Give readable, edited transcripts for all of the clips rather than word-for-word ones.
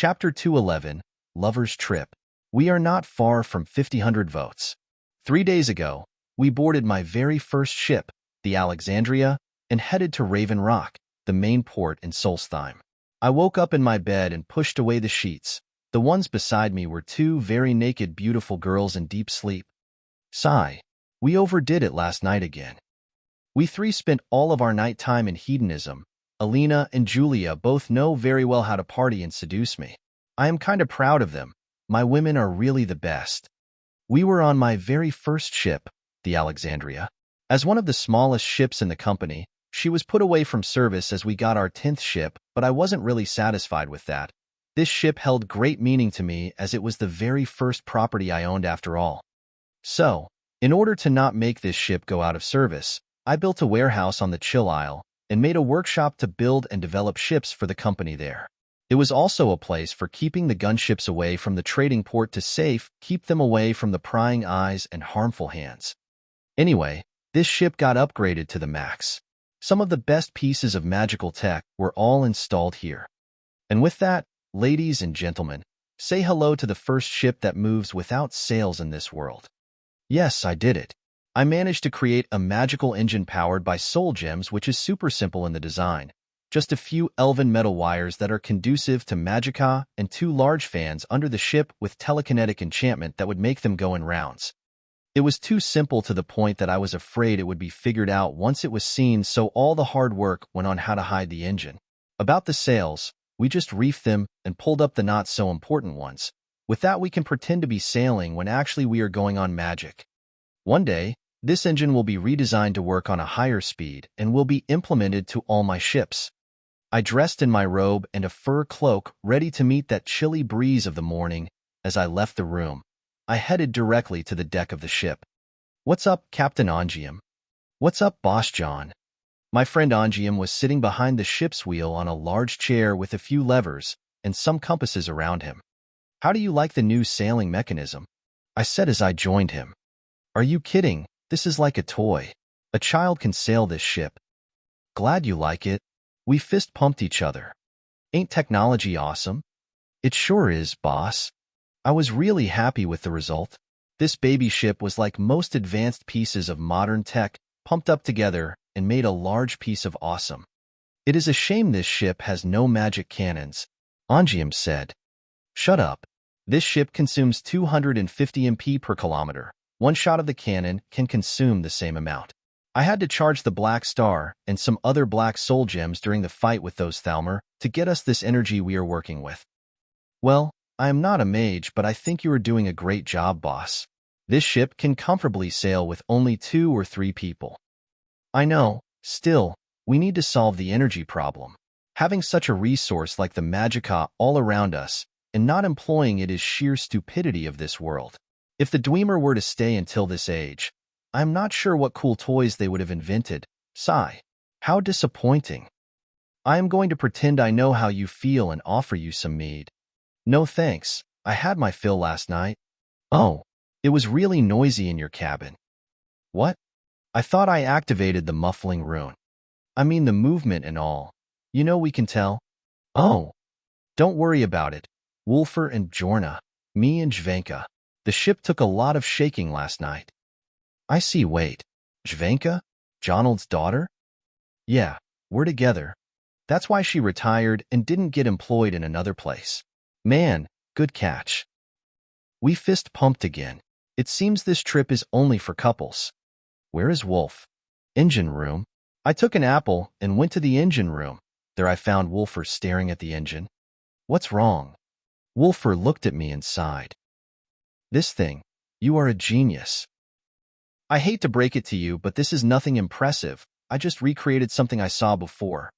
Chapter 211, Lover's Trip. We are not far from 5,000 votes. 3 days ago, we boarded my very first ship, the Alexandria, and headed to Raven Rock, the main port in Solstheim. I woke up in my bed and pushed away the sheets. The ones beside me were two very naked, beautiful girls in deep sleep. Sigh. We overdid it last night again. We three spent all of our nighttime in hedonism. Alina and Julia both know very well how to party and seduce me. I am kind of proud of them. My women are really the best. We were on my very first ship, the Alexandria. As one of the smallest ships in the company, she was put away from service as we got our 10th ship, but I wasn't really satisfied with that. This ship held great meaning to me as it was the very first property I owned after all. So, in order to not make this ship go out of service, I built a warehouse on the Chill Isle and made a workshop to build and develop ships for the company there. It was also a place for keeping the gunships away from the trading port to keep them away from the prying eyes and harmful hands. Anyway, this ship got upgraded to the max. Some of the best pieces of magical tech were all installed here. And with that, ladies and gentlemen, say hello to the first ship that moves without sails in this world. Yes, I did it. I managed to create a magical engine powered by soul gems, which is super simple in the design. Just a few elven metal wires that are conducive to magicka and 2 large fans under the ship with telekinetic enchantment that would make them go in rounds. It was too simple to the point that I was afraid it would be figured out once it was seen, so all the hard work went on how to hide the engine. About the sails, we just reefed them and pulled up the not so important ones. With that, we can pretend to be sailing when actually we are going on magic. One day, this engine will be redesigned to work on a higher speed and will be implemented to all my ships. I dressed in my robe and a fur cloak, ready to meet that chilly breeze of the morning. As I left the room, I headed directly to the deck of the ship. "What's up, Captain Angium?" "What's up, Boss John?" My friend Angium was sitting behind the ship's wheel on a large chair with a few levers and some compasses around him. "How do you like the new sailing mechanism?" I said as I joined him. "Are you kidding? This is like a toy. A child can sail this ship." "Glad you like it." We fist-pumped each other. "Ain't technology awesome?" "It sure is, boss." I was really happy with the result. This baby ship was like most advanced pieces of modern tech pumped up together and made a large piece of awesome. "It is a shame this ship has no magic cannons," Angium said. "Shut up. This ship consumes 250 MP per kilometer. One shot of the cannon can consume the same amount. I had to charge the Black Star and some other black soul gems during the fight with those Thalmor to get us this energy we are working with." "Well, I am not a mage, but I think you are doing a great job, boss. This ship can comfortably sail with only 2 or 3 people." "I know. Still, we need to solve the energy problem. Having such a resource like the magicka all around us and not employing it is sheer stupidity of this world. If the Dwemer were to stay until this age, I'm not sure what cool toys they would have invented." Sigh. "How disappointing. I am going to pretend I know how you feel and offer you some mead." "No thanks. I had my fill last night." "Oh, it was really noisy in your cabin." "What?" "I thought I activated the muffling rune. I mean the movement and all. You know we can tell." "Oh, don't worry about it. Wulfur and Bjorna, me and Jvenka. The ship took a lot of shaking last night." "I see. Wait. Jvenka? Jonald's daughter?" "Yeah, we're together. That's why she retired and didn't get employed in another place." "Man, good catch." We fist-pumped again. It seems this trip is only for couples. "Where is Wolf?" "Engine room." I took an apple and went to the engine room. There I found Wulfur staring at the engine. "What's wrong?" Wulfur looked at me and sighed. "This thing. You are a genius. I hate to break it to you, but this is nothing impressive. I just recreated something I saw before.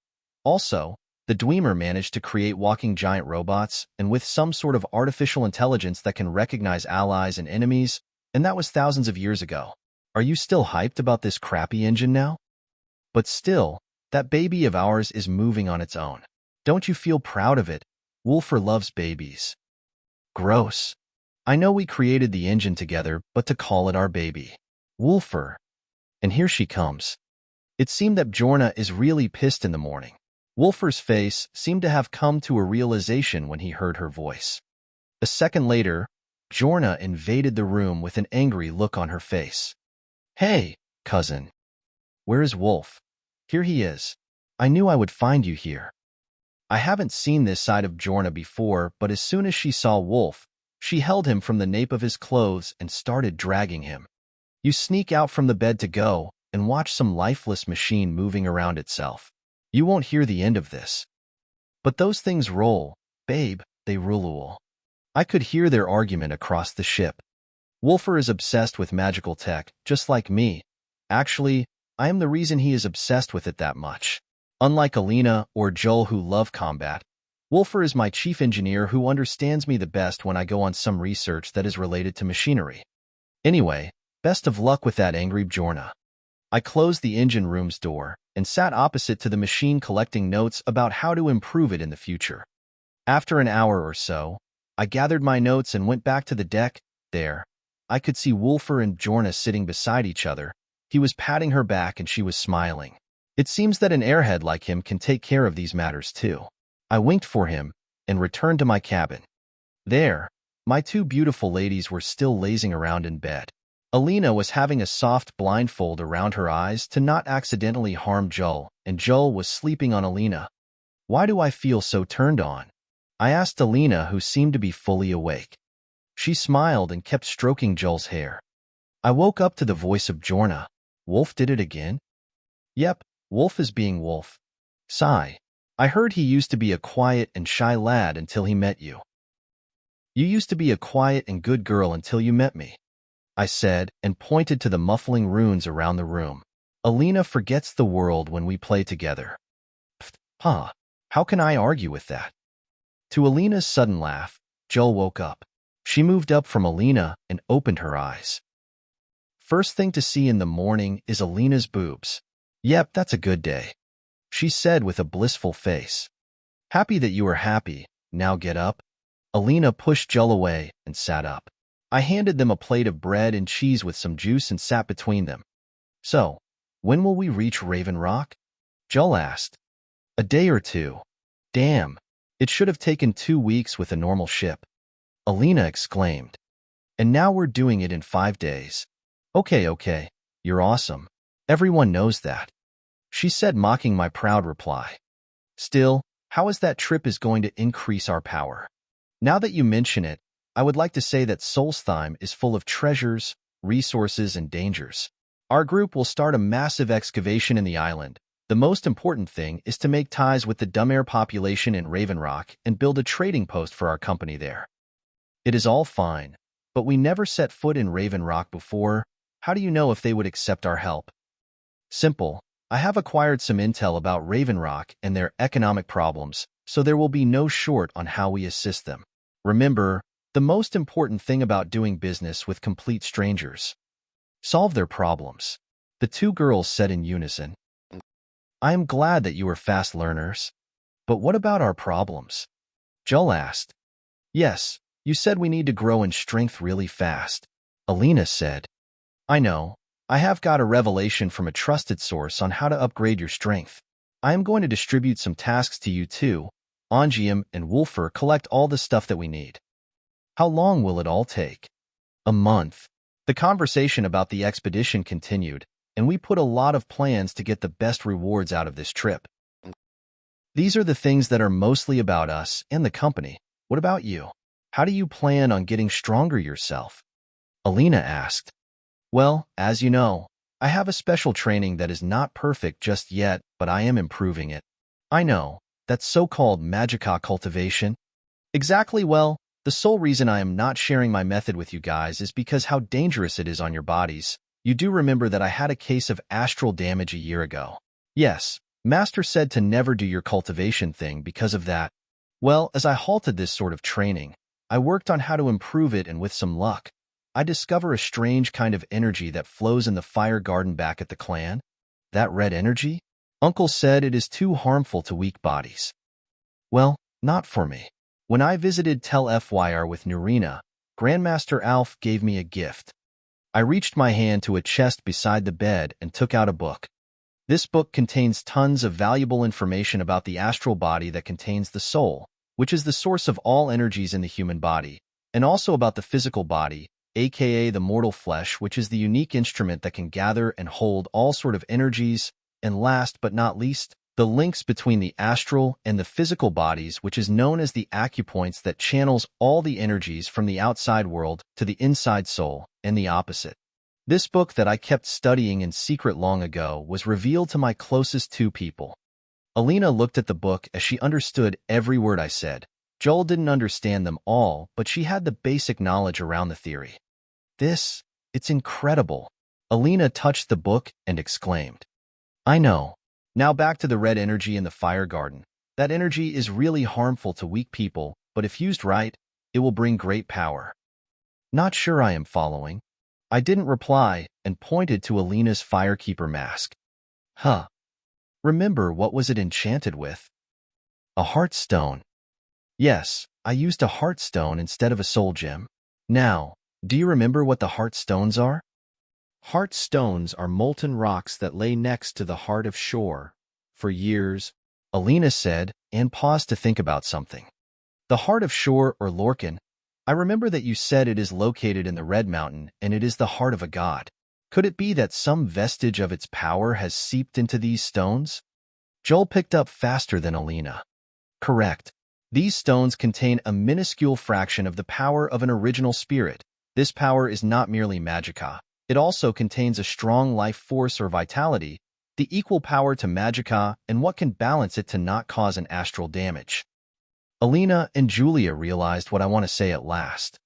Also, the Dwemer managed to create walking giant robots and with some sort of artificial intelligence that can recognize allies and enemies, and that was thousands of years ago. Are you still hyped about this crappy engine now? But still, that baby of ours is moving on its own. Don't you feel proud of it? Wulfur loves babies." "Gross. I know we created the engine together, but to call it our baby. Wulfur." And here she comes. It seemed that Bjorna is really pissed in the morning. Wulfur's face seemed to have come to a realization when he heard her voice. A second later, Bjorna invaded the room with an angry look on her face. "Hey, cousin. Where is Wulf?" "Here he is. I knew I would find you here." I haven't seen this side of Bjorna before, but as soon as she saw Wulf, she held him from the nape of his clothes and started dragging him. You sneak out from the bed to go and watch some lifeless machine moving around itself. You won't hear the end of this. But those things roll, babe, they rule. I could hear their argument across the ship. Wulfur is obsessed with magical tech, just like me. Actually, I am the reason he is obsessed with it that much. Unlike Alina or Joel who love combat, Wulfur is my chief engineer who understands me the best when I go on some research that is related to machinery. Anyway, best of luck with that angry Bjorna. I closed the engine room's door and sat opposite to the machine collecting notes about how to improve it in the future. After an hour or so, I gathered my notes and went back to the deck. There, I could see Wulfur and Bjorna sitting beside each other. He was patting her back and she was smiling. It seems that an airhead like him can take care of these matters too. I winked for him and returned to my cabin. There, my two beautiful ladies were still lazing around in bed. Alina was having a soft blindfold around her eyes to not accidentally harm Joel, and Joel was sleeping on Alina. Why do I feel so turned on? I asked Alina, who seemed to be fully awake. She smiled and kept stroking Joel's hair. I woke up to the voice of Bjorna. Wulf did it again? Yep, Wulf is being Wulf. Sigh. I heard he used to be a quiet and shy lad until he met you. You used to be a quiet and good girl until you met me, I said, and pointed to the muffling runes around the room. Alina forgets the world when we play together. Huh, how can I argue with that? To Alina's sudden laugh, Joel woke up. She moved up from Alina and opened her eyes. First thing to see in the morning is Alina's boobs. Yep, that's a good day, she said with a blissful face. Happy that you are happy. Now get up. Alina pushed Joel away and sat up. I handed them a plate of bread and cheese with some juice and sat between them. So, when will we reach Raven Rock? Joel asked. A day or two. Damn, it should have taken 2 weeks with a normal ship. Alina exclaimed. And now we're doing it in 5 days. Okay, you're awesome. Everyone knows that, she said, mocking my proud reply. Still, how is that trip going to increase our power? Now that you mention it, I would like to say that Solstheim is full of treasures, resources, and dangers. Our group will start a massive excavation in the island. The most important thing is to make ties with the Dumbair population in Raven Rock and build a trading post for our company there. It is all fine, but we never set foot in Raven Rock before. How do you know if they would accept our help? Simple. I have acquired some intel about Raven Rock and their economic problems, so there will be no short on how we assist them. Remember, the most important thing about doing business with complete strangers: solve their problems. The two girls said in unison. I am glad that you are fast learners. But what about our problems? Joel asked. Yes, you said we need to grow in strength really fast, Alina said. I know. I have got a revelation from a trusted source on how to upgrade your strength. I am going to distribute some tasks to you too. Ongium and Wulfur collect all the stuff that we need. How long will it all take? A month. The conversation about the expedition continued, and we put a lot of plans to get the best rewards out of this trip. These are the things that are mostly about us and the company. What about you? How do you plan on getting stronger yourself? Alina asked. Well, as you know, I have a special training that is not perfect just yet, but I am improving it. I know, that's so-called magica cultivation. Exactly. Well, the sole reason I am not sharing my method with you guys is because how dangerous it is on your bodies. You do remember that I had a case of astral damage a year ago. Yes, Master said to never do your cultivation thing because of that. Well, as I halted this sort of training, I worked on how to improve it, and with some luck, I discover a strange kind of energy that flows in the fire garden back at the clan. That red energy? Uncle said it is too harmful to weak bodies. Well, not for me. When I visited Tel Fyr with Nurina, Grandmaster Alf gave me a gift. I reached my hand to a chest beside the bed and took out a book. This book contains tons of valuable information about the astral body that contains the soul, which is the source of all energies in the human body, and also about the physical body, aka the mortal flesh, which is the unique instrument that can gather and hold all sort of energies, and last but not least, the links between the astral and the physical bodies, which is known as the acupoints that channels all the energies from the outside world to the inside soul, and the opposite. This book that I kept studying in secret long ago was revealed to my closest two people. Alina looked at the book as she understood every word I said. Joel didn't understand them all, but she had the basic knowledge around the theory. It's incredible. Alina touched the book and exclaimed. I know. Now back to the red energy in the fire garden. That energy is really harmful to weak people, but if used right, it will bring great power. Not sure I am following. I didn't reply and pointed to Alina's firekeeper mask. Huh. Remember, what was it enchanted with? A heart stone. Yes, I used a heart stone instead of a soul gem. Now, do you remember what the heart stones are? Heart stones are molten rocks that lay next to the heart of shore. For years, Alina said, and paused to think about something. The heart of shore, or Lorcan, I remember that you said it is located in the Red Mountain and it is the heart of a god. Could it be that some vestige of its power has seeped into these stones? Joel picked up faster than Alina. Correct. These stones contain a minuscule fraction of the power of an original spirit. This power is not merely magicka. It also contains a strong life force or vitality, the equal power to magicka and what can balance it to not cause an astral damage. Alina and Julia realized what I want to say at last.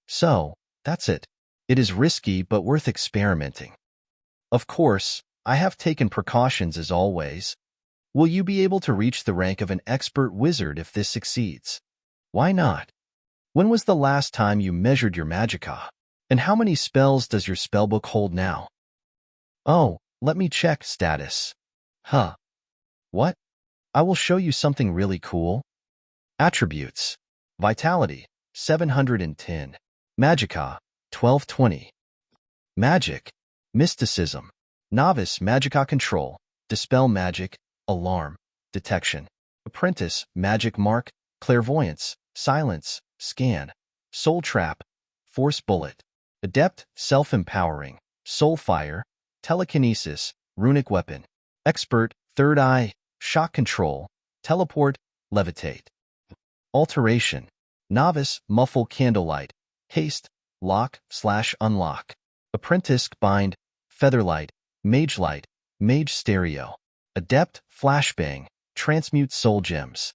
So, that's it. It is risky but worth experimenting. Of course, I have taken precautions as always. Will you be able to reach the rank of an expert wizard if this succeeds? Why not? When was the last time you measured your magicka? And how many spells does your spellbook hold now? Oh, let me check status. Huh. What? I will show you something really cool. Attributes. Vitality, 710. Magicka, 1220. Magic. Mysticism. Novice Magicka Control. Dispel Magic. Alarm. Detection. Apprentice Magic Mark. Clairvoyance. Silence. Scan. Soul Trap. Force Bullet. Adept Self-Empowering. Soulfire. Telekinesis. Runic Weapon. Expert Third Eye. Shock Control. Teleport. Levitate. Alteration. Novice Muffle Candlelight. Haste. Lock/unlock. Apprentice Bind. Featherlight. Magelight. Mage Stereo. Adept Flashbang. Transmute Soul Gems.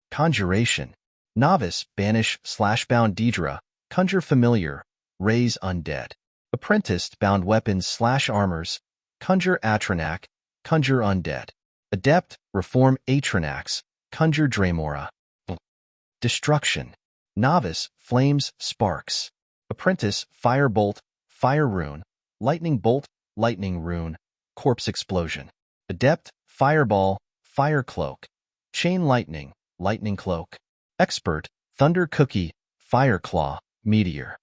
Conjuration. Novice Banish/Bound Deidre. Conjure Familiar. Raise Undead. Apprentice Bound Weapons/Armors. Conjure Atronak. Conjure Undead. Adept Reform Atronax. Conjure Dremora. Destruction. Novice Flames Sparks. Apprentice Firebolt. Fire Rune. Lightning Bolt. Lightning Rune. Corpse Explosion. Adept Fireball. Fire Cloak. Chain Lightning. Lightning Cloak. Expert Thunder Cookie. Fire Claw. Meteor.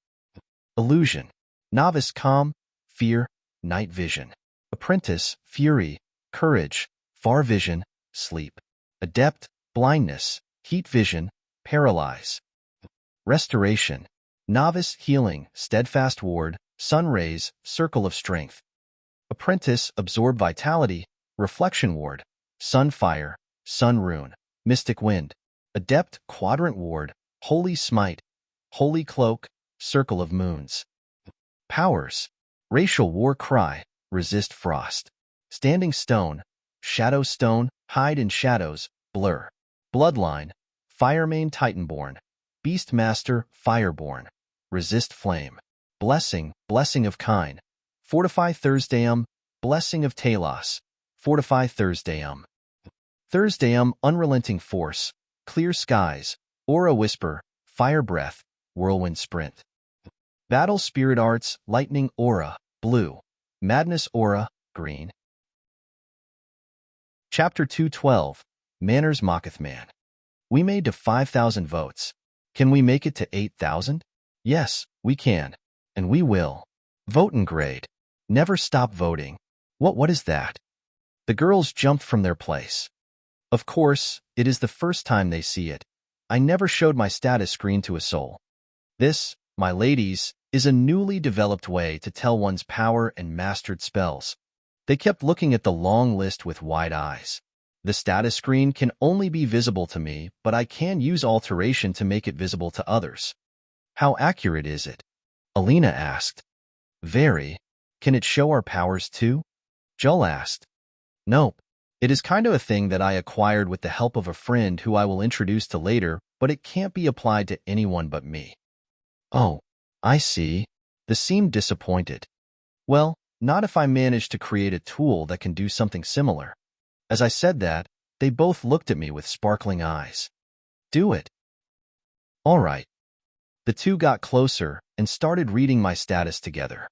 Illusion. Novice Calm. Fear. Night Vision. Apprentice Fury. Courage. Far Vision. Sleep. Adept Blindness. Heat Vision. Paralyze. Restoration. Novice Healing. Steadfast Ward. Sun Rays. Circle of Strength. Apprentice Absorb Vitality. Reflection Ward. Sunfire. Sun Rune. Mystic Wind. Adept Quadrant Ward. Holy Smite. Holy Cloak. Circle of Moons. Powers. Racial War Cry. Resist Frost. Standing Stone. Shadow Stone. Hide in Shadows. Blur. Bloodline. Firemane Titanborn. Beastmaster Fireborn. Resist Flame. Blessing. Blessing of Kine. Fortify Thursdayum. Blessing of Talos. Fortify Thursdayum. Thursdayum Unrelenting Force. Clear Skies. Aura Whisper. Fire Breath. Whirlwind Sprint. Battle Spirit Arts. Lightning Aura. Blue. Madness Aura. Green. Chapter 212. Manners Maketh Man. We made to 5,000 votes. Can we make it to 8,000? Yes, we can. And we will. Vote and grade. Never stop voting. What is that? The girls jumped from their place. Of course, it is the first time they see it. I never showed my status screen to a soul. This, my ladies, is a newly developed way to tell one's power and mastered spells. They kept looking at the long list with wide eyes. The status screen can only be visible to me, but I can use alteration to make it visible to others. How accurate is it? Alina asked. Very. Can it show our powers too? Joel asked. Nope. It is kind of a thing that I acquired with the help of a friend who I will introduce to later, but it can't be applied to anyone but me. Oh, I see. They seemed disappointed. Well, not if I manage to create a tool that can do something similar. As I said that, they both looked at me with sparkling eyes. Do it. All right. The two got closer and started reading my status together.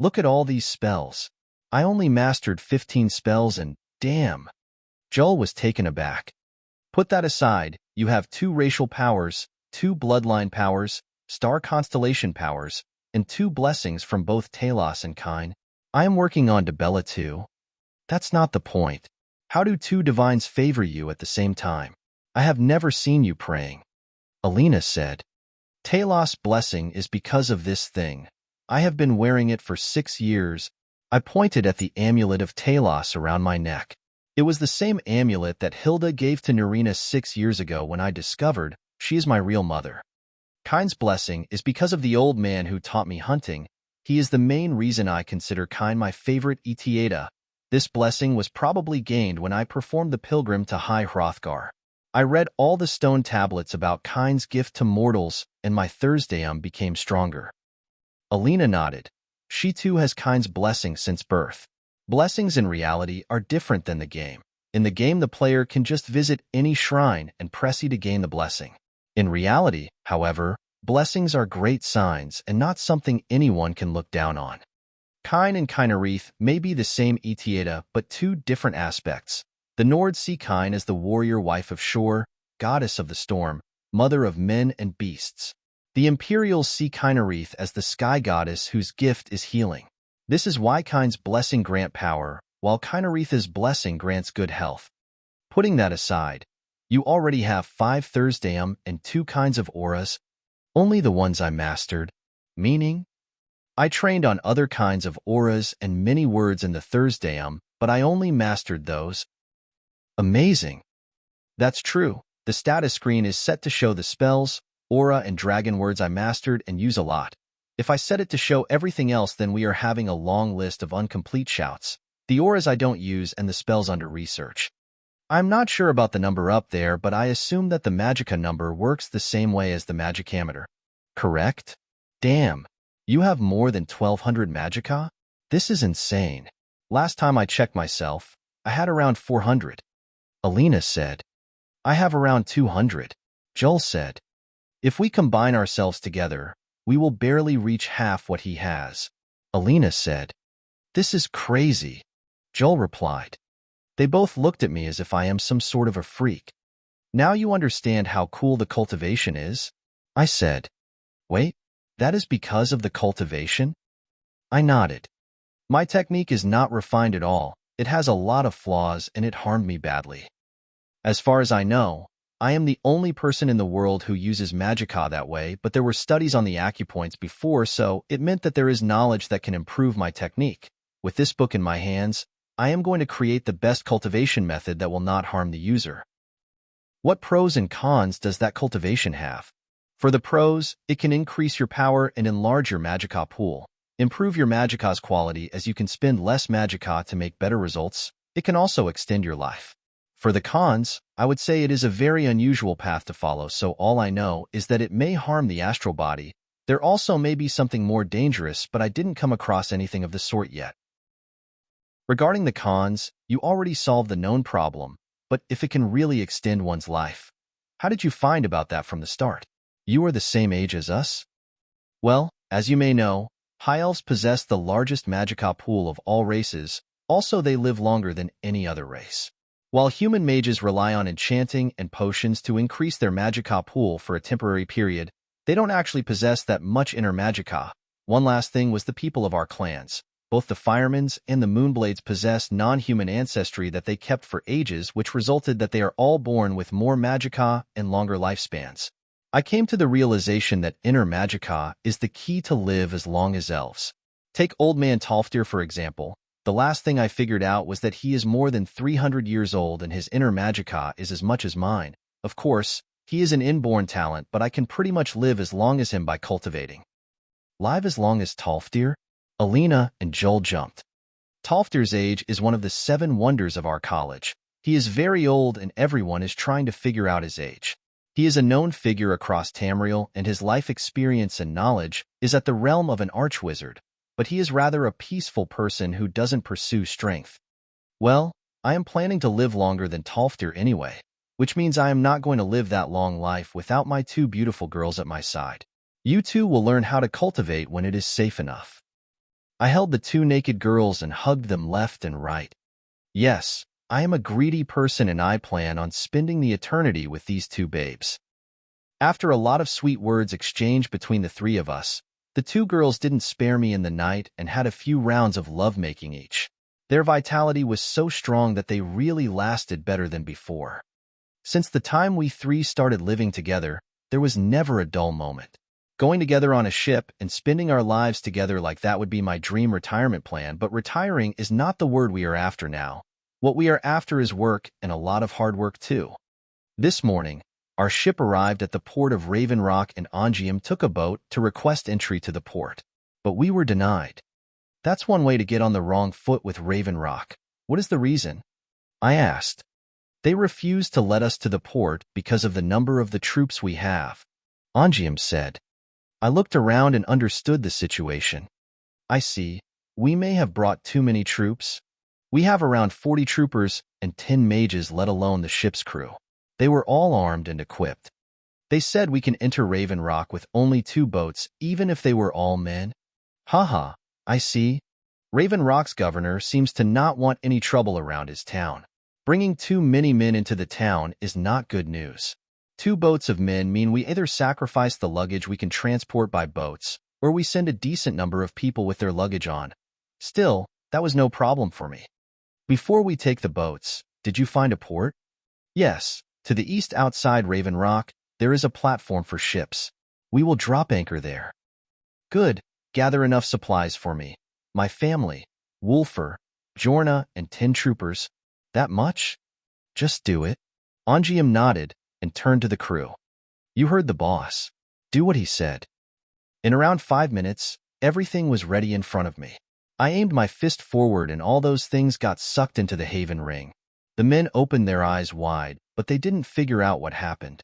Look at all these spells. I only mastered 15 spells and, damn. Joel was taken aback. Put that aside, you have 2 racial powers, 2 bloodline powers, star constellation powers, and 2 blessings from both Talos and Kine. I am working on Debella too. That's not the point. How do 2 divines favor you at the same time? I have never seen you praying. Alina said. Talos' blessing is because of this thing. I have been wearing it for 6 years. I pointed at the amulet of Talos around my neck. It was the same amulet that Hilda gave to Nerina 6 years ago when I discovered she is my real mother. Kine's blessing is because of the old man who taught me hunting. He is the main reason I consider Kine my favorite Etiata. This blessing was probably gained when I performed the pilgrim to High Hrothgar. I read all the stone tablets about Kine's gift to mortals, and my Thursdayum became stronger. Alina nodded. She too has Kine's blessing since birth. Blessings in reality are different than the game. In the game, the player can just visit any shrine and press E to gain the blessing. In reality, however, blessings are great signs and not something anyone can look down on. Kine and Kinerith may be the same Etiata, but 2 different aspects. The Nords see Kine as the warrior wife of Shor, goddess of the storm, mother of men and beasts. The Imperials see Kinerith as the sky goddess whose gift is healing. This is why Kine's blessing grants power, while Kinerith's blessing grants good health. Putting that aside, you already have 5 Thursdayum and 2 kinds of auras, only the ones I mastered, meaning? I trained on other kinds of auras and many words in the Thursdayum, but I only mastered those. Amazing. That's true. The status screen is set to show the spells, aura, and dragon words I mastered and use a lot. If I set it to show everything else, then we are having a long list of incomplete shouts, the auras I don't use, and the spells under research. I'm not sure about the number up there, but I assume that the Magicka number works the same way as the Magicameter. Correct? Damn. You have more than 1,200 Magicka? This is insane. Last time I checked myself, I had around 400. Alina said. I have around 200. Joel said. If we combine ourselves together, we will barely reach half what he has. Alina said. This is crazy. Joel replied. They both looked at me as if I am some sort of a freak. Now you understand how cool the cultivation is? I said. Wait, that is because of the cultivation? I nodded. My technique is not refined at all. It has a lot of flaws and it harmed me badly. As far as I know, I am the only person in the world who uses Magicka that way, but there were studies on the acupoints before, so it meant that there is knowledge that can improve my technique. With this book in my hands, I am going to create the best cultivation method that will not harm the user. What pros and cons does that cultivation have? For the pros, it can increase your power and enlarge your Magicka pool. Improve your Magicka's quality as you can spend less Magicka to make better results. It can also extend your life. For the cons, I would say it is a very unusual path to follow, so all I know is that it may harm the astral body. There also may be something more dangerous, but I didn't come across anything of the sort yet. Regarding the cons, you already solved the known problem, but if it can really extend one's life, how did you find about that from the start? You are the same age as us? Well, as you may know, High Elves possess the largest Magicka pool of all races. Also, they live longer than any other race. While human mages rely on enchanting and potions to increase their Magicka pool for a temporary period, they don't actually possess that much inner Magicka. One last thing was the people of our clans. Both the Firemans and the Moonblades possess non-human ancestry that they kept for ages, which resulted that they are all born with more magicka and longer lifespans. I came to the realization that inner magicka is the key to live as long as elves. Take Old Man Tolfdir, for example. The last thing I figured out was that he is more than 300 years old and his inner magicka is as much as mine. Of course, he is an inborn talent, but I can pretty much live as long as him by cultivating. Live as long as Tolfdir? Alina and Joel jumped. Tolfdir's age is one of the 7 wonders of our college. He is very old and everyone is trying to figure out his age. He is a known figure across Tamriel and his life experience and knowledge is at the realm of an archwizard, but he is rather a peaceful person who doesn't pursue strength. Well, I am planning to live longer than Tolfdir anyway, which means I am not going to live that long life without my 2 beautiful girls at my side. You two will learn how to cultivate when it is safe enough. I held the 2 naked girls and hugged them left and right. Yes, I am a greedy person and I plan on spending the eternity with these 2 babes. After a lot of sweet words exchanged between the 3 of us, the 2 girls didn't spare me in the night and had a few rounds of lovemaking each. Their vitality was so strong that they really lasted better than before. Since the time we 3 started living together, there was never a dull moment. Going together on a ship and spending our lives together like that would be my dream retirement plan, but retiring is not the word we are after now. What we are after is work, and a lot of hard work too. This morning, our ship arrived at the port of Raven Rock and Ongium took a boat to request entry to the port. But we were denied. That's one way to get on the wrong foot with Raven Rock. What is the reason? I asked. They refused to let us to the port because of the number of the troops we have. Ongium said. I looked around and understood the situation. I see. We may have brought too many troops. We have around 40 troopers and 10 mages, let alone the ship's crew. They were all armed and equipped. They said we can enter Raven Rock with only 2 boats, even if they were all men. Haha, I see. Raven Rock's governor seems to not want any trouble around his town. Bringing too many men into the town is not good news. 2 boats of men mean we either sacrifice the luggage we can transport by boats, or we send a decent number of people with their luggage on. Still, that was no problem for me. Before we take the boats, did you find a port? Yes, to the east outside Raven Rock, there is a platform for ships. We will drop anchor there. Good, gather enough supplies for me, my family, Wulfur, Bjorna, and 10 troopers. That much? Just do it. Ongium nodded and turned to the crew. You heard the boss. Do what he said. In around 5 minutes, everything was ready in front of me. I aimed my fist forward and all those things got sucked into the Haven ring. The men opened their eyes wide, but they didn't figure out what happened.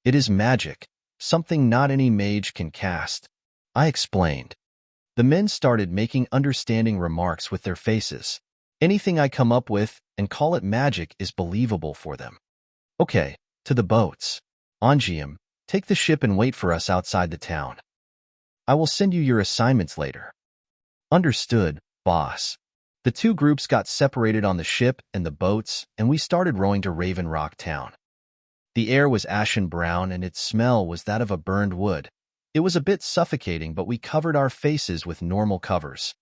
It is magic, something not any mage can cast. I explained. The men started making understanding remarks with their faces. Anything I come up with and call it magic is believable for them. Okay. To the boats. Ongium, take the ship and wait for us outside the town. I will send you your assignments later. Understood, boss. The 2 groups got separated on the ship and the boats, and we started rowing to Raven Rock town. The air was ashen brown and its smell was that of a burned wood. It was a bit suffocating, but we covered our faces with normal covers.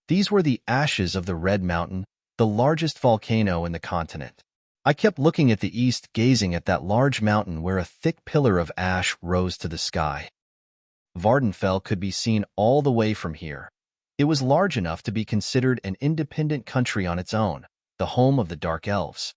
These were the ashes of the Red Mountain, the largest volcano in the continent. I kept looking at the east, gazing at that large mountain where a thick pillar of ash rose to the sky. Vardenfell could be seen all the way from here. It was large enough to be considered an independent country on its own, the home of the Dark Elves.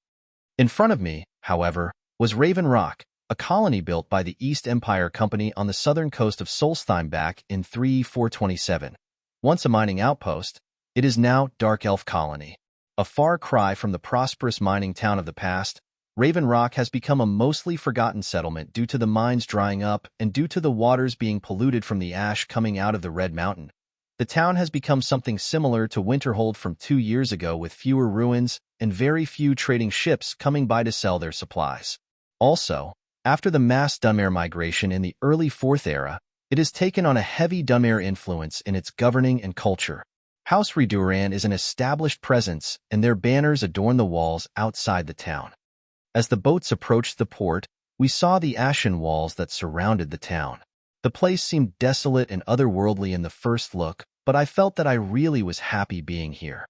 In front of me, however, was Raven Rock, a colony built by the East Empire Company on the southern coast of Solstheim back in 427. Once a mining outpost, it is now Dark Elf Colony. A far cry from the prosperous mining town of the past, Raven Rock has become a mostly forgotten settlement due to the mines drying up and due to the waters being polluted from the ash coming out of the Red Mountain. The town has become something similar to Winterhold from 2 years ago, with fewer ruins and very few trading ships coming by to sell their supplies. Also, after the mass Dunmer migration in the early 4th era, it has taken on a heavy Dunmer influence in its governing and culture. House Reduran is an established presence, and their banners adorn the walls outside the town. As the boats approached the port, we saw the ashen walls that surrounded the town. The place seemed desolate and otherworldly in the first look, but I felt that I really was happy being here.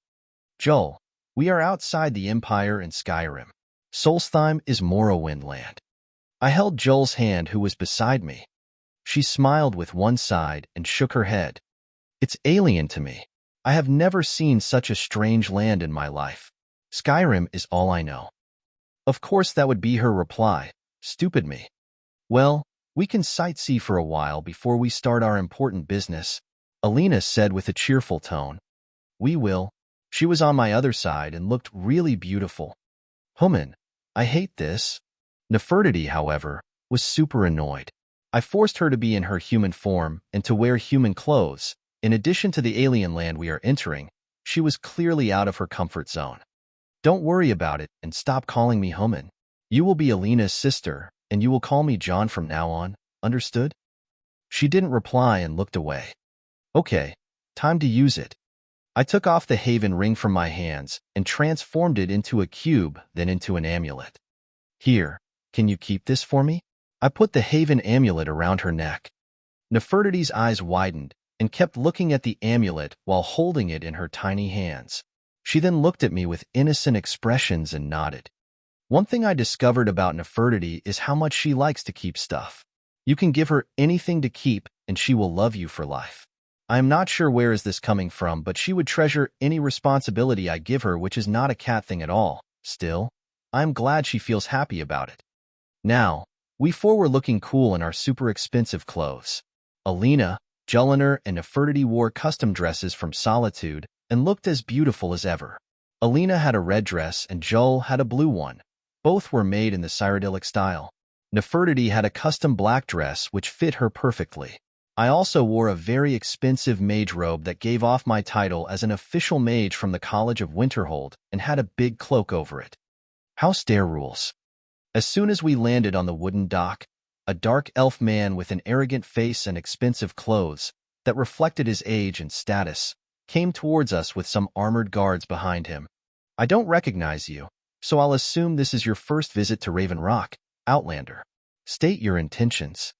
Joel, we are outside the Empire in Skyrim. Solstheim is Morrowind land. I held Joel's hand, who was beside me. She smiled with one side and shook her head. It's alien to me. I have never seen such a strange land in my life. Skyrim is all I know. Of course that would be her reply. Stupid me. Well, we can sightsee for a while before we start our important business, Alina said with a cheerful tone. We will. She was on my other side and looked really beautiful. Human, I hate this. Nefertiti, however, was super annoyed. I forced her to be in her human form and to wear human clothes. In addition to the alien land we are entering, she was clearly out of her comfort zone. Don't worry about it and stop calling me Human. You will be Alina's sister, and you will call me John from now on, understood? She didn't reply and looked away. Okay, time to use it. I took off the Haven ring from my hands and transformed it into a cube, then into an amulet. Here, can you keep this for me? I put the Haven amulet around her neck. Nefertiti's eyes widened and kept looking at the amulet while holding it in her tiny hands. She then looked at me with innocent expressions and nodded. One thing I discovered about Nefertiti is how much she likes to keep stuff. You can give her anything to keep, and she will love you for life. I am not sure where is this coming from, but she would treasure any responsibility I give her, which is not a cat thing at all. Still, I am glad she feels happy about it. Now, we four were looking cool in our super expensive clothes. Alina, Jelinar, and Nefertiti wore custom dresses from Solitude and looked as beautiful as ever. Alina had a red dress and Joel had a blue one. Both were made in the Cyrodiilic style. Nefertiti had a custom black dress which fit her perfectly. I also wore a very expensive mage robe that gave off my title as an official mage from the College of Winterhold and had a big cloak over it. House Dare rules. As soon as we landed on the wooden dock, a dark elf man with an arrogant face and expensive clothes that reflected his age and status came towards us with some armored guards behind him. I don't recognize you, so I'll assume this is your first visit to Raven Rock, Outlander. State your intentions.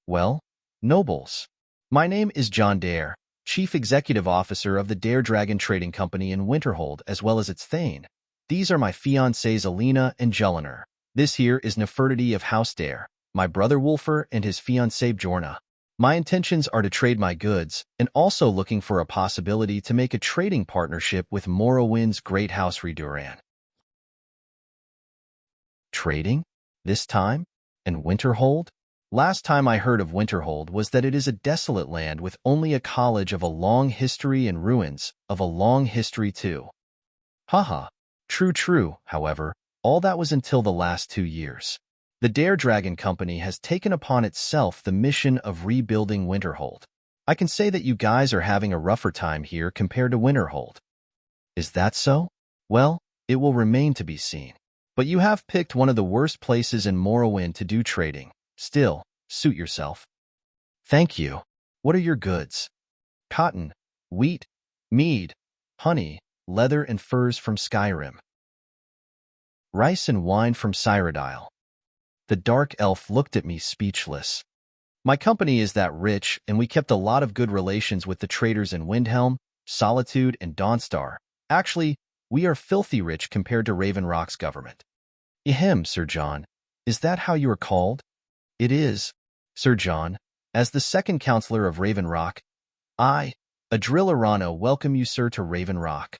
Well, nobles. My name is John Dare, Chief Executive Officer of the Dare Dragon Trading Company in Winterhold as well as its Thane. These are my fiancées Alina and Jelinar. This here is Nefertiti of House Dare, my brother Wulfur and his fiancée Bjorna. My intentions are to trade my goods and also looking for a possibility to make a trading partnership with Morrowind's great house Reduran. Trading? This time? And Winterhold? Last time I heard of Winterhold was that it is a desolate land with only a college of a long history and ruins of a long history too. Haha. True, however, all that was until the last 2 years. The Dare Dragon Company has taken upon itself the mission of rebuilding Winterhold. I can say that you guys are having a rougher time here compared to Winterhold. Is that so? Well, it will remain to be seen. But you have picked one of the worst places in Morrowind to do trading. Still, suit yourself. Thank you. What are your goods? Cotton, wheat, mead, honey, leather and furs from Skyrim. Rice and wine from Cyrodiil. The dark elf looked at me speechless. My company is that rich, and we kept a lot of good relations with the traders in Windhelm, Solitude, and Dawnstar. Actually, we are filthy rich compared to Raven Rock's government. Ahem, Sir John. Is that how you are called? It is, Sir John. As the second counselor of Raven Rock, I, Adril Arano, welcome you, sir, to Raven Rock.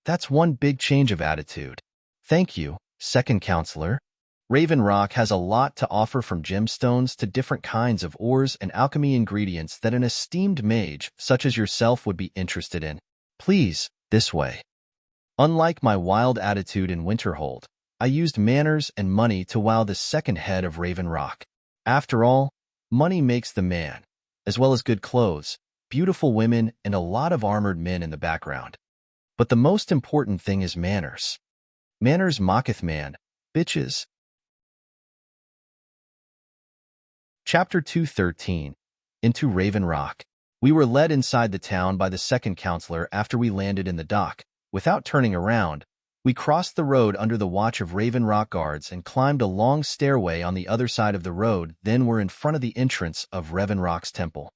That's one big change of attitude. Thank you, second counselor. Raven Rock has a lot to offer, from gemstones to different kinds of ores and alchemy ingredients that an esteemed mage such as yourself would be interested in. Please, this way. Unlike my wild attitude in Winterhold, I used manners and money to wow the second head of Raven Rock. After all, money makes the man, as well as good clothes, beautiful women, and a lot of armored men in the background. But the most important thing is manners. Manners Maketh man, bitches. Chapter 213. Into Raven Rock. We were led inside the town by the second counselor after we landed in the dock. Without turning around, we crossed the road under the watch of Raven Rock guards and climbed a long stairway on the other side of the road, then were in front of the entrance of Raven Rock's temple.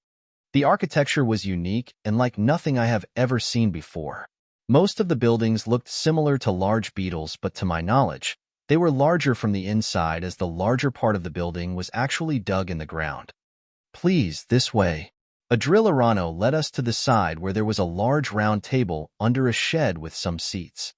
The architecture was unique and like nothing I have ever seen before. Most of the buildings looked similar to large beetles, but to my knowledge, they were larger from the inside as the larger part of the building was actually dug in the ground. Please, this way. A Drillorano led us to the side where there was a large round table under a shed with some seats.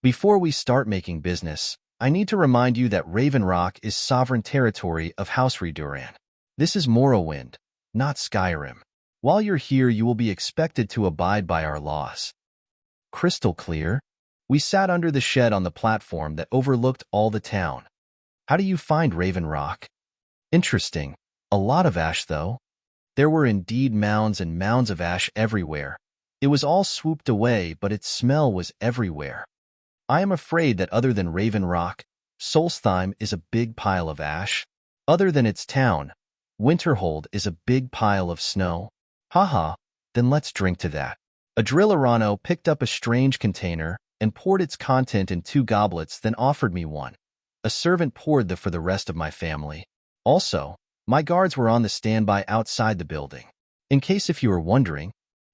Before we start making business, I need to remind you that Raven Rock is sovereign territory of House Redoran. This is Morrowind, not Skyrim. While you're here, you will be expected to abide by our laws. Crystal clear. We sat under the shed on the platform that overlooked all the town. How do you find Raven Rock? Interesting. A lot of ash, though. There were indeed mounds and mounds of ash everywhere. It was all swooped away, but its smell was everywhere. I am afraid that other than Raven Rock, Solstheim is a big pile of ash. Other than its town, Winterhold is a big pile of snow. Haha, then let's drink to that. A Drillorano picked up a strange container and poured its content in 2 goblets, then offered me one. A servant poured for the rest of my family. Also, my guards were on the standby outside the building. In case if you were wondering,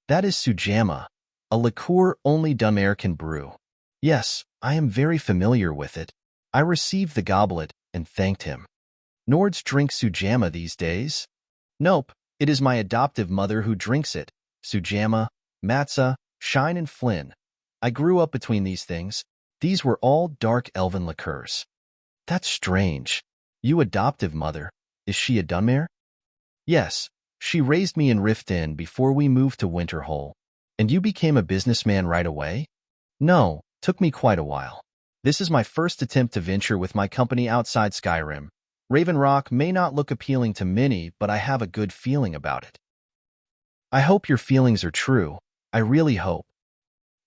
that is Sujamma, a liqueur only Dunmer can brew. Yes, I am very familiar with it. I received the goblet and thanked him. Nords drink Sujamma these days? Nope, it is my adoptive mother who drinks it. Sujamma, Matza, Shine and Flynn. I grew up between these things. These were all dark elven liqueurs. That's strange. You adoptive mother, is she a Dunmer? Yes, she raised me in Riften before we moved to Winterhold. And you became a businessman right away? No, took me quite a while. This is my first attempt to venture with my company outside Skyrim. Raven Rock may not look appealing to many, but I have a good feeling about it. I hope your feelings are true. I really hope.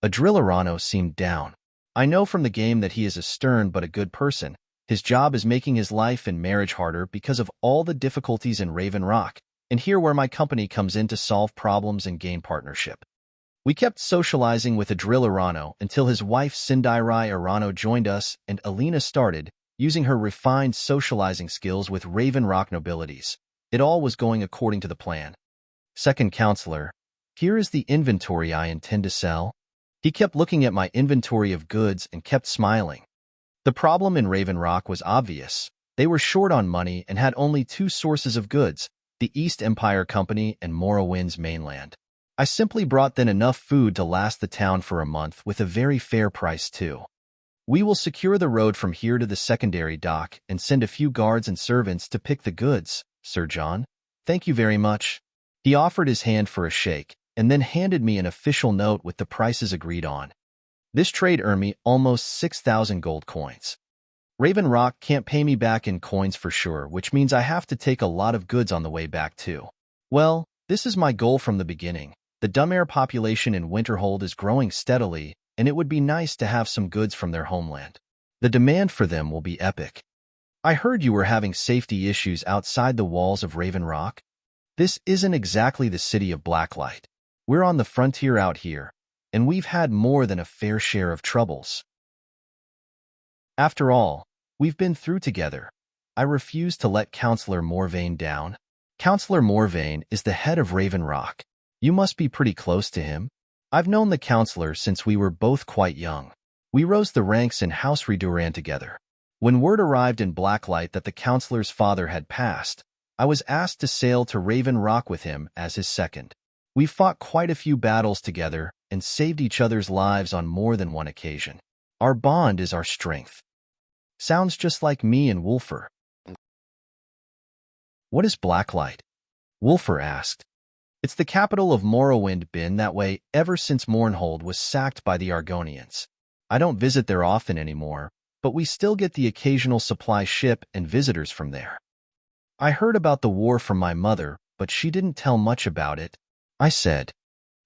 A Drillorano seemed down. I know from the game that he is a stern but a good person. His job is making his life and marriage harder because of all the difficulties in Raven Rock, and here where my company comes in to solve problems and gain partnership. We kept socializing with a Drillorano until his wife Sindairai Arano joined us and Alina started, using her refined socializing skills with Raven Rock nobilities. It all was going according to the plan. Second counselor, here is the inventory I intend to sell. He kept looking at my inventory of goods and kept smiling. The problem in Raven Rock was obvious. They were short on money and had only 2 sources of goods, the East Empire Company and Morrowind's mainland. I simply brought then enough food to last the town for a month with a very fair price too. We will secure the road from here to the secondary dock and send a few guards and servants to pick the goods, Sir John. Thank you very much. He offered his hand for a shake and then handed me an official note with the prices agreed on. This trade earned me almost 6,000 gold coins. Raven Rock can't pay me back in coins for sure, which means I have to take a lot of goods on the way back too. Well, this is my goal from the beginning. The Dunmer population in Winterhold is growing steadily, and it would be nice to have some goods from their homeland. The demand for them will be epic. I heard you were having safety issues outside the walls of Raven Rock. This isn't exactly the city of Blacklight. We're on the frontier out here, and we've had more than a fair share of troubles. After all, we've been through together. I refuse to let Counselor Morvain down. Counselor Morvain is the head of Raven Rock. You must be pretty close to him. I've known the counselor since we were both quite young. We rose the ranks in House Redoran together. When word arrived in Blacklight that the counselor's father had passed, I was asked to sail to Raven Rock with him as his second. We fought quite a few battles together and saved each other's lives on more than one occasion. Our bond is our strength. Sounds just like me and Wulfur. What is Blacklight? Wulfur asked. It's the capital of Morrowind, been that way ever since Mournhold was sacked by the Argonians. I don't visit there often anymore, but we still get the occasional supply ship and visitors from there. I heard about the war from my mother, but she didn't tell much about it. I said,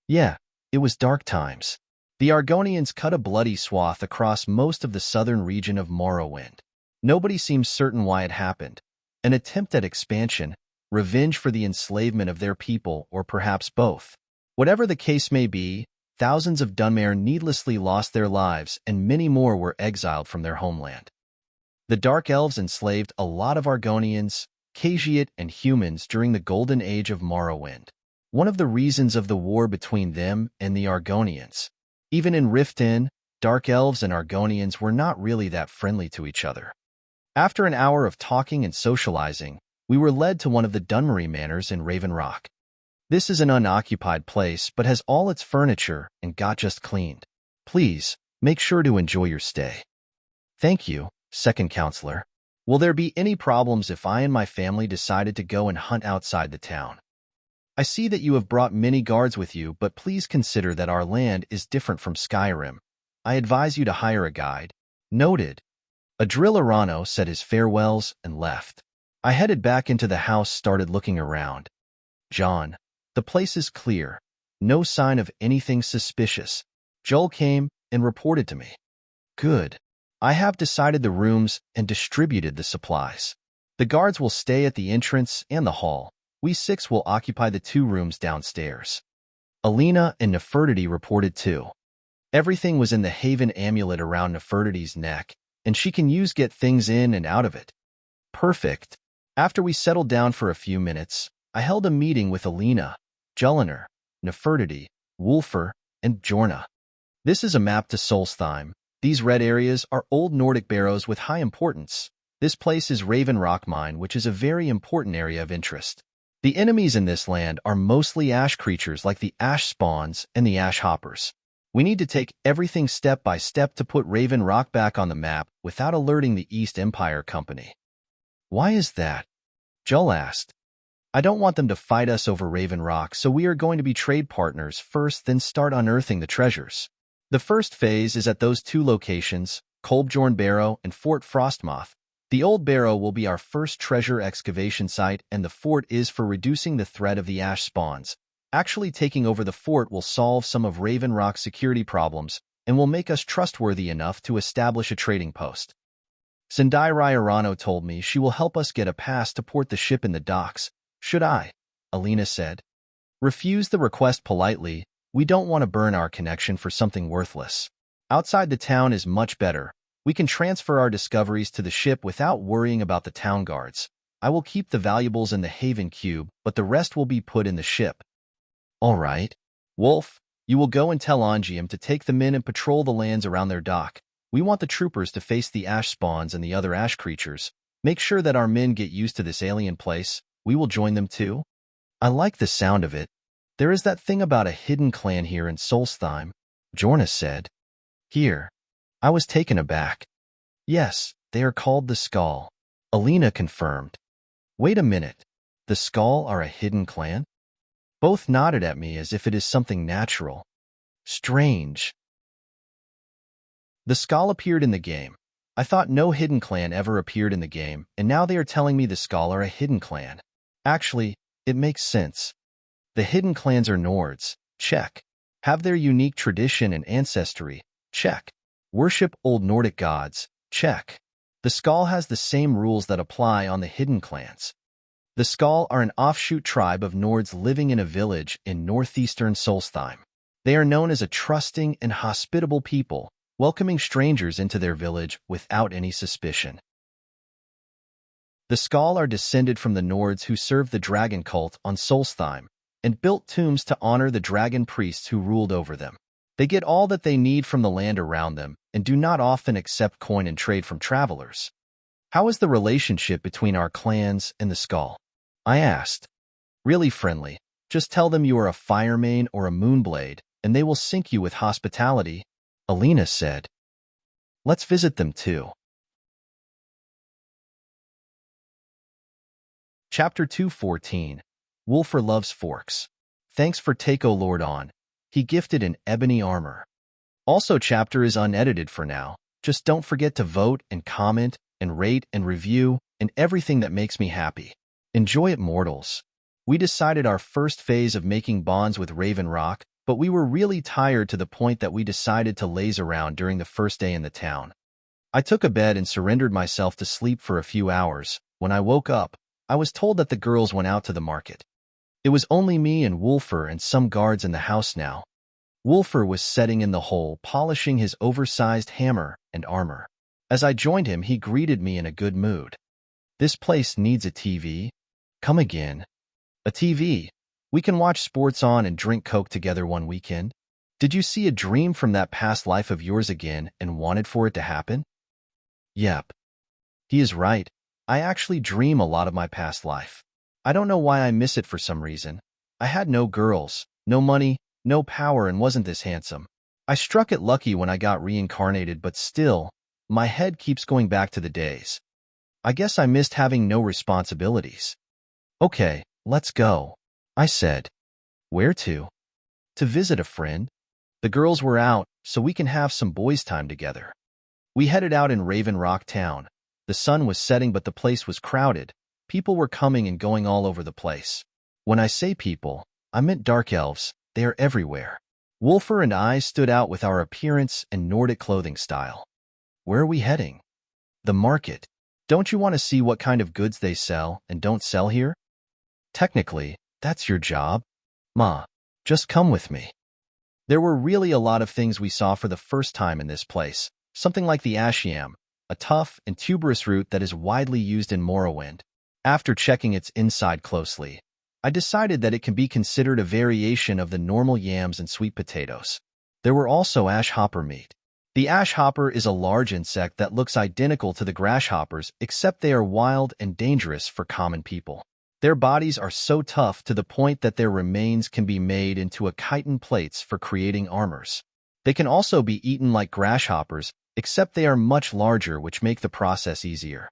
yeah, it was dark times. The Argonians cut a bloody swath across most of the southern region of Morrowind. Nobody seems certain why it happened. An attempt at expansion, revenge for the enslavement of their people, or perhaps both. Whatever the case may be, thousands of Dunmer needlessly lost their lives and many more were exiled from their homeland. The Dark Elves enslaved a lot of Argonians, Khajiit, and humans during the Golden Age of Morrowind. one of the reasons of the war between them and the Argonians. Even in Rift Inn, Dark Elves and Argonians were not really that friendly to each other. After an hour of talking and socializing, we were led to one of the Dunmery Manors in Raven Rock. This is an unoccupied place but has all its furniture and got just cleaned. Please, make sure to enjoy your stay. Thank you, second counselor. Will there be any problems if I and my family decided to go and hunt outside the town? I see that you have brought many guards with you, but please consider that our land is different from Skyrim. I advise you to hire a guide. Noted. Adril Arano said his farewells and left. I headed back into the house, started looking around. John, the place is clear. No sign of anything suspicious. Joel came and reported to me. Good. I have decided the rooms and distributed the supplies. The guards will stay at the entrance and the hall. We 6 will occupy the 2 rooms downstairs. Alina and Nefertiti reported too. Everything was in the Haven amulet around Nefertiti's neck, and she can get things in and out of it. Perfect. After we settled down for a few minutes, I held a meeting with Alina, Jullinar, Nefertiti, Wulfur, and Bjorna. This is a map to Solstheim. These red areas are old Nordic barrows with high importance. This place is Raven Rock Mine, which is a very important area of interest. The enemies in this land are mostly ash creatures like the ash spawns and the ash hoppers. We need to take everything step by step to put Raven Rock back on the map without alerting the East Empire Company. Why is that? Joel asked. I don't want them to fight us over Raven Rock, so we are going to be trade partners first, then start unearthing the treasures. The first phase is at those 2 locations, Kolbjorn Barrow and Fort Frostmoth. The old barrow will be our first treasure excavation site, and the fort is for reducing the threat of the ash spawns. Actually taking over the fort will solve some of Raven Rock's security problems and will make us trustworthy enough to establish a trading post. Sendai Arano told me she will help us get a pass to port the ship in the docks. Should I? Alina said. Refuse the request politely. We don't want to burn our connection for something worthless. Outside the town is much better. We can transfer our discoveries to the ship without worrying about the town guards. I will keep the valuables in the Haven Cube, but the rest will be put in the ship. All right. Wolf, you will go and tell Angium to take the men and patrol the lands around their dock. We want the troopers to face the ash spawns and the other ash creatures. Make sure that our men get used to this alien place. We will join them too. I like the sound of it. There is that thing about a hidden clan here in Solstheim, Bjorna said. Here. I was taken aback. Yes, they are called the Skaal. Alina confirmed. Wait a minute. The Skaal are a hidden clan? Both nodded at me as if it is something natural. Strange. The Skaal appeared in the game. I thought no hidden clan ever appeared in the game, and now they are telling me the Skaal are a hidden clan. Actually, it makes sense. The hidden clans are Nords. Check. Have their unique tradition and ancestry. Check. Worship old Nordic gods. Check. The Skaal has the same rules that apply on the hidden clans. The Skaal are an offshoot tribe of Nords living in a village in northeastern Solstheim. They are known as a trusting and hospitable people, welcoming strangers into their village without any suspicion. The Skaal are descended from the Nords who served the dragon cult on Solstheim and built tombs to honor the dragon priests who ruled over them. They get all that they need from the land around them and do not often accept coin and trade from travelers. How is the relationship between our clans and the Skaal? I asked. Really friendly. Just tell them you are a Firemane or a Moonblade, and they will sink you with hospitality, Alina said. Let's visit them too. Chapter 214. Wulfur loves forks. Thanks for Tako Lord on. He gifted an ebony armor. Also, chapter is unedited for now. Just don't forget to vote and comment and rate and review and everything that makes me happy. Enjoy it, mortals. We decided our first phase of making bonds with Raven Rock, but we were really tired to the point that we decided to laze around during the first day in the town. I took a bed and surrendered myself to sleep for a few hours. When I woke up, I was told that the girls went out to the market. It was only me and Wulfur and some guards in the house now. Wulfur was setting in the hole, polishing his oversized hammer and armor. As I joined him, he greeted me in a good mood. This place needs a TV. Come again. A TV. We can watch sports on and drink Coke together one weekend. Did you see a dream from that past life of yours again and wanted for it to happen? Yep. He is right. I actually dream a lot of my past life. I don't know why I miss it for some reason. I had no girls, no money, no power, and wasn't this handsome. I struck it lucky when I got reincarnated, but still, my head keeps going back to the days. I guess I missed having no responsibilities. Okay, let's go, I said. Where to? To visit a friend. The girls were out, so we can have some boys' time together. We headed out in Raven Rock Town. The sun was setting, but the place was crowded. People were coming and going all over the place. When I say people, I meant dark elves. They are everywhere. Wulfur and I stood out with our appearance and Nordic clothing style. Where are we heading? The market. Don't you want to see what kind of goods they sell and don't sell here? Technically, that's your job. Ma, just come with me. There were really a lot of things we saw for the first time in this place. Something like the ash yam, a tough and tuberous root that is widely used in Morrowind. After checking its inside closely, I decided that it can be considered a variation of the normal yams and sweet potatoes. There were also ash hopper meat. The ash hopper is a large insect that looks identical to the grasshoppers, except they are wild and dangerous for common people. Their bodies are so tough to the point that their remains can be made into a chitin plates for creating armors. They can also be eaten like grasshoppers, except they are much larger, which make the process easier.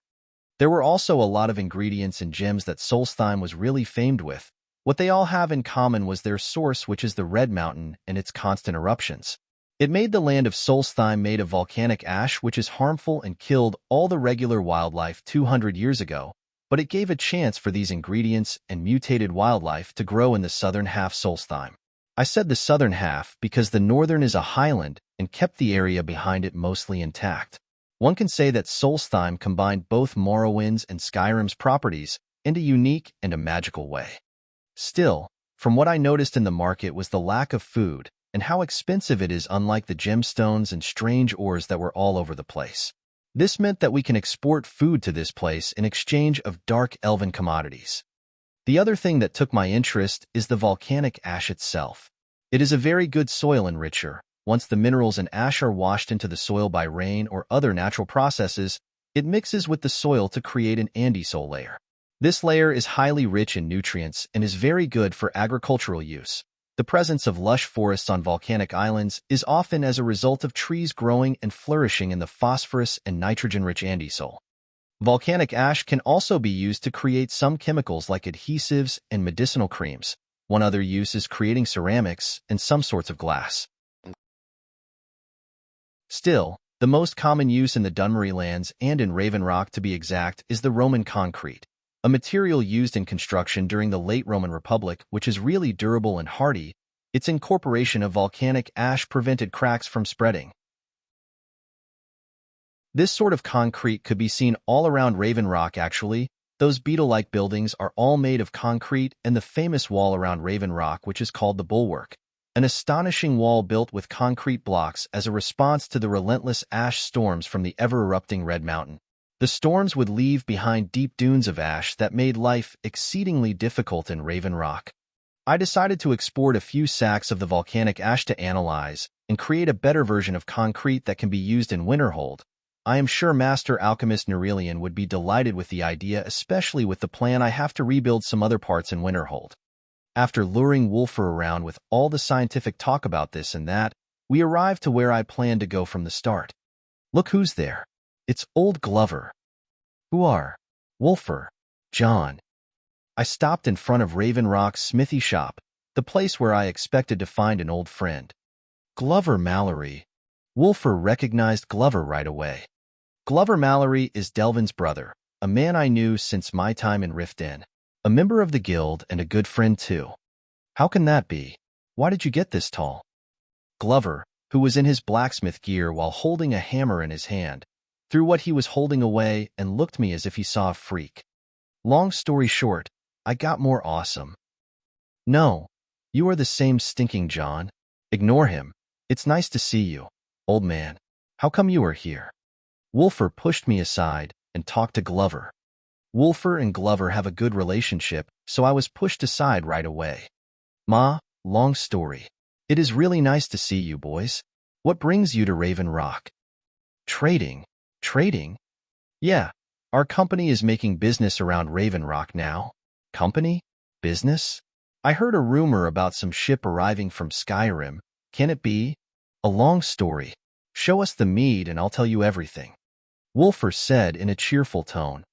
There were also a lot of ingredients and gems that Solstheim was really famed with. What they all have in common was their source, which is the Red Mountain and its constant eruptions. It made the land of Solstheim made of volcanic ash, which is harmful and killed all the regular wildlife 200 years ago, but it gave a chance for these ingredients and mutated wildlife to grow in the southern half Solstheim. I said the southern half because the northern is a highland and kept the area behind it mostly intact. One can say that Solstheim combined both Morrowind's and Skyrim's properties in a unique and a magical way. Still, from what I noticed in the market was the lack of food and how expensive it is, unlike the gemstones and strange ores that were all over the place. This meant that we can export food to this place in exchange of dark elven commodities. The other thing that took my interest is the volcanic ash itself. It is a very good soil enricher. Once the minerals and ash are washed into the soil by rain or other natural processes, it mixes with the soil to create an andesol layer. This layer is highly rich in nutrients and is very good for agricultural use. The presence of lush forests on volcanic islands is often as a result of trees growing and flourishing in the phosphorus and nitrogen-rich andesol. Volcanic ash can also be used to create some chemicals like adhesives and medicinal creams. One other use is creating ceramics and some sorts of glass. Still, the most common use in the Dunmery lands and in Raven Rock, to be exact, is the Roman concrete, a material used in construction during the late Roman Republic, which is really durable and hardy. Its incorporation of volcanic ash prevented cracks from spreading. This sort of concrete could be seen all around Raven Rock actually. Those beetle-like buildings are all made of concrete, and the famous wall around Raven Rock, which is called the Bulwark, an astonishing wall built with concrete blocks as a response to the relentless ash storms from the ever-erupting Red Mountain. The storms would leave behind deep dunes of ash that made life exceedingly difficult in Raven Rock. I decided to export a few sacks of the volcanic ash to analyze and create a better version of concrete that can be used in Winterhold. I am sure Master Alchemist Nerelian would be delighted with the idea, especially with the plan I have to rebuild some other parts in Winterhold. After luring Wulfur around with all the scientific talk about this and that, we arrived to where I planned to go from the start. Look who's there. It's old Glover. Who are? Wulfur. John. I stopped in front of Raven Rock's smithy shop, the place where I expected to find an old friend. Glover Mallory. Wulfur recognized Glover right away. Glover Mallory is Delvin's brother, a man I knew since my time in Rift Inn, a member of the guild and a good friend too. How can that be? Why did you get this tall? Glover, who was in his blacksmith gear while holding a hammer in his hand, threw what he was holding away and looked at me as if he saw a freak. Long story short, I got more awesome. No, you are the same stinking John. Ignore him. It's nice to see you, old man. How come you are here? Wulfur pushed me aside and talked to Glover. Wulfur and Glover have a good relationship, so I was pushed aside right away. Long story. It is really nice to see you, boys. What brings you to Raven Rock? Trading. Trading? Yeah, our company is making business around Raven Rock now. Company? Business? I heard a rumor about some ship arriving from Skyrim. Can it be? A long story. Show us the mead and I'll tell you everything. Wulfur said in a cheerful tone.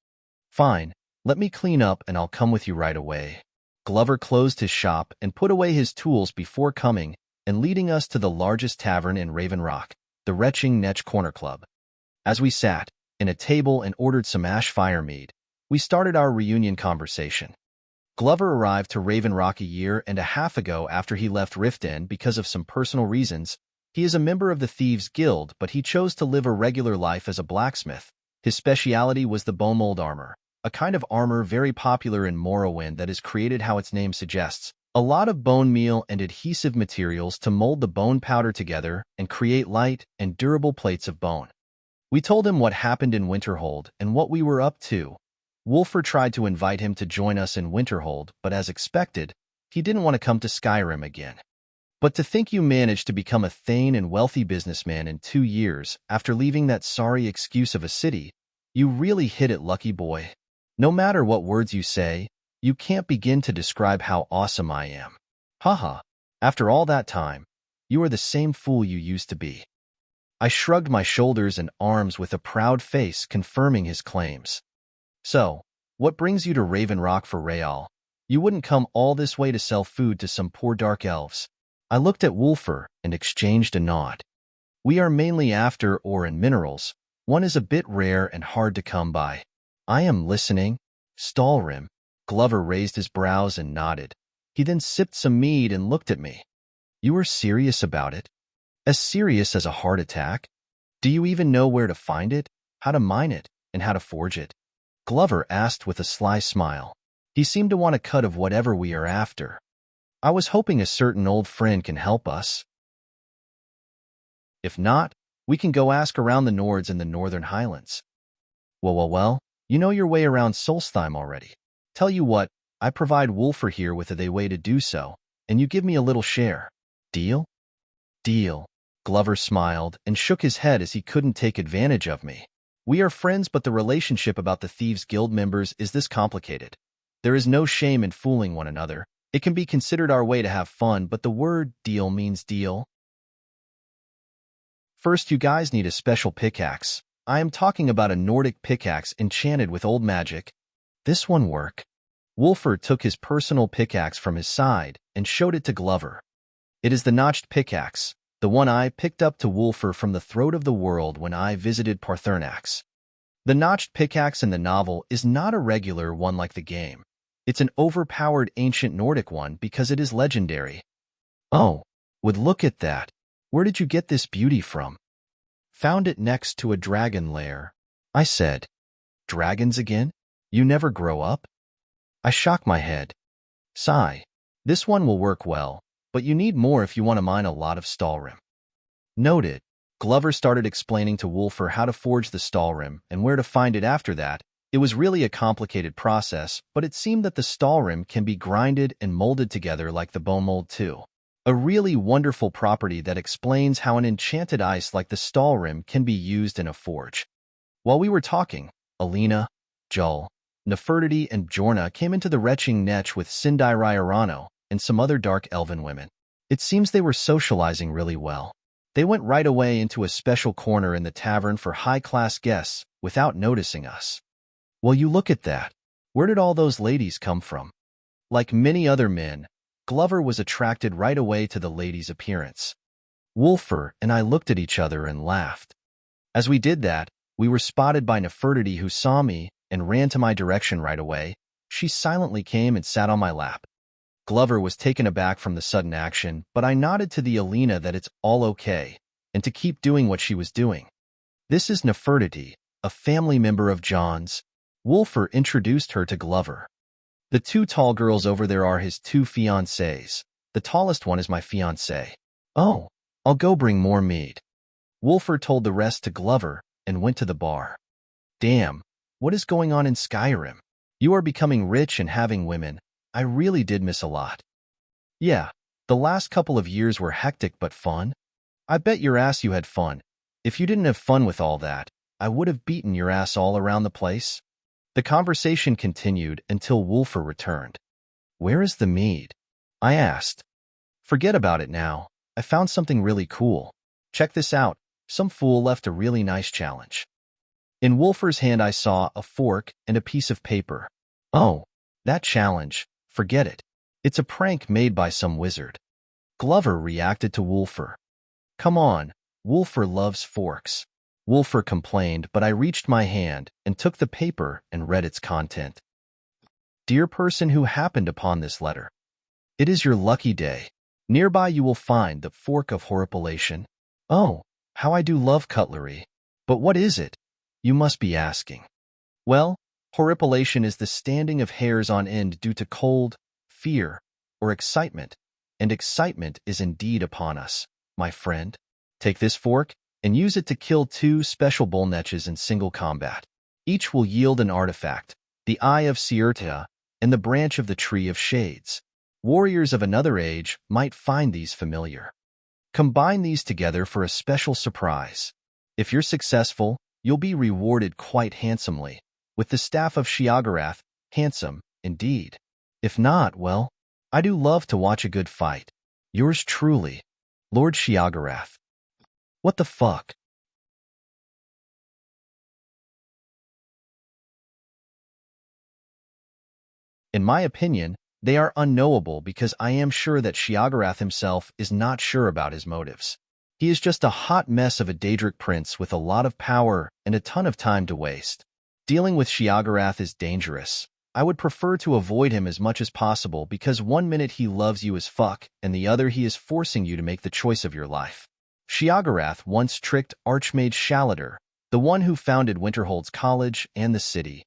Fine, let me clean up and I'll come with you right away. Glover closed his shop and put away his tools before coming and leading us to the largest tavern in Raven Rock, the Retching Netch Corner Club. As we sat in a table and ordered some ash fire mead, we started our reunion conversation. Glover arrived to Raven Rock a year and a half ago after he left Riften because of some personal reasons. He is a member of the Thieves' Guild, but he chose to live a regular life as a blacksmith. His specialty was the bone mold armor, a kind of armor very popular in Morrowind that is created how its name suggests. A lot of bone meal and adhesive materials to mold the bone powder together and create light and durable plates of bone. We told him what happened in Winterhold and what we were up to. Wulfur tried to invite him to join us in Winterhold, but as expected, he didn't want to come to Skyrim again. But to think you managed to become a thane and wealthy businessman in 2 years after leaving that sorry excuse of a city, you really hit it, lucky boy. No matter what words you say, you can't begin to describe how awesome I am. Haha, after all that time, you are the same fool you used to be. I shrugged my shoulders and arms with a proud face confirming his claims. So, what brings you to Raven Rock for Real? You wouldn't come all this way to sell food to some poor dark elves. I looked at Wulfur and exchanged a nod. We are mainly after ore and minerals. One is a bit rare and hard to come by. I am listening. Stalrim. Glover raised his brows and nodded. He then sipped some mead and looked at me. You are serious about it? As serious as a heart attack? Do you even know where to find it, how to mine it, and how to forge it? Glover asked with a sly smile. He seemed to want a cut of whatever we are after. I was hoping a certain old friend can help us. If not, we can go ask around the Nords in the Northern Highlands. Well, you know your way around Solstheim already. Tell you what, I provide Wulfur here with a way to do so, and you give me a little share. Deal? Deal. Glover smiled and shook his head as he couldn't take advantage of me. We are friends, but the relationship about the Thieves' Guild members is this complicated. There is no shame in fooling one another. It can be considered our way to have fun, but the word deal means deal. First, you guys need a special pickaxe. I am talking about a Nordic pickaxe enchanted with old magic. This one work. Wulfur took his personal pickaxe from his side and showed it to Glover. It is the notched pickaxe, the one I picked up to Wulfur from the throat of the world when I visited Parthernax. The notched pickaxe in the novel is not a regular one like the game. It's an overpowered ancient Nordic one because it is legendary. Oh, would look at that. Where did you get this beauty from? Found it next to a dragon lair. I said. Dragons again? You never grow up? I shook my head. Sigh. This one will work well, but you need more if you want to mine a lot of Stalrim. Noted. Glover started explaining to Wulfur how to forge the Stalrim and where to find it after that. It was really a complicated process, but it seemed that the Stalrim can be grinded and molded together like the bone mold too. A really wonderful property that explains how an enchanted ice like the Stalrim can be used in a forge. While we were talking, Alina, Jull, Nefertiti, and Bjorna came into the Retching Netch with Sindai Ryorano and some other dark elven women. It seems they were socializing really well. They went right away into a special corner in the tavern for high-class guests without noticing us. Well, you look at that. Where did all those ladies come from? Like many other men, Glover was attracted right away to the lady's appearance. Wulfur and I looked at each other and laughed. As we did that, we were spotted by Nefertiti, who saw me and ran to my direction right away. She silently came and sat on my lap. Glover was taken aback from the sudden action, but I nodded to the Alina that it's all okay, and to keep doing what she was doing. This is Nefertiti, a family member of John's. Wulfur introduced her to Glover. The 2 tall girls over there are his 2 fiancées. The tallest one is my fiancée. Oh, I'll go bring more mead. Wulfur told the rest to Glover and went to the bar. Damn, what is going on in Skyrim? You are becoming rich and having women. I really did miss a lot. Yeah, the last couple of years were hectic but fun. I bet your ass you had fun. If you didn't have fun with all that, I would have beaten your ass all around the place. The conversation continued until Wulfur returned. Where is the mead? I asked. Forget about it now. I found something really cool. Check this out. Some fool left a really nice challenge. In Wulfur's hand I saw a fork and a piece of paper. Oh, that challenge. Forget it. It's a prank made by some wizard. Glover reacted to Wulfur. Come on, Wulfur loves forks. Wulfur complained, but I reached my hand and took the paper and read its content. Dear person who happened upon this letter, it is your lucky day. Nearby you will find the fork of horripilation. Oh, how I do love cutlery. But what is it? You must be asking. Well, horripilation is the standing of hairs on end due to cold, fear, or excitement, and excitement is indeed upon us, my friend. Take this fork and use it to kill 2 special bullnetches in single combat. Each will yield an artifact, the Eye of Sierta and the Branch of the Tree of Shades. Warriors of another age might find these familiar. Combine these together for a special surprise. If you're successful, you'll be rewarded quite handsomely, with the Staff of Shiagarath, handsome, indeed. If not, well, I do love to watch a good fight. Yours truly, Lord Shiagarath. What the fuck? In my opinion, they are unknowable because I am sure that Shiagarath himself is not sure about his motives. He is just a hot mess of a Daedric prince with a lot of power and a ton of time to waste. Dealing with Shiagarath is dangerous. I would prefer to avoid him as much as possible because one minute he loves you as fuck and the other he is forcing you to make the choice of your life. Shiagarath once tricked Archmage Shaladar, the one who founded Winterhold's College and the city.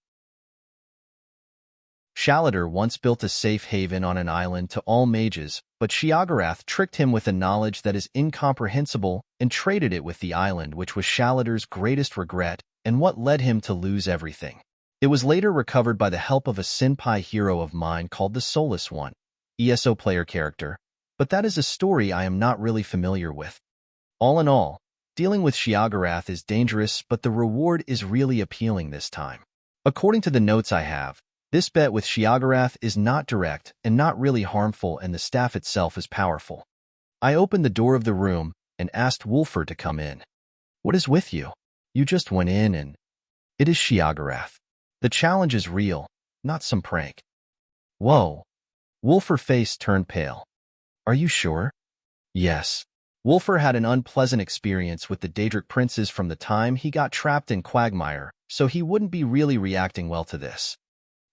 Shaladar once built a safe haven on an island to all mages, but Shiagarath tricked him with a knowledge that is incomprehensible and traded it with the island, which was Shaladar's greatest regret and what led him to lose everything. It was later recovered by the help of a senpai hero of mine called the Soulless One, ESO player character, but that is a story I am not really familiar with. All in all, dealing with Shiagarath is dangerous, but the reward is really appealing this time. According to the notes I have, this bet with Shiagarath is not direct and not really harmful, and the staff itself is powerful. I opened the door of the room and asked Wulfur to come in. What is with you? You just went in and... It is Shiagarath. The challenge is real, not some prank. Whoa. Wulfur's face turned pale. Are you sure? Yes. Wulfur had an unpleasant experience with the Daedric princes from the time he got trapped in Quagmire, so he wouldn't be really reacting well to this.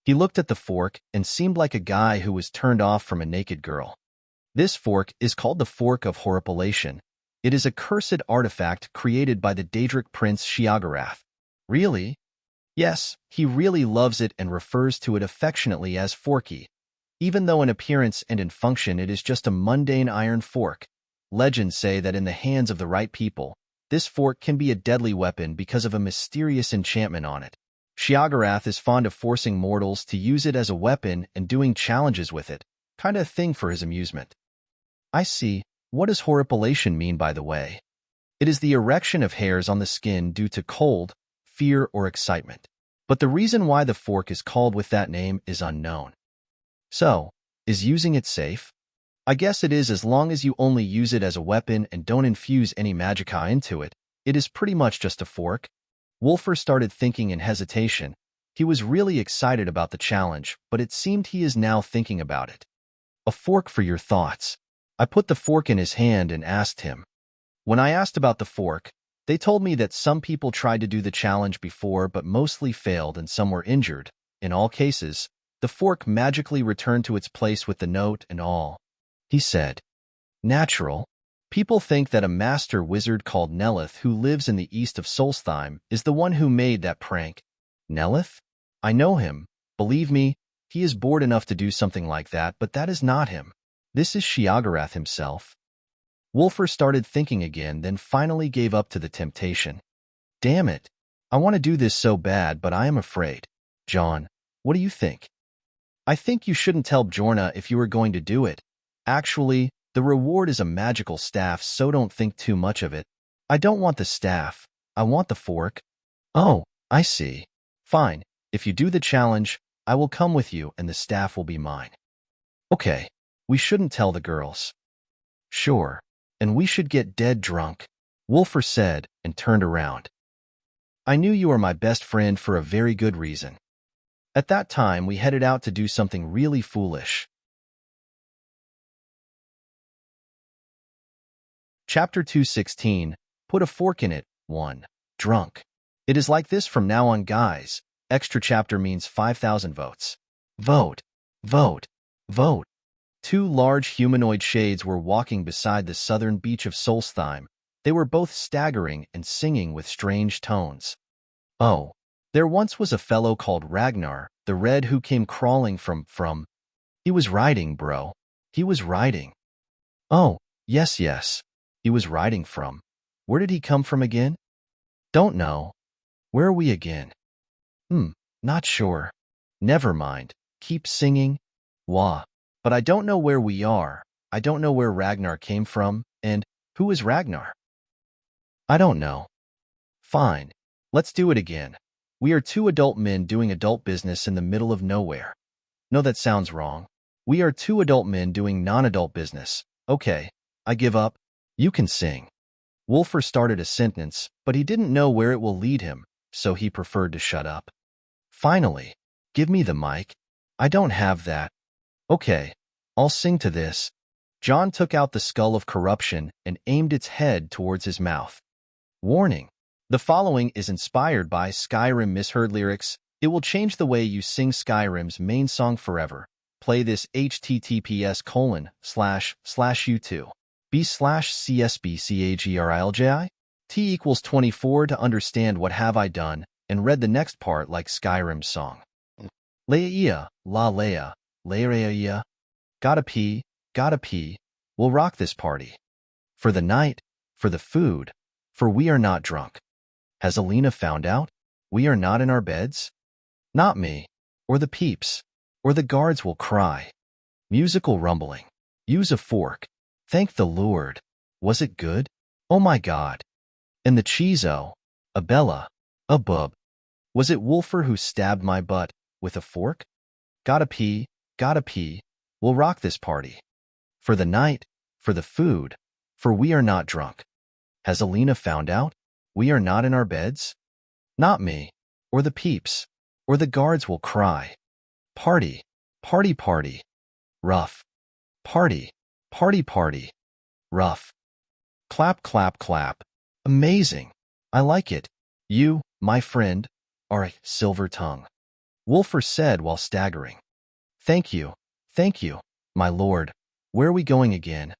He looked at the fork and seemed like a guy who was turned off from a naked girl. This fork is called the Fork of Horripilation. It is a cursed artifact created by the Daedric prince Shiagarath. Really? Yes, he really loves it and refers to it affectionately as Forky. Even though in appearance and in function it is just a mundane iron fork, legends say that in the hands of the right people, this fork can be a deadly weapon because of a mysterious enchantment on it. Shiagarath is fond of forcing mortals to use it as a weapon and doing challenges with it, kind of thing for his amusement. I see. What does horripilation mean, by the way? It is the erection of hairs on the skin due to cold, fear, or excitement. But the reason why the fork is called with that name is unknown. So, is using it safe? I guess it is as long as you only use it as a weapon and don't infuse any magicka into it. It is pretty much just a fork. Wulfur started thinking in hesitation. He was really excited about the challenge, but it seemed he is now thinking about it. A fork for your thoughts. I put the fork in his hand and asked him. When I asked about the fork, they told me that some people tried to do the challenge before but mostly failed and some were injured. In all cases, the fork magically returned to its place with the note and all. He said, Natural. People think that a master wizard called Nelith who lives in the east of Solstheim is the one who made that prank. Nelith? I know him. Believe me, he is bored enough to do something like that, but that is not him. This is Shiagarath himself. Wulfur started thinking again, then finally gave up to the temptation. Damn it. I want to do this so bad, but I am afraid. John, what do you think? I think you shouldn't tell Bjorna if you are going to do it. Actually, the reward is a magical staff, so don't think too much of it. I don't want the staff. I want the fork. Oh, I see. Fine. If you do the challenge, I will come with you and the staff will be mine. Okay. We shouldn't tell the girls. Sure. And we should get dead drunk, Wulfur said and turned around. I knew you were my best friend for a very good reason. At that time, we headed out to do something really foolish. Chapter 216, Put a Fork in It, 1. Drunk. It is like this from now on, guys. Extra chapter means 5,000 votes. Vote. Vote. Vote. Two large humanoid shades were walking beside the southern beach of Solstheim. They were both staggering and singing with strange tones. Oh, there once was a fellow called Ragnar, the Red, who came crawling from. He was riding, bro. He was riding. Oh, yes. He was riding from. Where did he come from again? Don't know. Where are we again? Not sure. Never mind. Keep singing. Wah. But I don't know where we are. I don't know where Ragnar came from, and who is Ragnar? I don't know. Fine. Let's do it again. We are two adult men doing adult business in the middle of nowhere. No, that sounds wrong. We are two adult men doing non-adult business. Okay, I give up. You can sing. Wulfur started a sentence, but he didn't know where it will lead him, so he preferred to shut up. Finally, give me the mic. I don't have that. Okay, I'll sing to this. John took out the skull of corruption and aimed its head towards his mouth. Warning. The following is inspired by Skyrim misheard lyrics. It will change the way you sing Skyrim's main song forever. Play this https://u2b/csbcagrilji t equals 24 to understand what have I done, and read the next part like Skyrim's song. Leia, la Leia, Leia, gotta pee, we'll rock this party. For the night, for the food, for we are not drunk. Has Alina found out? We are not in our beds? Not me, or the peeps, or the guards will cry. Musical rumbling. Use a fork. Thank the Lord. Was it good? Oh my God. And the cheeso. A Bella. A bub. Was it Wulfur who stabbed my butt with a fork? Gotta pee, we'll rock this party. For the night, for the food, for we are not drunk. Has Alina found out? We are not in our beds? Not me, or the peeps, or the guards will cry. Party. Rough. Party. Rough. Clap. Amazing. I like it. You, my friend, are a silver tongue. Wulfur said while staggering. Thank you, my lord. Where are we going again?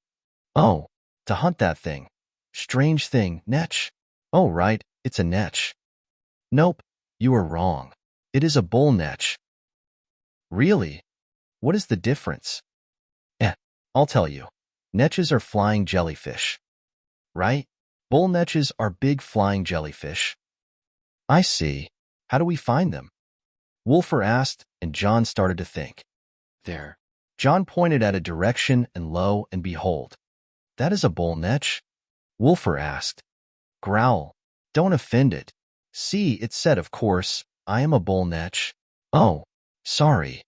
Oh, to hunt that thing. Strange thing, netch. Oh, right, it's a netch. Nope, you are wrong. It is a bull netch. Really? What is the difference? I'll tell you. Netches are flying jellyfish. Right? Bull netches are big flying jellyfish. I see. How do we find them? Wulfur asked, and John started to think. There. John pointed at a direction, and lo and behold. That is a bull netch? Wulfur asked. Growl. Don't offend it. See, it said, of course, I am a bull netch. Oh, sorry.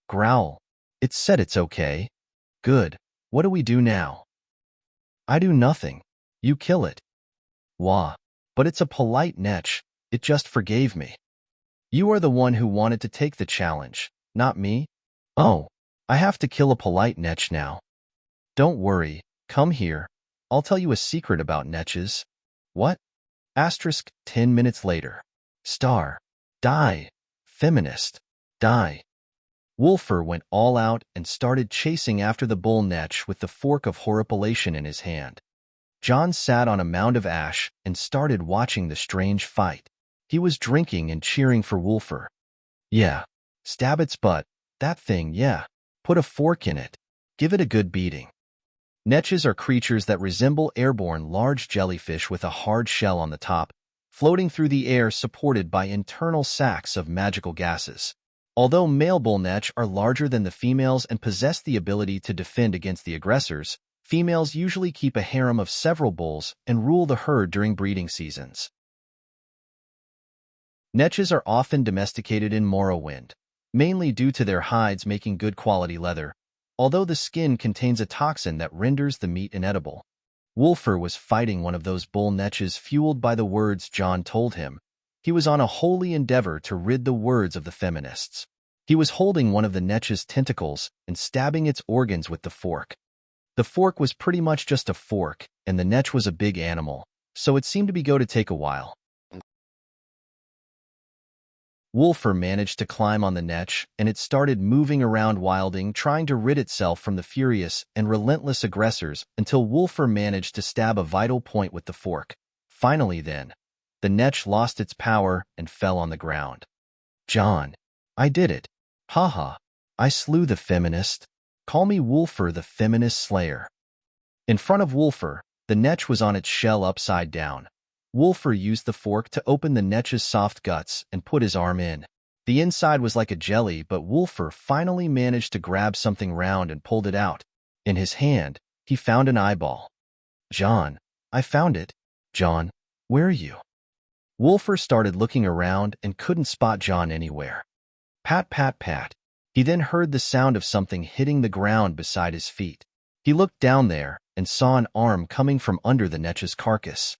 Growl. It said it's okay. Good. What do we do now? I do nothing. You kill it. Wah. But it's a polite netch. It just forgave me. You are the one who wanted to take the challenge, not me. Oh, I have to kill a polite netch now. Don't worry. Come here. I'll tell you a secret about netches. What? 10 minutes later. Star. Die. Feminist. Die. Wulfur went all out and started chasing after the bull netch with the fork of horripilation in his hand. John sat on a mound of ash and started watching the strange fight. He was drinking and cheering for Wulfur. Yeah. Stab its butt. That thing, yeah. Put a fork in it. Give it a good beating. Netches are creatures that resemble airborne large jellyfish with a hard shell on the top, floating through the air supported by internal sacs of magical gases. Although male bull netch are larger than the females and possess the ability to defend against the aggressors, females usually keep a harem of several bulls and rule the herd during breeding seasons. Netches are often domesticated in Morrowind, mainly due to their hides making good quality leather, although the skin contains a toxin that renders the meat inedible. Wulfur was fighting one of those bull netches fueled by the words John told him. He was on a holy endeavor to rid the words of the feminists. He was holding one of the netch's tentacles and stabbing its organs with the fork. The fork was pretty much just a fork, and the netch was a big animal, so it seemed to take a while. Wulfur managed to climb on the netch, and it started moving around wilding, trying to rid itself from the furious and relentless aggressors until Wulfur managed to stab a vital point with the fork. Finally then, the netch lost its power and fell on the ground. John, I did it. Haha, I slew the feminist. Call me Wulfur the feminist slayer. In front of Wulfur, the netch was on its shell upside down. Wulfur used the fork to open the netch's soft guts and put his arm in. The inside was like a jelly, but Wulfur finally managed to grab something round and pulled it out. In his hand, he found an eyeball. John, I found it. John, where are you? Wulfur started looking around and couldn't spot John anywhere. Pat, pat, pat. He then heard the sound of something hitting the ground beside his feet. He looked down there and saw an arm coming from under the netch's carcass.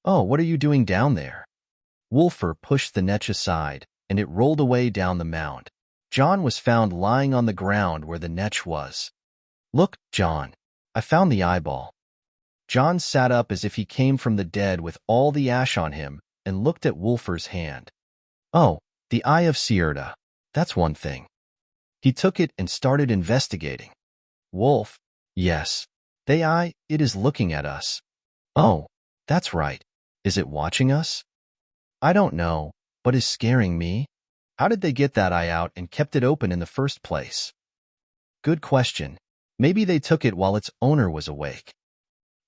Oh, what are you doing down there? Wulfur pushed the netch aside, and it rolled away down the mound. John was found lying on the ground where the netch was. Look, John, I found the eyeball. John sat up as if he came from the dead with all the ash on him and looked at Wulfur's hand. Oh, the Eye of Sierda. That's one thing. He took it and started investigating. Wolf, yes. The eye, it is looking at us. Oh, that's right. Is it watching us? I don't know, but is scaring me. How did they get that eye out and kept it open in the first place? Good question. Maybe they took it while its owner was awake.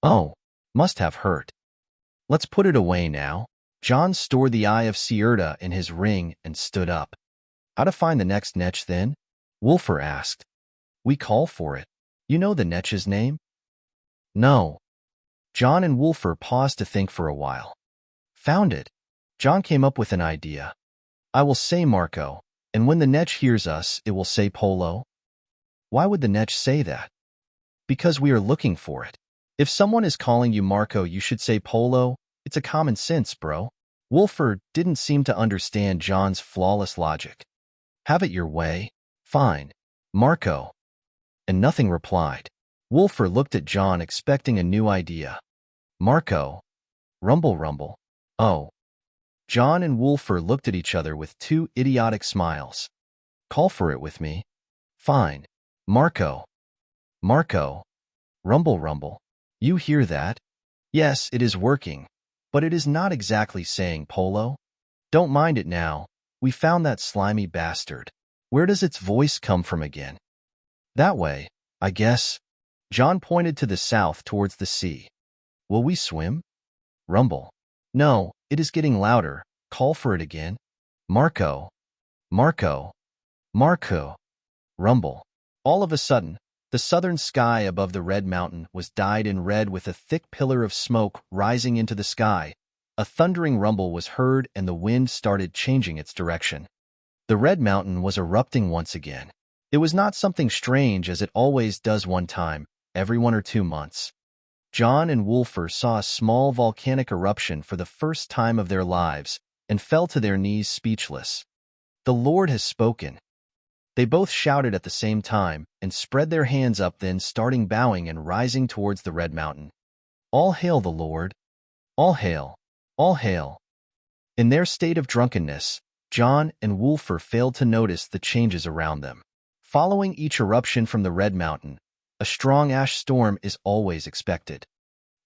Oh, must have hurt. Let's put it away now. John stored the Eye of Sierda in his ring and stood up. How to find the next netch then? Wulfur asked. We call for it. You know the netch's name? No. John and Wulfur paused to think for a while. Found it. John came up with an idea. I will say Marco, and when the netch hears us, it will say Polo. Why would the netch say that? Because we are looking for it. If someone is calling you Marco, you should say Polo. It's a common sense, bro. Wulfur didn't seem to understand John's flawless logic. Have it your way. Fine. Marco. And nothing replied. Wulfur looked at John expecting a new idea. Marco. Rumble rumble. Oh. John and Wulfur looked at each other with two idiotic smiles. Call for it with me. Fine. Marco. Marco. Rumble rumble. You hear that? Yes, it is working. But it is not exactly saying Polo. Don't mind it now. We found that slimy bastard. Where does its voice come from again? That way, I guess. John pointed to the south towards the sea. Will we swim? Rumble. No, it is getting louder. Call for it again. Marco. Marco. Marco. Rumble. All of a sudden, the southern sky above the red mountain was dyed in red with a thick pillar of smoke rising into the sky. A thundering rumble was heard and the wind started changing its direction. The red mountain was erupting once again. It was not something strange as it always does one time, every 1 or 2 months. John and Wulfur saw a small volcanic eruption for the first time of their lives and fell to their knees speechless. The Lord has spoken. They both shouted at the same time and spread their hands up, then starting bowing and rising towards the red mountain. All hail the Lord! All hail! All hail! In their state of drunkenness, John and Wulfur failed to notice the changes around them. Following each eruption from the red mountain, a strong ash storm is always expected.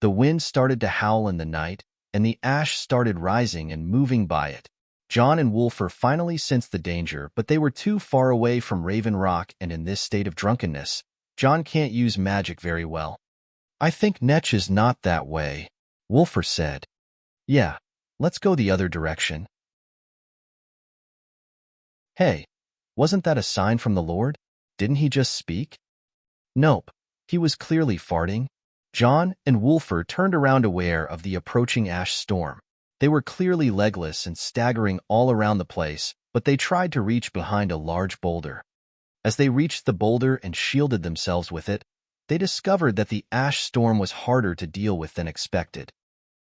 The wind started to howl in the night, and the ash started rising and moving by it. John and Wulfur finally sensed the danger, but they were too far away from Raven Rock, and in this state of drunkenness, John can't use magic very well. I think Netch is not that way, Wulfur said. Yeah, let's go the other direction. Hey, Wasn't that a sign from the Lord? Didn't he just speak? Nope. He was clearly farting. John and Wulfur turned around aware of the approaching ash storm. They were clearly legless and staggering all around the place, but they tried to reach behind a large boulder. As they reached the boulder and shielded themselves with it, they discovered that the ash storm was harder to deal with than expected.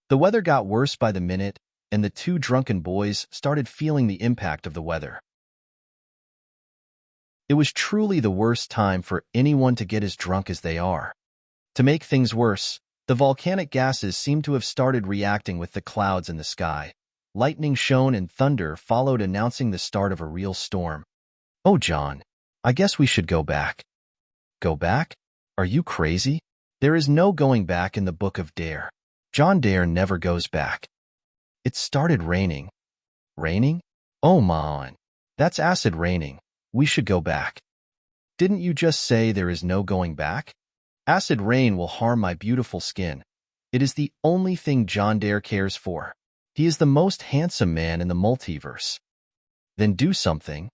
The weather got worse by the minute, and the two drunken boys started feeling the impact of the weather. It was truly the worst time for anyone to get as drunk as they are. To make things worse, the volcanic gases seemed to have started reacting with the clouds in the sky. Lightning shone and thunder followed, announcing the start of a real storm. "Oh, John, I guess we should go back." "Go back? Are you crazy? There is no going back in the Book of Dare. John Dare never goes back." "It started raining." "Raining? Oh, man. That's acid raining. We should go back." "Didn't you just say there is no going back? Acid rain will harm my beautiful skin. It is the only thing John Dare cares for. He is the most handsome man in the multiverse." "Then do something."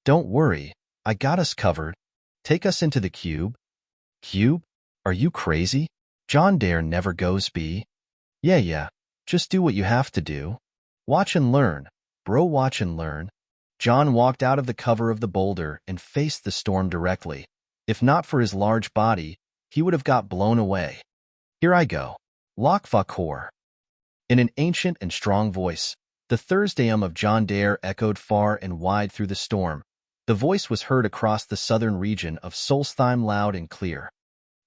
"Don't worry. I got us covered. Take us into the cube." "Cube? Are you crazy? John Dare never goes B." Yeah. Just do what you have to do. Watch and learn. Bro, watch and learn." John walked out of the cover of the boulder and faced the storm directly. If not for his large body, he would have got blown away. "Here I go. Lokvakor." In an ancient and strong voice, the Thursdayum of John Dare echoed far and wide through the storm. The voice was heard across the southern region of Solstheim loud and clear.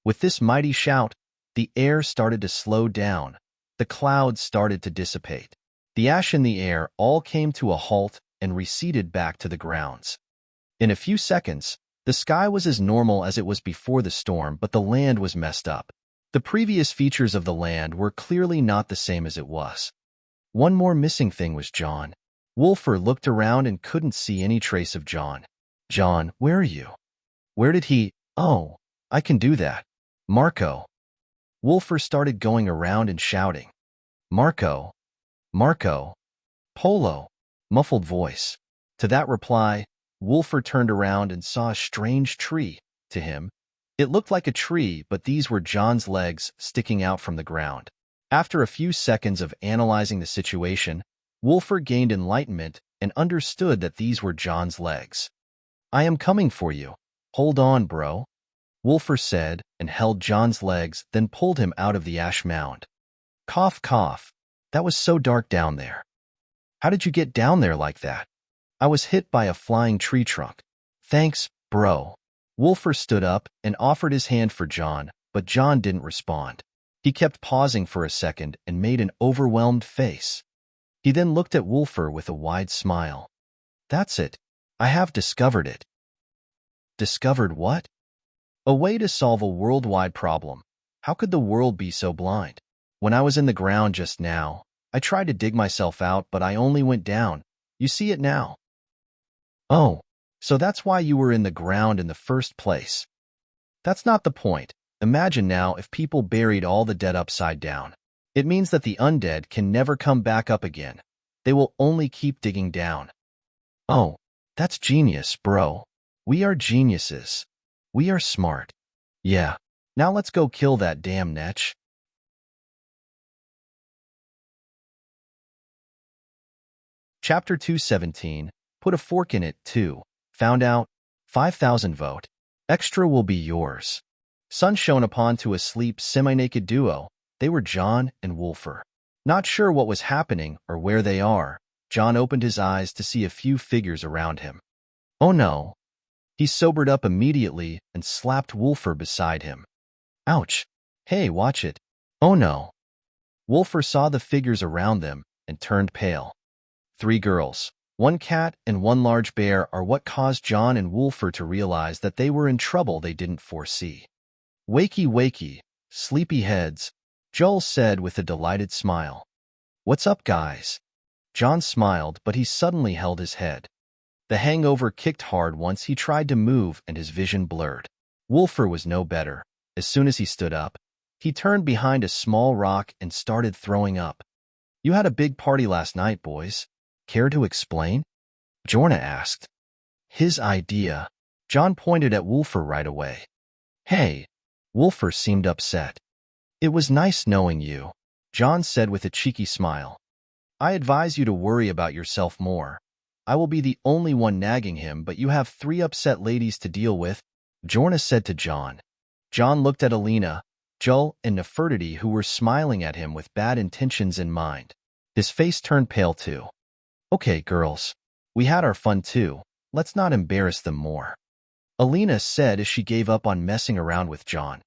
With this mighty shout, the air started to slow down. The clouds started to dissipate. The ash in the air all came to a halt and receded back to the grounds. In a few seconds, the sky was as normal as it was before the storm, but the land was messed up. The previous features of the land were clearly not the same as it was. One more missing thing was John. Wulfur looked around and couldn't see any trace of John. "John, where are you? Where did he— Oh, I can do that. Marco." Wulfur started going around and shouting, "Marco! Marco! Polo!" Muffled voice. To that reply, Wulfur turned around and saw a strange tree. To him, it looked like a tree, but these were John's legs sticking out from the ground. After a few seconds of analyzing the situation, Wulfur gained enlightenment and understood that these were John's legs. "I am coming for you. Hold on, bro," Wulfur said, and held John's legs, then pulled him out of the ash mound. Cough, cough. That was so dark down there. "How did you get down there like that?" "I was hit by a flying tree trunk." "Thanks, bro." Wulfur stood up and offered his hand for John, but John didn't respond. He kept pausing for a second and made an overwhelmed face. He then looked at Wulfur with a wide smile. "That's it. I have discovered it." "Discovered what?" "A way to solve a worldwide problem. How could the world be so blind? When I was in the ground just now, I tried to dig myself out, but I only went down. You see it now." "Oh, so that's why you were in the ground in the first place." "That's not the point. Imagine now if people buried all the dead upside down. It means that the undead can never come back up again. They will only keep digging down." "Oh, that's genius, bro. We are geniuses. We are smart. Yeah. Now let's go kill that damn Netch." Chapter 217. Put a fork in it, too. Found out. 5,000 vote. Extra will be yours. Sun shone upon to a sleep semi-naked duo. They were John and Wulfur. Not sure what was happening or where they are, John opened his eyes to see a few figures around him. Oh no. He sobered up immediately and slapped Wulfur beside him. Ouch. Hey, watch it. Oh no. Wulfur saw the figures around them and turned pale. 3 girls, 1 cat, and 1 large bear are what caused John and Wulfur to realize that they were in trouble they didn't foresee. Wakey, wakey, sleepy heads, Joel said with a delighted smile. What's up, guys? John smiled, but he suddenly held his head. The hangover kicked hard once he tried to move and his vision blurred. Wulfur was no better. As soon as he stood up, he turned behind a small rock and started throwing up. You had a big party last night, boys. Care to explain? Bjorna asked. His idea. John pointed at Wulfur right away. Hey. Wulfur seemed upset. It was nice knowing you, John said with a cheeky smile. I advise you to worry about yourself more. I will be the only one nagging him, but you have 3 upset ladies to deal with, Bjorna said to John. John looked at Alina, Joel, and Nefertiti, who were smiling at him with bad intentions in mind. His face turned pale too. Okay, girls. We had our fun too. Let's not embarrass them more, Alina said as she gave up on messing around with John.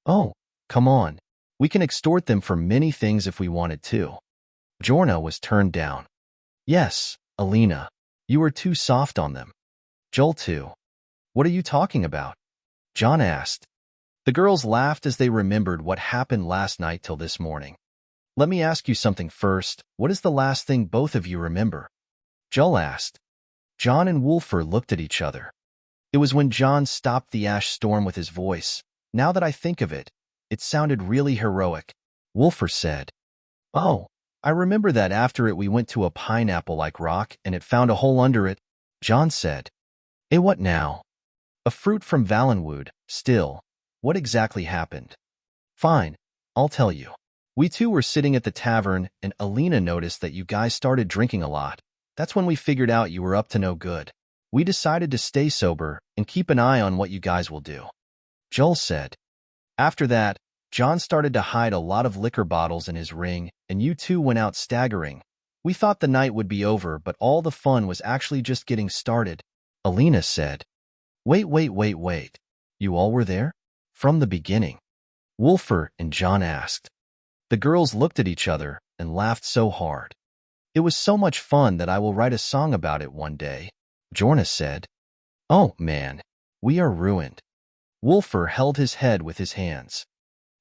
Oh, come on. We can extort them for many things if we wanted to. Bjorna was turned down. Yes, Alina. You were too soft on them. Joel too. What are you talking about? John asked. The girls laughed as they remembered what happened last night till this morning. Let me ask you something first. What is the last thing both of you remember? Joel asked. John and Wulfur looked at each other. It was when John stopped the ash storm with his voice. Now that I think of it, it sounded really heroic. Wulfur said. Oh, I remember that after it we went to a pineapple-like rock and it found a hole under it, John said. Eh, what now? A fruit from Valenwood. Still, what exactly happened? Fine, I'll tell you. We two were sitting at the tavern and Alina noticed that you guys started drinking a lot. That's when we figured out you were up to no good. We decided to stay sober and keep an eye on what you guys will do, Joel said. After that, John started to hide a lot of liquor bottles in his ring, and you two went out staggering. We thought the night would be over, but all the fun was actually just getting started, Alina said. Wait. You all were there? From the beginning? Wulfur and John asked. The girls looked at each other and laughed so hard. It was so much fun that I will write a song about it one day, Bjorna said. Oh, man. We are ruined. Wulfur held his head with his hands.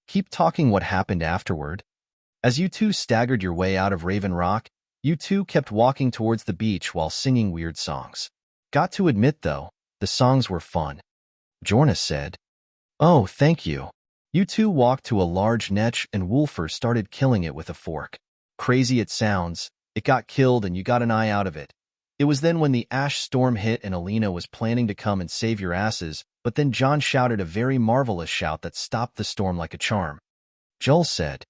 Keep talking what happened afterward. As you two staggered your way out of Raven Rock, you two kept walking towards the beach while singing weird songs. Got to admit, though, the songs were fun, Bjorna said. Oh, thank you. You two walked to a large netch and Wulfur started killing it with a fork. Crazy it sounds. It got killed and you got an eye out of it. It was then when the ash storm hit and Alina was planning to come and save your asses, but then John shouted a very marvelous shout that stopped the storm like a charm, Joel said.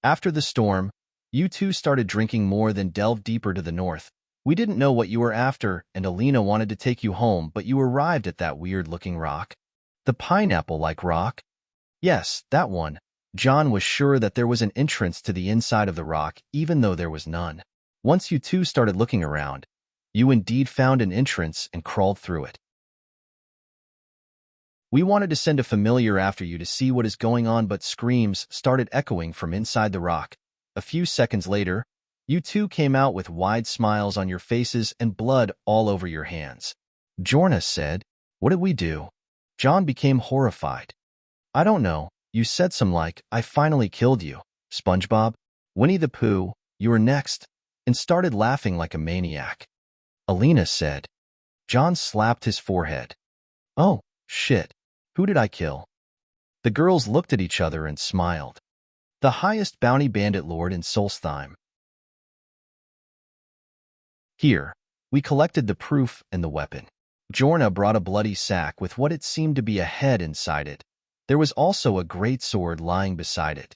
After the storm, you two started drinking more than delved deeper to the north. We didn't know what you were after, and Alina wanted to take you home, but you arrived at that weird-looking rock. The pineapple-like rock? Yes, that one. John was sure that there was an entrance to the inside of the rock, even though there was none. Once you two started looking around, you indeed found an entrance and crawled through it. We wanted to send a familiar after you to see what is going on, but screams started echoing from inside the rock. A few seconds later, you two came out with wide smiles on your faces and blood all over your hands. Bjorna said, What did we do? John became horrified. I don't know. You said some like, I finally killed you, SpongeBob. Winnie the Pooh, you were next, and started laughing like a maniac, Alina said. John slapped his forehead. Oh, shit. Who did I kill? The girls looked at each other and smiled. The highest bounty bandit lord in Solstheim. Here, we collected the proof and the weapon. Bjorna brought a bloody sack with what it seemed to be a head inside it. There was also a great sword lying beside it.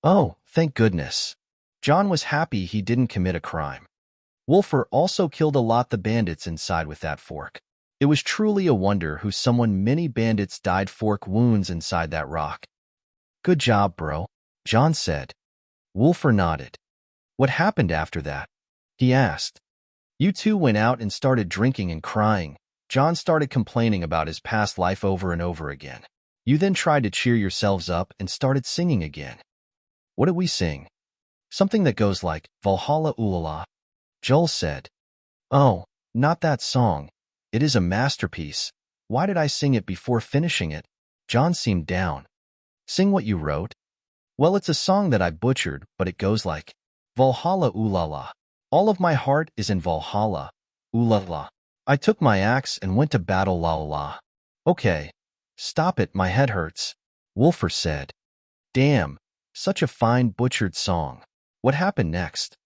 Oh, thank goodness. John was happy he didn't commit a crime. Wulfur also killed a lot the bandits inside with that fork. It was truly a wonder who someone many bandits died fork wounds inside that rock. Good job, bro, John said. Wulfur nodded. What happened after that? He asked. You two went out and started drinking and crying. John started complaining about his past life over and over again. You then tried to cheer yourselves up and started singing again. What did we sing? Something that goes like, Valhalla Ulala, Joel said. Oh, not that song. It is a masterpiece. Why did I sing it before finishing it? John seemed down. Sing what you wrote? Well, it's a song that I butchered, but it goes like, Valhalla Ulala. All of my heart is in Valhalla. Ulala. I took my axe and went to battle la la. Okay. Stop it, my head hurts, Wulfur said. Damn, such a fine butchered song. What happened next?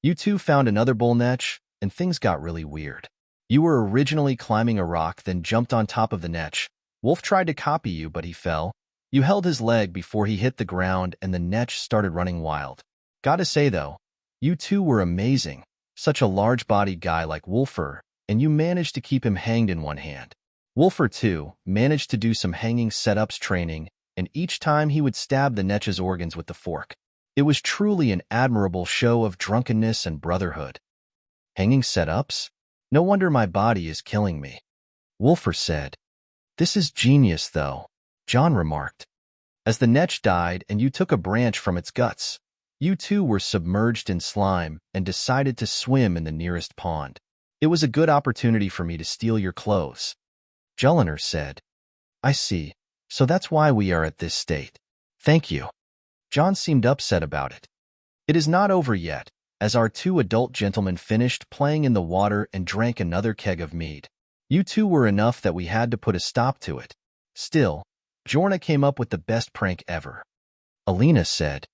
You two found another bull netch, and things got really weird. You were originally climbing a rock, then jumped on top of the netch. Wolf tried to copy you, but he fell. You held his leg before he hit the ground, and the netch started running wild. Gotta say, though, you two were amazing. Such a large-bodied guy like Wulfur, and you managed to keep him hanged in one hand. Wulfur, too, managed to do some hanging setups training, and each time he would stab the netch's organs with the fork. It was truly an admirable show of drunkenness and brotherhood. Hanging setups? No wonder my body is killing me. Wulfur said. This is genius, though, John remarked. As the netch died and you took a branch from its guts, you two were submerged in slime and decided to swim in the nearest pond. It was a good opportunity for me to steal your clothes. Jelliner said. I see. So that's why we are at this state. Thank you. John seemed upset about it. It is not over yet, as our two adult gentlemen finished playing in the water and drank another keg of mead. You two were enough that we had to put a stop to it. Still, Bjorna came up with the best prank ever. Alina said.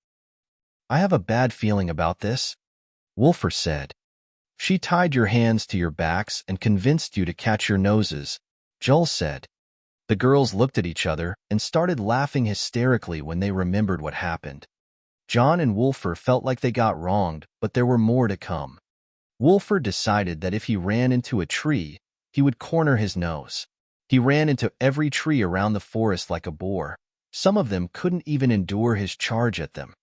I have a bad feeling about this. Wulfur said. She tied your hands to your backs and convinced you to catch your noses, Joel said. The girls looked at each other and started laughing hysterically when they remembered what happened. John and Wulfur felt like they got wronged, but there were more to come. Wulfur decided that if he ran into a tree, he would corner his nose. He ran into every tree around the forest like a boar. Some of them couldn't even endure his charge at them.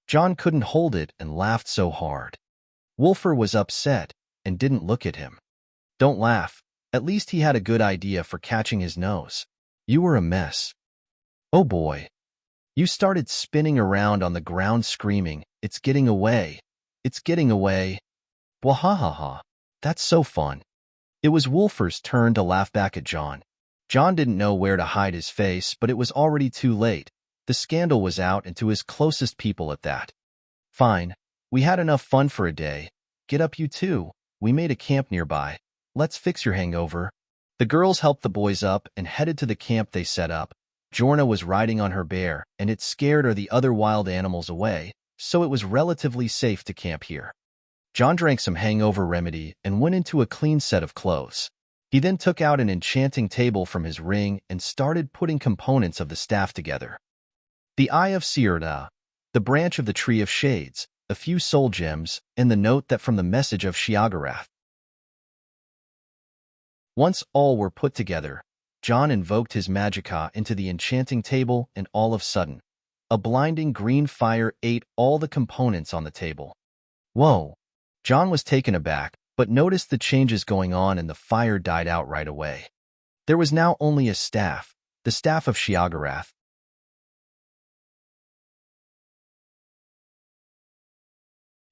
John couldn't hold it and laughed so hard. Wulfur was upset and didn't look at him. Don't laugh. At least he had a good idea for catching his nose. You were a mess. Oh boy. You started spinning around on the ground screaming, it's getting away. It's getting away. Wahahaha. That's so fun. It was Wulfur's turn to laugh back at John. John didn't know where to hide his face, but it was already too late. The scandal was out, and to his closest people at that. Fine. We had enough fun for a day. Get up, you two. We made a camp nearby. Let's fix your hangover. The girls helped the boys up and headed to the camp they set up. Bjorna was riding on her bear, and it scared the other wild animals away, so it was relatively safe to camp here. John drank some hangover remedy and went into a clean set of clothes. He then took out an enchanting table from his ring and started putting components of the staff together. The Eye of Sirda, the branch of the Tree of Shades, a few soul gems, and the note that from the message of Shiagarath. Once all were put together, John invoked his magicka into the enchanting table, and all of a sudden, a blinding green fire ate all the components on the table. Whoa! John was taken aback, but noticed the changes going on, and the fire died out right away. There was now only a staff, the staff of Shiagarath.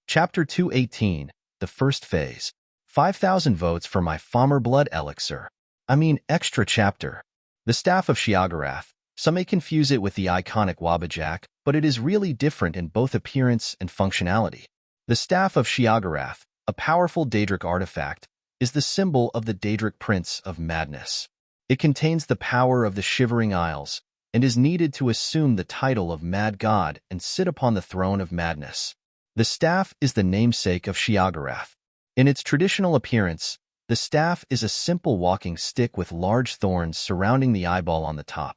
Chapter 218, The First Phase. 5,000 votes for my Farmer Blood Elixir. Extra chapter. The Staff of Shiagarath. Some may confuse it with the iconic Wabajak, but it is really different in both appearance and functionality. The Staff of Shiagarath, a powerful Daedric artifact, is the symbol of the Daedric Prince of Madness. It contains the power of the Shivering Isles, and is needed to assume the title of Mad God and sit upon the throne of madness. The staff is the namesake of Shiagarath. In its traditional appearance, the staff is a simple walking stick with large thorns surrounding the eyeball on the top.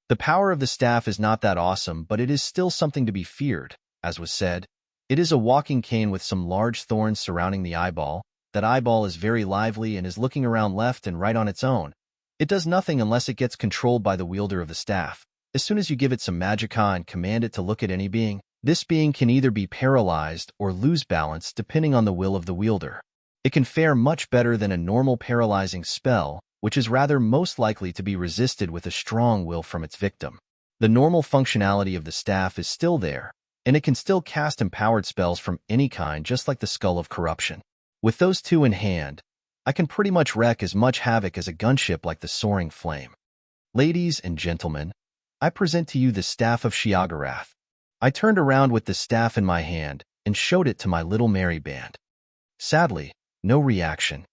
The power of the staff is not that awesome, but it is still something to be feared. As was said, it is a walking cane with some large thorns surrounding the eyeball. That eyeball is very lively and is looking around left and right on its own. It does nothing unless it gets controlled by the wielder of the staff. As soon as you give it some magicka and command it to look at any being, this being can either be paralyzed or lose balance depending on the will of the wielder. It can fare much better than a normal paralyzing spell, which is rather most likely to be resisted with a strong will from its victim. The normal functionality of the staff is still there, and it can still cast empowered spells from any kind, just like the Skull of Corruption. With those two in hand, I can pretty much wreak as much havoc as a gunship like the Soaring Flame. Ladies and gentlemen, I present to you the Staff of Shiagarath. I turned around with the staff in my hand and showed it to my little merry band. Sadly, no reaction.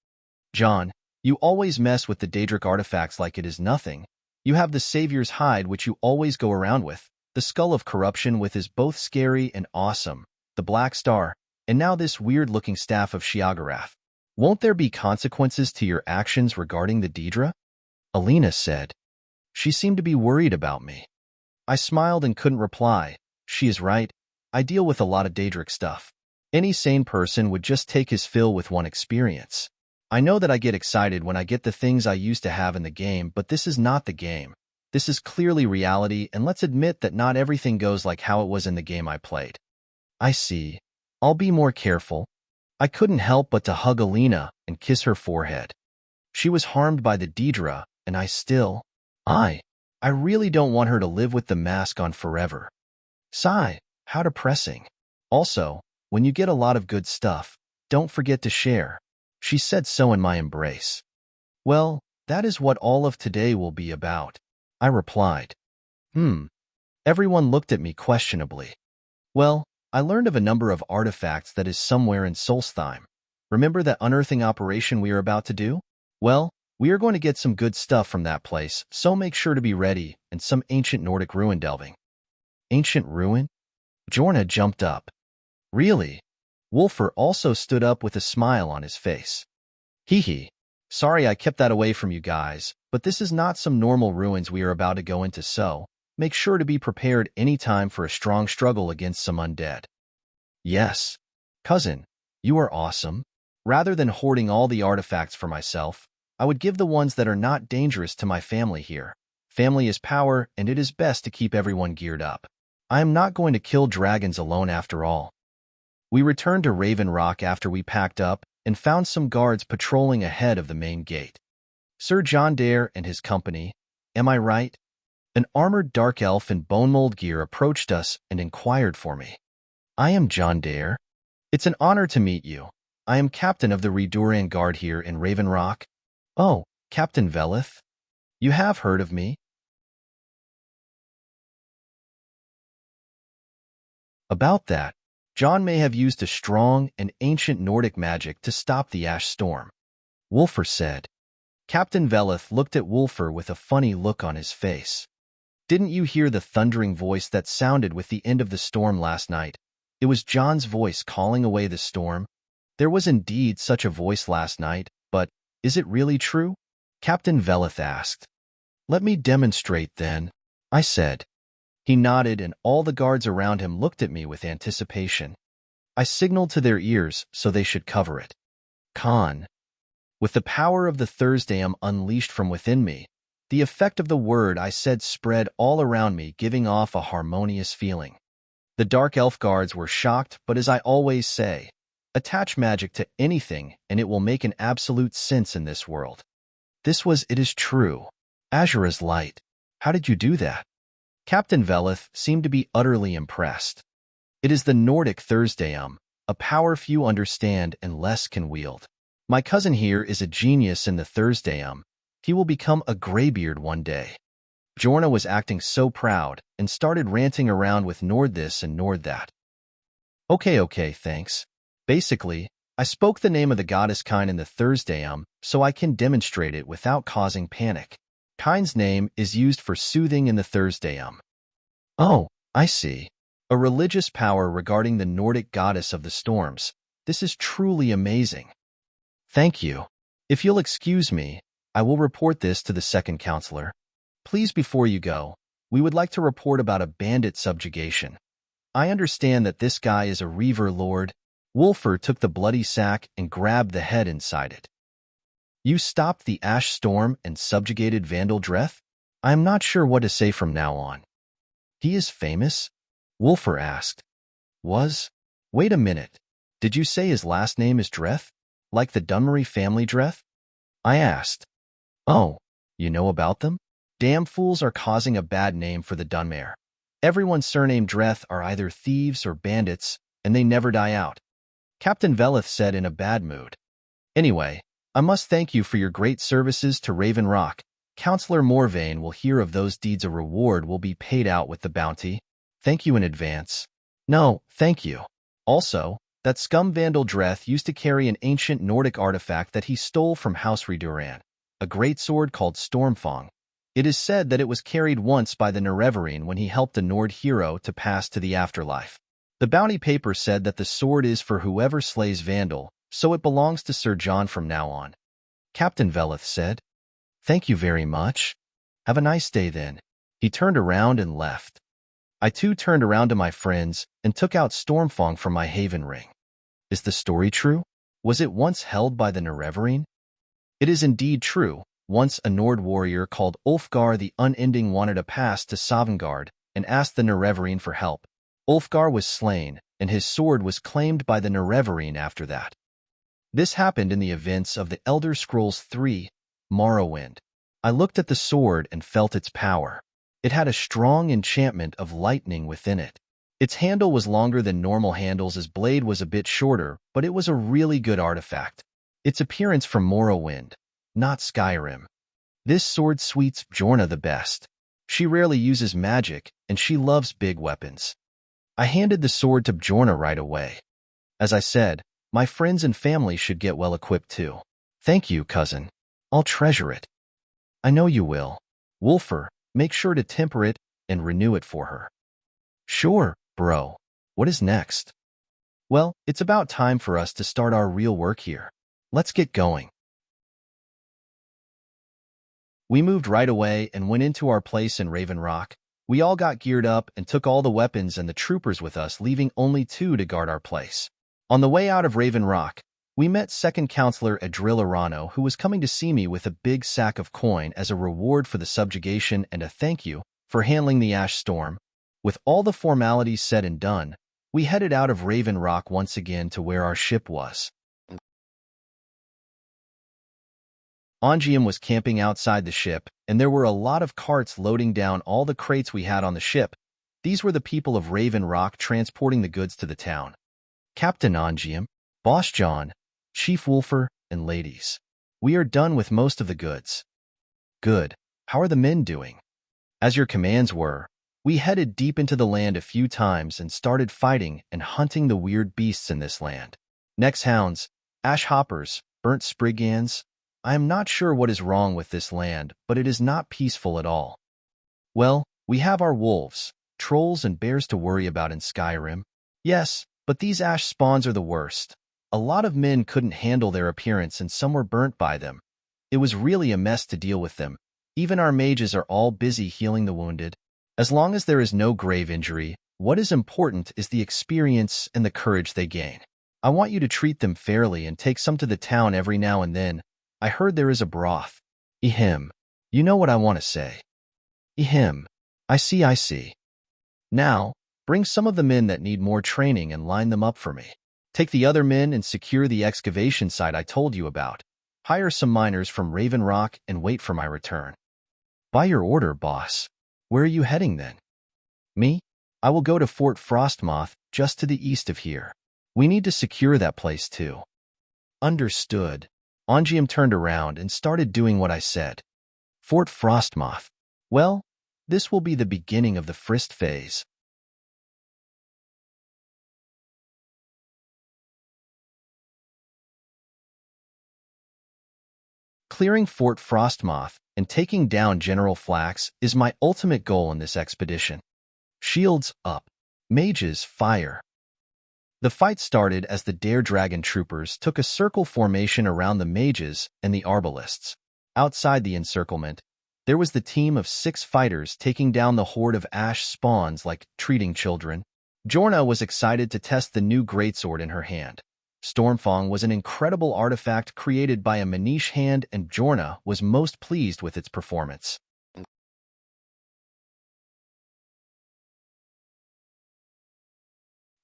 John, you always mess with the Daedric artifacts like it is nothing. You have the Savior's Hide, which you always go around with, the Skull of Corruption, which is both scary and awesome, the Black Star, and now this weird-looking Staff of Shiagarath. Won't there be consequences to your actions regarding the Daedra? Alina said. She seemed to be worried about me. I smiled and couldn't reply. She is right. I deal with a lot of Daedric stuff. Any sane person would just take his fill with one experience. I know that I get excited when I get the things I used to have in the game, but this is not the game. This is clearly reality, and let's admit that not everything goes like how it was in the game I played. I see. I'll be more careful. I couldn't help but to hug Alina and kiss her forehead. She was harmed by the Daedra, and I really don't want her to live with the mask on forever. Sigh, how depressing. Also, when you get a lot of good stuff, don't forget to share. She said so in my embrace. Well, that is what all of today will be about, I replied. Everyone looked at me questionably. Well, I learned of a number of artifacts that is somewhere in Solstheim. Remember that unearthing operation we are about to do? Well, we are going to get some good stuff from that place, so make sure to be ready, and some ancient Nordic ruin delving. Ancient ruin? Bjorna jumped up. Really? Wulfur also stood up with a smile on his face. Hee. Sorry I kept that away from you guys, but this is not some normal ruins we are about to go into, so make sure to be prepared any time for a strong struggle against some undead. Yes. Cousin, you are awesome. Rather than hoarding all the artifacts for myself, I would give the ones that are not dangerous to my family here. Family is power, and it is best to keep everyone geared up. I am not going to kill dragons alone after all. We returned to Raven Rock after we packed up and found some guards patrolling ahead of the main gate. Sir John Dare and his company, am I right? An armored dark elf in bone mold gear approached us and inquired for me. I am John Dare. It's an honor to meet you. I am captain of the Redoran Guard here in Raven Rock. Oh, Captain Velith. You have heard of me? About that, John may have used a strong and ancient Nordic magic to stop the ash storm, Wulfur said. Captain Velith looked at Wulfur with a funny look on his face. Didn't you hear the thundering voice that sounded with the end of the storm last night? It was John's voice calling away the storm. There was indeed such a voice last night, but is it really true? Captain Velith asked. Let me demonstrate then, I said. He nodded, and all the guards around him looked at me with anticipation. I signaled to their ears so they should cover it. Khan. With the power of the Thursdayum unleashed from within me, the effect of the word I said spread all around me, giving off a harmonious feeling. The Dark Elf guards were shocked, but as I always say, attach magic to anything and it will make an absolute sense in this world. It is true. Azura's light. How did you do that? Captain Velith seemed to be utterly impressed. It is the Nordic Thursdayum, a power few understand and less can wield. My cousin here is a genius in the Thursdayum. He will become a graybeard one day. Bjorna was acting so proud and started ranting around with Nord this and Nord that. Okay, thanks. Basically, I spoke the name of the goddess Kine in the Thursdayum so I can demonstrate it without causing panic. Kine's name is used for soothing in the Thursdayum. Oh, I see. A religious power regarding the Nordic goddess of the storms. This is truly amazing. Thank you. If you'll excuse me, I will report this to the second counselor. Please, before you go, we would like to report about a bandit subjugation. I understand that this guy is a Reaver Lord. Wulfur took the bloody sack and grabbed the head inside it. You stopped the ash storm and subjugated Vandal Dreth? I am not sure what to say from now on. He is famous? Wulfur asked. Was? Wait a minute. Did you say his last name is Dreth? Like the Dunmery family Dreth? I asked. Oh, you know about them? Damn fools are causing a bad name for the Dunmer. Everyone surnamed Dreth are either thieves or bandits, and they never die out. Captain Velith said in a bad mood. Anyway, I must thank you for your great services to Raven Rock. Counselor Morvain will hear of those deeds. A reward will be paid out with the bounty. Thank you in advance. No, thank you. Also, that scum Vandal Dreth used to carry an ancient Nordic artifact that he stole from House Redoran, a great sword called Stormfang. It is said that it was carried once by the Nerevarine when he helped a Nord hero to pass to the afterlife. The bounty paper said that the sword is for whoever slays Vandal, so it belongs to Sir John from now on," Captain Veleth said. "Thank you very much. Have a nice day then." He turned around and left. I too turned around to my friends and took out Stormfang from my haven ring. Is the story true? Was it once held by the Nerevarine? It is indeed true. Once a Nord warrior called Ulfgar the Unending wanted a pass to Sovngarde and asked the Nerevarine for help. Ulfgar was slain, and his sword was claimed by the Nerevarine after that. This happened in the events of the Elder Scrolls III, Morrowind. I looked at the sword and felt its power. It had a strong enchantment of lightning within it. Its handle was longer than normal handles, as blade was a bit shorter, but it was a really good artifact. Its appearance from Morrowind, not Skyrim. This sword suits Bjorna the best. She rarely uses magic, and she loves big weapons. I handed the sword to Bjorna right away. As I said, my friends and family should get well equipped too. "Thank you, cousin. I'll treasure it." "I know you will. Wulfur, make sure to temper it and renew it for her." "Sure, bro. What is next?" "Well, it's about time for us to start our real work here. Let's get going." We moved right away and went into our place in Raven Rock. We all got geared up and took all the weapons and the troopers with us, leaving only 2 to guard our place. On the way out of Raven Rock, we met Second Counselor Adril Arano, who was coming to see me with a big sack of coin as a reward for the subjugation and a thank you for handling the ash storm. With all the formalities said and done, we headed out of Raven Rock once again to where our ship was. Ongium was camping outside the ship, and there were a lot of carts loading down all the crates we had on the ship. These were the people of Raven Rock transporting the goods to the town. Captain Ongium, Boss John, Chief Wulfur, and ladies. We are done with most of the goods. Good. How are the men doing? As your commands were, we headed deep into the land a few times and started fighting and hunting the weird beasts in this land. Next hounds, ash hoppers, burnt spriggans. I am not sure what is wrong with this land, but it is not peaceful at all. Well, we have our wolves, trolls, and bears to worry about in Skyrim. Yes, but these ash spawns are the worst. A lot of men couldn't handle their appearance and some were burnt by them. It was really a mess to deal with them. Even our mages are all busy healing the wounded. As long as there is no grave injury, what is important is the experience and the courage they gain. I want you to treat them fairly and take some to the town every now and then. I heard there is a broth. Ehem. You know what I want to say. Ehem. I see. Now, bring some of the men that need more training and line them up for me. Take the other men and secure the excavation site I told you about. Hire some miners from Raven Rock and wait for my return. By your order, boss. Where are you heading then? Me? I will go to Fort Frostmoth, just to the east of here. We need to secure that place too. Understood. Ongium turned around and started doing what I said. Fort Frostmoth. Well, this will be the beginning of the Frist phase. Clearing Fort Frostmoth and taking down General Flax is my ultimate goal in this expedition. Shields up. Mages fire. The fight started as the Dare Dragon troopers took a circle formation around the mages and the arbalists. Outside the encirclement, there was the team of 6 fighters taking down the horde of ash spawns like treating children. Bjorna was excited to test the new greatsword in her hand. Stormfang was an incredible artifact created by a Manish hand, and Bjorna was most pleased with its performance.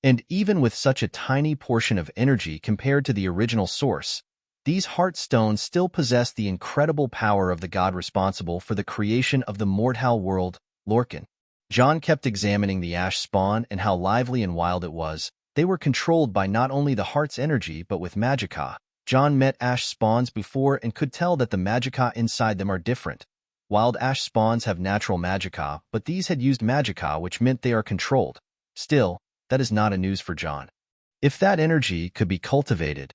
And even with such a tiny portion of energy compared to the original source, these heart stones still possess the incredible power of the god responsible for the creation of the Mordhau world, Lorcan. John kept examining the ash spawn and how lively and wild it was. They were controlled by not only the heart's energy but with magicka. John met ash spawns before and could tell that the magicka inside them are different. Wild ash spawns have natural magicka, but these had used magicka, which meant they are controlled. Still, that is not a news for John. If that energy could be cultivated.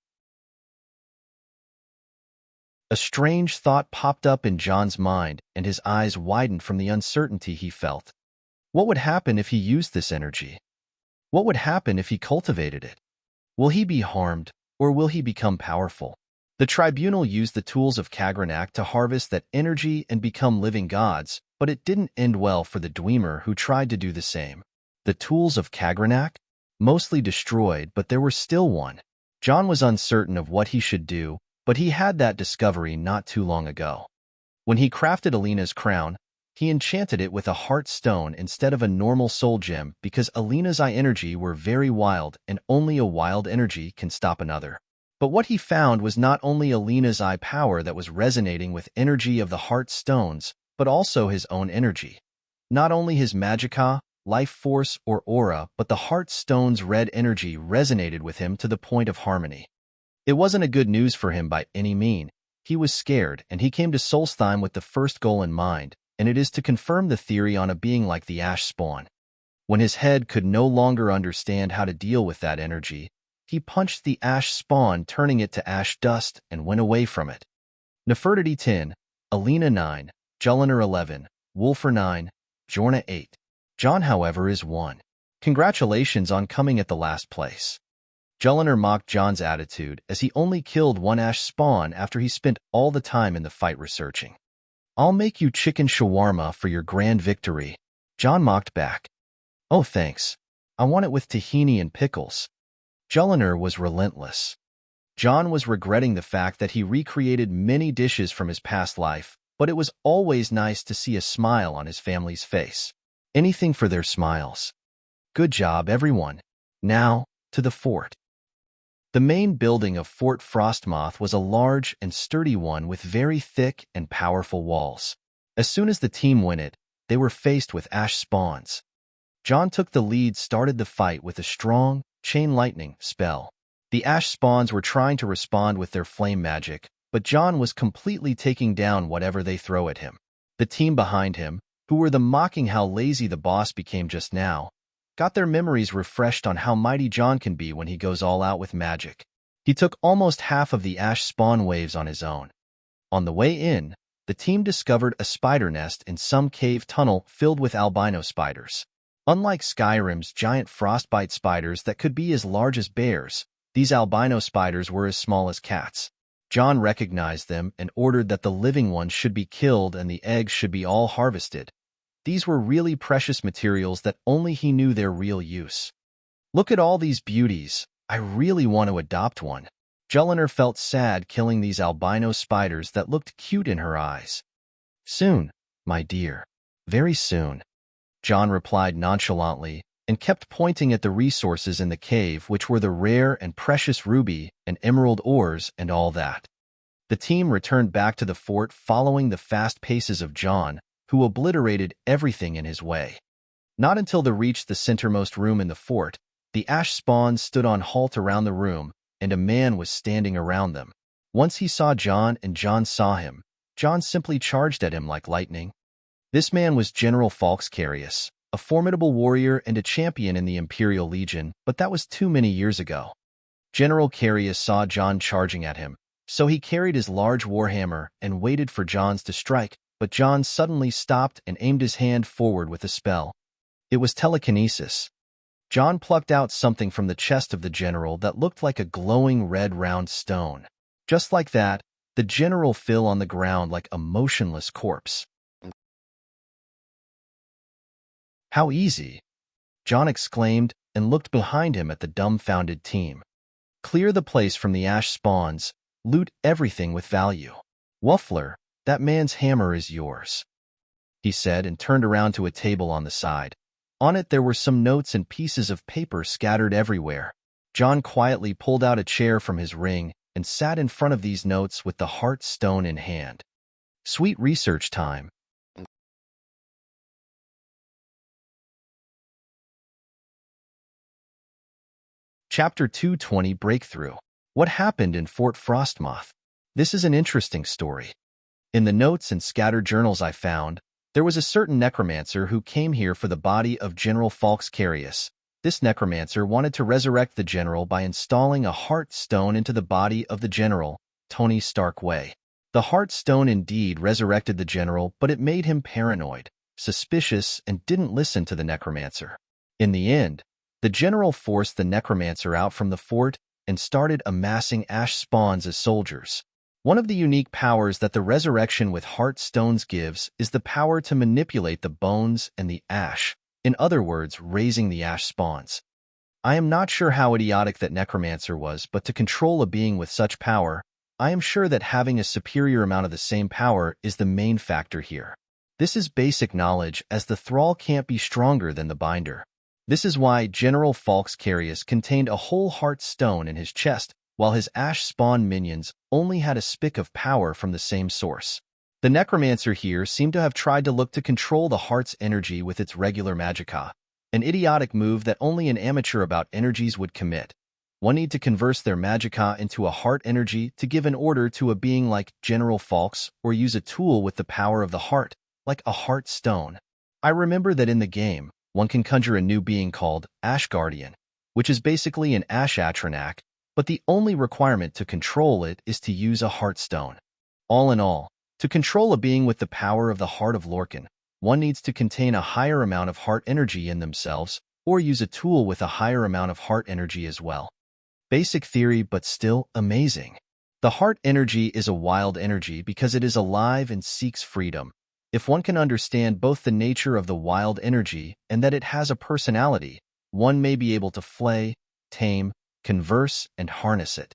A strange thought popped up in John's mind, and his eyes widened from the uncertainty he felt. What would happen if he used this energy? What would happen if he cultivated it? Will he be harmed, or will he become powerful? The tribunal used the tools of Kagrenak to harvest that energy and become living gods, but it didn't end well for the Dwemer who tried to do the same. The tools of Kagrenak? Mostly destroyed, but there were still one. Jon was uncertain of what he should do, but he had that discovery not too long ago. When he crafted Alina's crown, he enchanted it with a heart stone instead of a normal soul gem because Alina's eye energy were very wild and only a wild energy can stop another. But what he found was not only Alina's eye power that was resonating with energy of the heart stones, but also his own energy. Not only his magicka, life force, or aura, but the heart stone's red energy resonated with him to the point of harmony. It wasn't a good news for him by any mean. He was scared, and he came to Solstheim with the first goal in mind, and it is to confirm the theory on a being like the Ash Spawn. When his head could no longer understand how to deal with that energy, he punched the Ash Spawn, turning it to ash dust, and went away from it. Nefertiti 10, Alina 9, Jelinar 11, Wulfur 9, Bjorna 8. Jon, however, is 1. Congratulations on coming at the last place. Jelinar mocked Jon's attitude as he only killed one Ash Spawn after he spent all the time in the fight researching. I'll make you chicken shawarma for your grand victory, Jon mocked back. Oh, thanks. I want it with tahini and pickles. Jelinar was relentless. Jon was regretting the fact that he recreated many dishes from his past life, but it was always nice to see a smile on his family's face. Anything for their smiles. Good job, everyone. Now, to the fort. The main building of Fort Frostmoth was a large and sturdy one with very thick and powerful walls. As soon as the team went it, they were faced with Ash Spawns. Jon took the lead, started the fight with a strong chain lightning spell. The Ash Spawns were trying to respond with their flame magic, but Jon was completely taking down whatever they throw at him. The team behind him, who were the mocking how lazy the boss became just now, got their memories refreshed on how mighty Jon can be when he goes all out with magic. He took almost half of the Ash Spawn waves on his own. On the way in, the team discovered a spider nest in some cave tunnel filled with albino spiders. Unlike Skyrim's giant frostbite spiders that could be as large as bears, these albino spiders were as small as cats. Jon recognized them and ordered that the living ones should be killed and the eggs should be all harvested. These were really precious materials that only he knew their real use. Look at all these beauties. I really want to adopt one. Jelinar felt sad killing these albino spiders that looked cute in her eyes. Soon, my dear. Very soon. Jon replied nonchalantly and kept pointing at the resources in the cave, which were the rare and precious ruby and emerald ores and all that. The team returned back to the fort following the fast paces of Jon, who obliterated everything in his way. Not until they reached the centermost room in the fort, the Ash Spawns stood on halt around the room, and a man was standing around them. Once he saw Jon and Jon saw him, Jon simply charged at him like lightning. This man was General Falxcarius, a formidable warrior and a champion in the Imperial Legion, but that was too many years ago. General Carius saw Jon charging at him, so he carried his large warhammer and waited for Jon's to strike, but Jon suddenly stopped and aimed his hand forward with a spell. It was telekinesis. Jon plucked out something from the chest of the general that looked like a glowing red round stone. Just like that, the general fell on the ground like a motionless corpse. How easy! Jon exclaimed and looked behind him at the dumbfounded team. Clear the place from the Ash Spawns, loot everything with value. Wulfur, that man's hammer is yours, he said and turned around to a table on the side. On it there were some notes and pieces of paper scattered everywhere. Jon quietly pulled out a chair from his ring and sat in front of these notes with the heart stone in hand. Sweet research time. Chapter 220 Breakthrough. What happened in Fort Frostmoth? This is an interesting story. In the notes and scattered journals I found, there was a certain necromancer who came here for the body of General Falxcarius. This necromancer wanted to resurrect the general by installing a heart stone into the body of the general, Tony Starkway. The heart stone indeed resurrected the general, but it made him paranoid, suspicious, and didn't listen to the necromancer. In the end, the general forced the necromancer out from the fort, and started amassing ash spawns as soldiers. One of the unique powers that the resurrection with heart stones gives is the power to manipulate the bones and the ash, in other words, raising the ash spawns. I am not sure how idiotic that necromancer was, but to control a being with such power, I am sure that having a superior amount of the same power is the main factor here. This is basic knowledge, as the thrall can't be stronger than the binder. This is why General Falxcarius contained a whole heart stone in his chest, while his ash spawn minions only had a spick of power from the same source. The necromancer here seemed to have tried to look to control the heart's energy with its regular magicka, an idiotic move that only an amateur about energies would commit. One need to converse their magicka into a heart energy to give an order to a being like General Falx, or use a tool with the power of the heart, like a heart stone. I remember that in the game, one can conjure a new being called Ash Guardian, which is basically an Ash Atronak, but the only requirement to control it is to use a heart stone. All in all, to control a being with the power of the heart of Lorcan, one needs to contain a higher amount of heart energy in themselves, or use a tool with a higher amount of heart energy as well. Basic theory, but still amazing. The heart energy is a wild energy because it is alive and seeks freedom. If one can understand both the nature of the wild energy and that it has a personality, one may be able to flay, tame, converse, and harness it.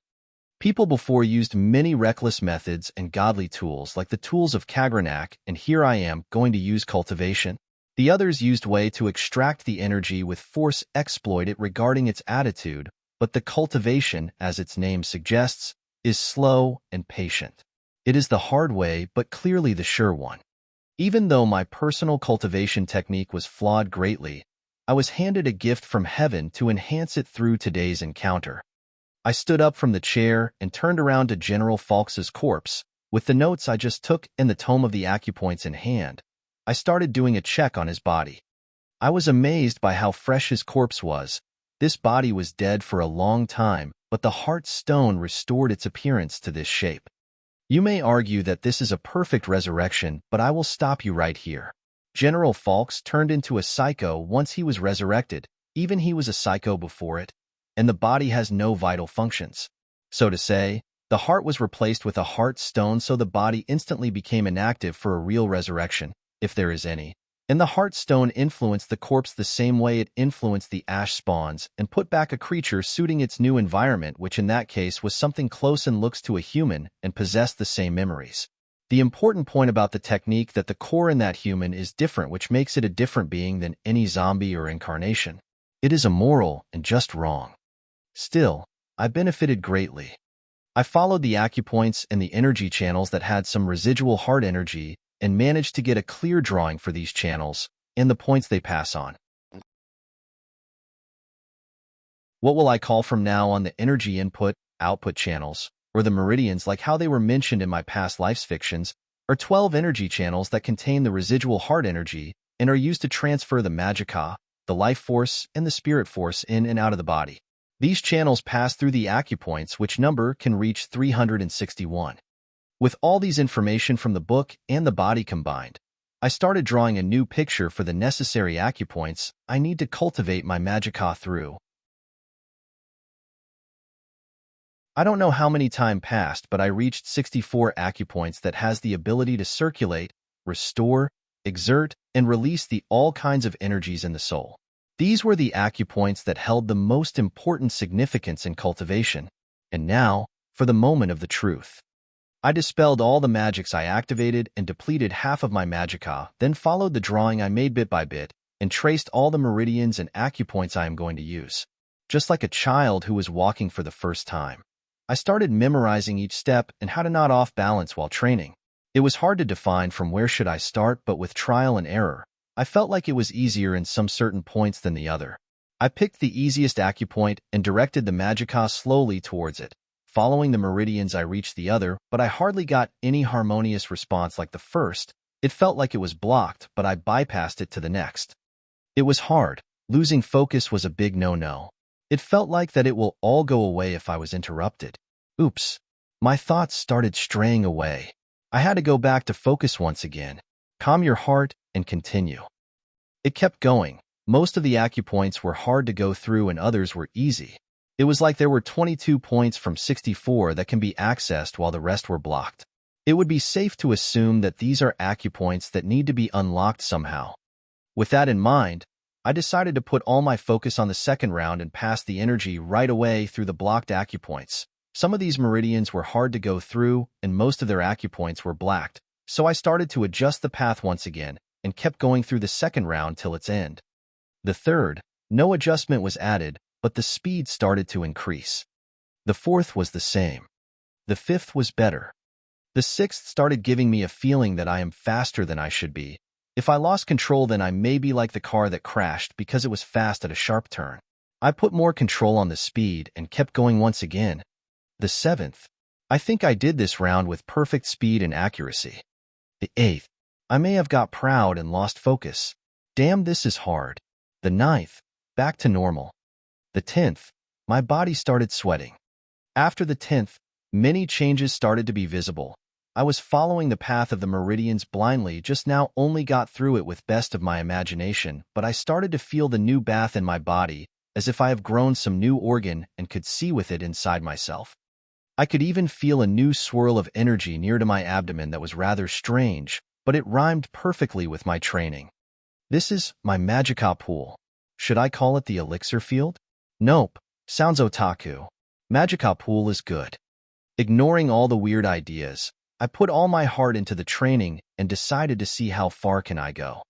People before used many reckless methods and godly tools like the tools of Kagranak, and here I am going to use cultivation. The others used way to extract the energy with force, exploit it regarding its attitude, but the cultivation, as its name suggests, is slow and patient. It is the hard way, but clearly the sure one. Even though my personal cultivation technique was flawed greatly, I was handed a gift from heaven to enhance it through today's encounter. I stood up from the chair and turned around to General Falx's corpse. With the notes I just took and the tome of the acupoints in hand, I started doing a check on his body. I was amazed by how fresh his corpse was. This body was dead for a long time, but the heart stone restored its appearance to this shape. You may argue that this is a perfect resurrection, but I will stop you right here. General Falx turned into a psycho once he was resurrected. Even he was a psycho before it, and the body has no vital functions. So to say, the heart was replaced with a heart stone, so the body instantly became inactive for a real resurrection, if there is any. And the heart stone influenced the corpse the same way it influenced the ash spawns and put back a creature suiting its new environment, which in that case was something close and looks to a human and possessed the same memories. The important point about the technique that the core in that human is different, which makes it a different being than any zombie or incarnation. It is immoral and just wrong. Still, I benefited greatly. I followed the acupoints and the energy channels that had some residual heart energy and managed to get a clear drawing for these channels and the points they pass on. What will I call from now on the energy input-output channels, or the meridians like how they were mentioned in my past lives fictions, are 12 energy channels that contain the residual heart energy and are used to transfer the magicka, the life force, and the spirit force in and out of the body. These channels pass through the acupoints, which number can reach 361. With all these information from the book and the body combined, I started drawing a new picture for the necessary acupoints I need to cultivate my magicka through. I don't know how many time passed, but I reached 64 acupoints that has the ability to circulate, restore, exert, and release the all kinds of energies in the soul. These were the acupoints that held the most important significance in cultivation. And now, for the moment of the truth. I dispelled all the magics I activated and depleted half of my magicka, then followed the drawing I made bit by bit, and traced all the meridians and acupoints I am going to use. Just like a child who was walking for the first time, I started memorizing each step and how to not off balance while training. It was hard to define from where should I start, but with trial and error, I felt like it was easier in some certain points than the other. I picked the easiest acupoint and directed the magicka slowly towards it. Following the meridians, I reached the other, but I hardly got any harmonious response like the first. It felt like it was blocked, but I bypassed it to the next. It was hard. Losing focus was a big no-no. It felt like that it will all go away if I was interrupted. Oops. My thoughts started straying away. I had to go back to focus once again. Calm your heart and continue. It kept going. Most of the acupoints were hard to go through and others were easy. It was like there were 22 points from 64 that can be accessed while the rest were blocked. It would be safe to assume that these are acupoints that need to be unlocked somehow. With that in mind, I decided to put all my focus on the second round and pass the energy right away through the blocked acupoints. Some of these meridians were hard to go through, and most of their acupoints were blacked, so I started to adjust the path once again and kept going through the second round till its end. The third, no adjustment was added, but the speed started to increase. The fourth was the same. The fifth was better. The sixth started giving me a feeling that I am faster than I should be. If I lost control, then I may be like the car that crashed because it was fast at a sharp turn. I put more control on the speed and kept going once again. The seventh, I think I did this round with perfect speed and accuracy. The eighth, I may have got proud and lost focus. Damn, this is hard. The ninth, back to normal. The 10th, my body started sweating. After the 10th, many changes started to be visible. I was following the path of the meridians blindly, just now only got through it with best of my imagination, but I started to feel the new bath in my body, as if I have grown some new organ and could see with it inside myself. I could even feel a new swirl of energy near to my abdomen that was rather strange, but it rhymed perfectly with my training. This is my Magicka pool. Should I call it the elixir field? Nope, sounds otaku. Magicka pool is good. Ignoring all the weird ideas, I put all my heart into the training and decided to see how far can I go.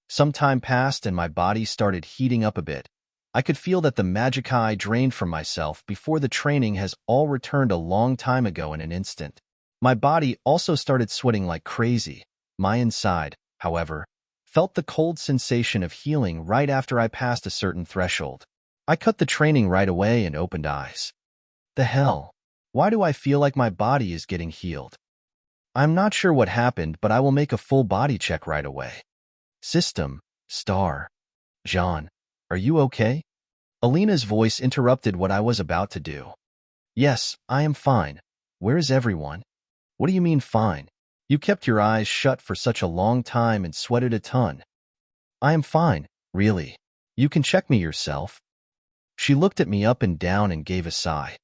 Some time passed and my body started heating up a bit. I could feel that the Magicka I drained from myself before the training has all returned a long time ago in an instant. My body also started sweating like crazy. My inside, however, felt the cold sensation of healing right after I passed a certain threshold. I cut the training right away and opened eyes. The hell? Why do I feel like my body is getting healed? I'm not sure what happened, but I will make a full body check right away. System, star. John, are you okay? Alina's voice interrupted what I was about to do. Yes, I am fine. Where is everyone? What do you mean fine? You kept your eyes shut for such a long time and sweated a ton. I am fine, really. You can check me yourself. She looked at me up and down and gave a sigh.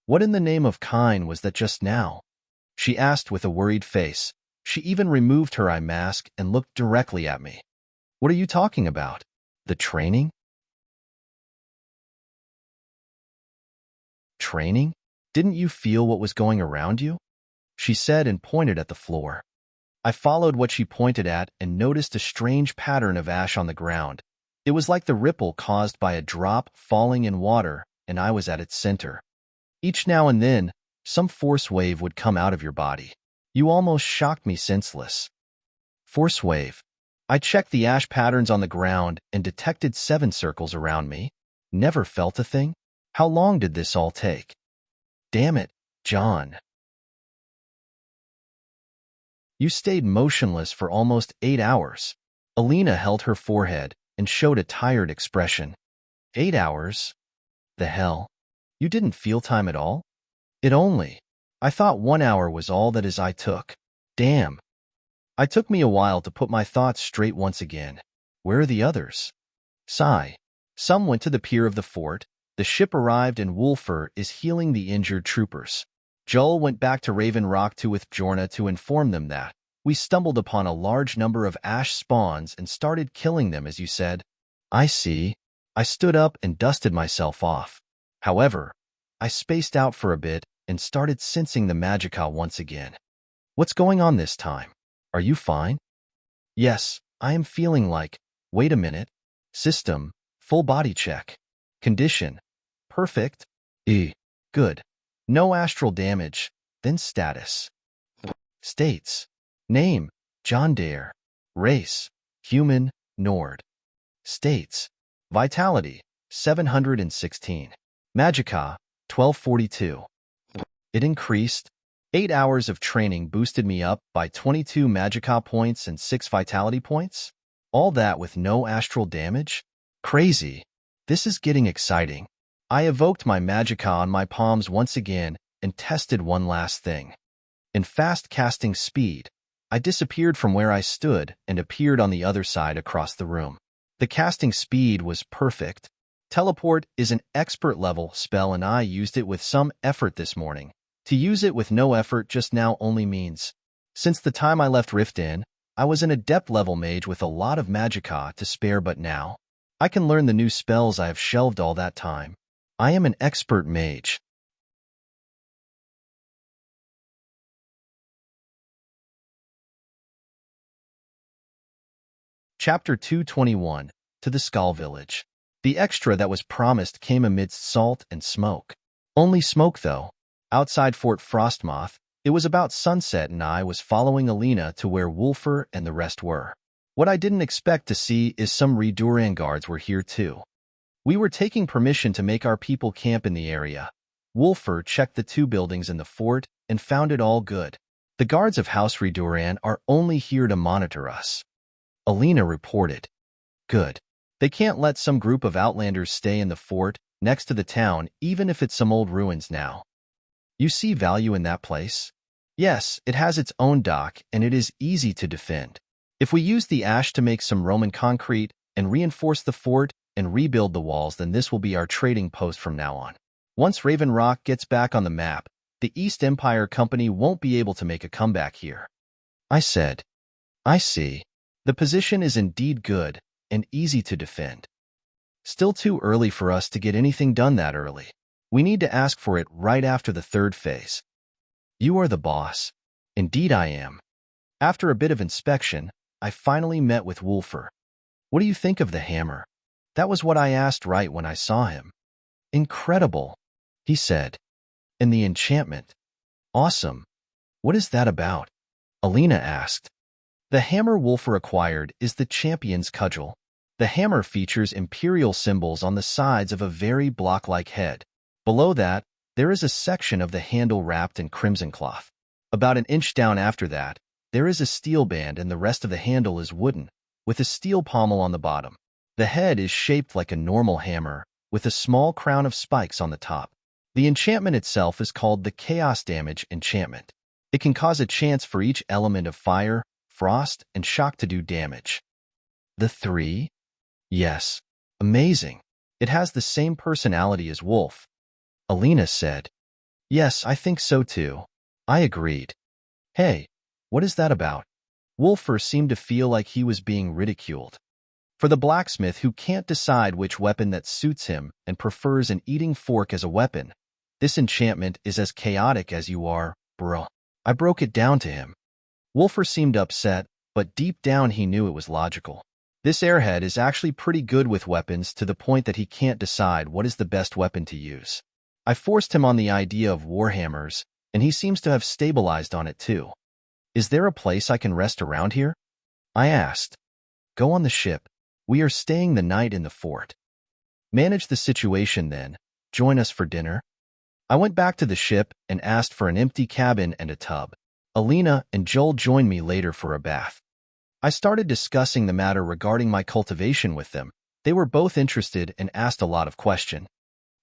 What in the name of kind was that just now? She asked with a worried face. She even removed her eye mask and looked directly at me. What are you talking about? The training? Training? Didn't you feel what was going around you? She said and pointed at the floor. I followed what she pointed at and noticed a strange pattern of ash on the ground. It was like the ripple caused by a drop falling in water, and I was at its center. Each now and then, some force wave would come out of your body. You almost shocked me senseless. Force wave. I checked the ash patterns on the ground and detected 7 circles around me. Never felt a thing? How long did this all take? Damn it, John. You stayed motionless for almost 8 hours. Alina held her forehead and showed a tired expression. 8 hours? The hell? You didn't feel time at all? I thought 1 hour was all that I took. Damn. It took me a while to put my thoughts straight once again. Where are the others? Sigh. Some went to the pier of the fort. The ship arrived and Wulfur is healing the injured troopers. Joel went back to Raven Rock with Bjorna to inform them that we stumbled upon a large number of ash spawns and started killing them, as you said. I see. I stood up and dusted myself off. However, I spaced out for a bit and started sensing the Magicka once again. What's going on this time? Are you fine? Yes, I am feeling like. Wait a minute. System, full body check. Condition, perfect. Good. No astral damage. Then status. States. Name, John Dare. Race, human, Nord. States. Vitality, 716. Magicka, 1242. It increased. 8 hours of training boosted me up by 22 Magicka points and 6 vitality points? All that with no astral damage? Crazy. This is getting exciting. I evoked my Magicka on my palms once again and tested one last thing. In fast casting speed, I disappeared from where I stood and appeared on the other side across the room. The casting speed was perfect. Teleport is an expert-level spell and I used it with some effort this morning. To use it with no effort just now only means, since the time I left Rift Inn, I was an adept-level mage with a lot of magicka to spare, but now I can learn the new spells I have shelved all that time. I am an expert mage. Chapter 221, To the Skaal Village. The extra that was promised came amidst salt and smoke. Only smoke, though. Outside Fort Frostmoth, it was about sunset and I was following Alina to where Wulfur and the rest were. What I didn't expect to see is some Redoran guards were here too. We were taking permission to make our people camp in the area. Wulfur checked the 2 buildings in the fort and found it all good. The guards of House Redoran are only here to monitor us. Alina reported. Good. They can't let some group of outlanders stay in the fort next to the town, even if it's some old ruins now. You see value in that place? Yes, it has its own dock and it is easy to defend. If we use the ash to make some Roman concrete and reinforce the fort and rebuild the walls, then this will be our trading post from now on. Once Raven Rock gets back on the map, the East Empire Company won't be able to make a comeback here. I said. I see. The position is indeed good and easy to defend. Still too early for us to get anything done that early. We need to ask for it right after the 3rd phase. You are the boss. Indeed I am. After a bit of inspection, I finally met with Wulfur. What do you think of the hammer? That was what I asked right when I saw him. Incredible, he said. And the enchantment? Awesome. What is that about? Alina asked. The hammer Wulfur acquired is the Champion's Cudgel. The hammer features imperial symbols on the sides of a very block-like head. Below that, there is a section of the handle wrapped in crimson cloth. About an inch down after that, there is a steel band and the rest of the handle is wooden, with a steel pommel on the bottom. The head is shaped like a normal hammer, with a small crown of spikes on the top. The enchantment itself is called the Chaos Damage Enchantment. It can cause a chance for each element of fire, frost, and shock to do damage. The 3? Yes. Amazing. It has the same personality as Wolf. Alina said. Yes, I think so too. I agreed. Hey, what is that about? Wulfur seemed to feel like he was being ridiculed. For the blacksmith who can't decide which weapon that suits him and prefers an eating fork as a weapon, this enchantment is as chaotic as you are, bro. I broke it down to him. Wulfur seemed upset, but deep down he knew it was logical. This airhead is actually pretty good with weapons to the point that he can't decide what is the best weapon to use. I forced him on the idea of warhammers, and he seems to have stabilized on it too. Is there a place I can rest around here? I asked. Go on the ship. We are staying the night in the fort. Manage the situation then. Join us for dinner. I went back to the ship and asked for an empty cabin and a tub. Alina and Joel joined me later for a bath. I started discussing the matter regarding my cultivation with them. They were both interested and asked a lot of questions.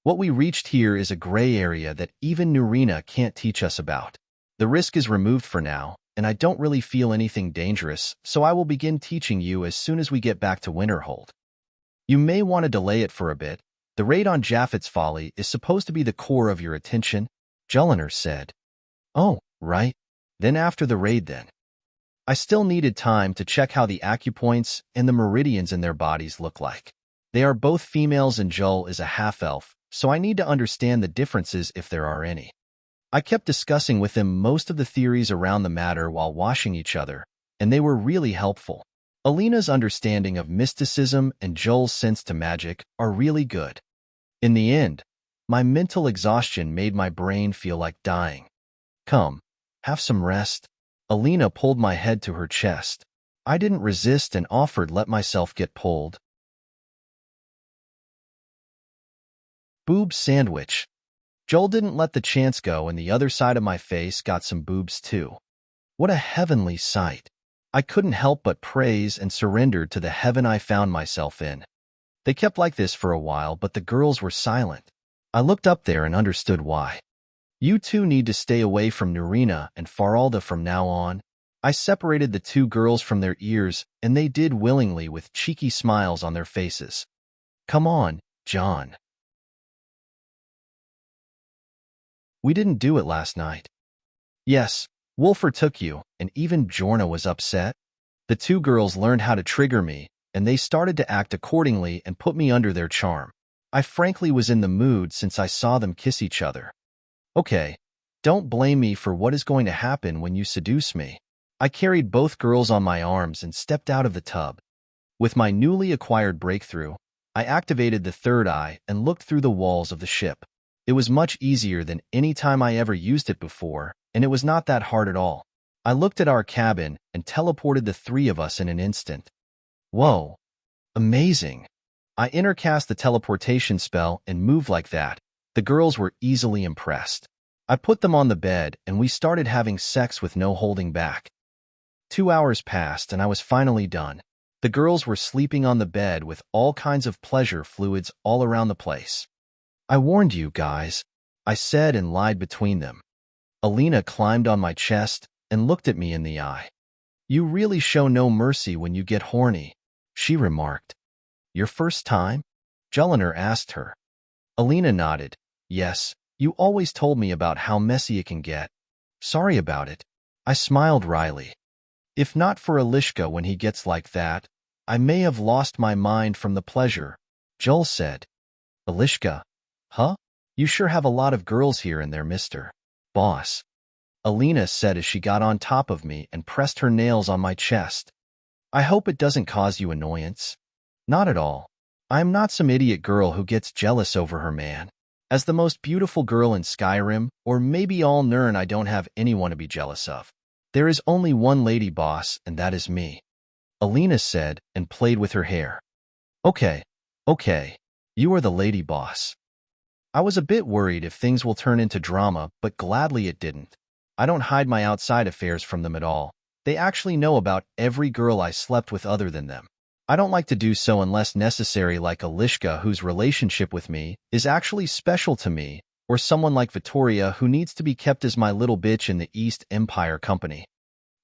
What we reached here is a gray area that even Nurina can't teach us about. The risk is removed for now, and I don't really feel anything dangerous, so I will begin teaching you as soon as we get back to Winterhold. You may want to delay it for a bit. The raid on Japheth's Folly is supposed to be the core of your attention, Jelinar said. Oh, right. Then after the raid then. I still needed time to check how the acupoints and the meridians in their bodies look like. They are both females and Joel is a half-elf, so I need to understand the differences if there are any. I kept discussing with them most of the theories around the matter while washing each other, and they were really helpful. Alina's understanding of mysticism and Joel's sense to magic are really good. In the end, my mental exhaustion made my brain feel like dying. Come, have some rest. Alina pulled my head to her chest. I didn't resist and offered let myself get pulled. Boob sandwich. Joel didn't let the chance go and the other side of my face got some boobs too. What a heavenly sight. I couldn't help but praise and surrendered to the heaven I found myself in. They kept like this for a while, but the girls were silent. I looked up there and understood why. You two need to stay away from Nurina and Faralda from now on. I separated the 2 girls from their ears, and they did willingly with cheeky smiles on their faces. Come on, John. We didn't do it last night. Yes, Wulfur took you, and even Bjorna was upset. The two girls learned how to trigger me, and they started to act accordingly and put me under their charm. I frankly was in the mood since I saw them kiss each other. Okay, don't blame me for what is going to happen when you seduce me. I carried both girls on my arms and stepped out of the tub. With my newly acquired breakthrough, I activated the third eye and looked through the walls of the ship. It was much easier than any time I ever used it before, and it was not that hard at all. I looked at our cabin and teleported the three of us in an instant. Whoa, amazing. I intercast the teleportation spell and moved like that. The girls were easily impressed. I put them on the bed and we started having sex with no holding back. 2 hours passed and I was finally done. The girls were sleeping on the bed with all kinds of pleasure fluids all around the place. I warned you guys, I said and lied between them. Alina climbed on my chest and looked at me in the eye. You really show no mercy when you get horny, she remarked. Your first time? Jelinar asked her. Alina nodded. Yes, you always told me about how messy it can get. Sorry about it. I smiled wryly. If not for Alishka when he gets like that, I may have lost my mind from the pleasure, Joel said. Alishka? Huh? You sure have a lot of girls here in there, Mr. Boss. Alina said as she got on top of me and pressed her nails on my chest. I hope it doesn't cause you annoyance. Not at all. I am not some idiot girl who gets jealous over her man. As the most beautiful girl in Skyrim, or maybe all Nirn, I don't have anyone to be jealous of. There is only one lady boss, and that is me, Alina said and played with her hair. Okay, you are the lady boss. I was a bit worried if things will turn into drama, but gladly it didn't. I don't hide my outside affairs from them at all. They actually know about every girl I slept with other than them. I don't like to do so unless necessary, like Alishka, whose relationship with me is actually special to me, or someone like Vittoria who needs to be kept as my little bitch in the East Empire company.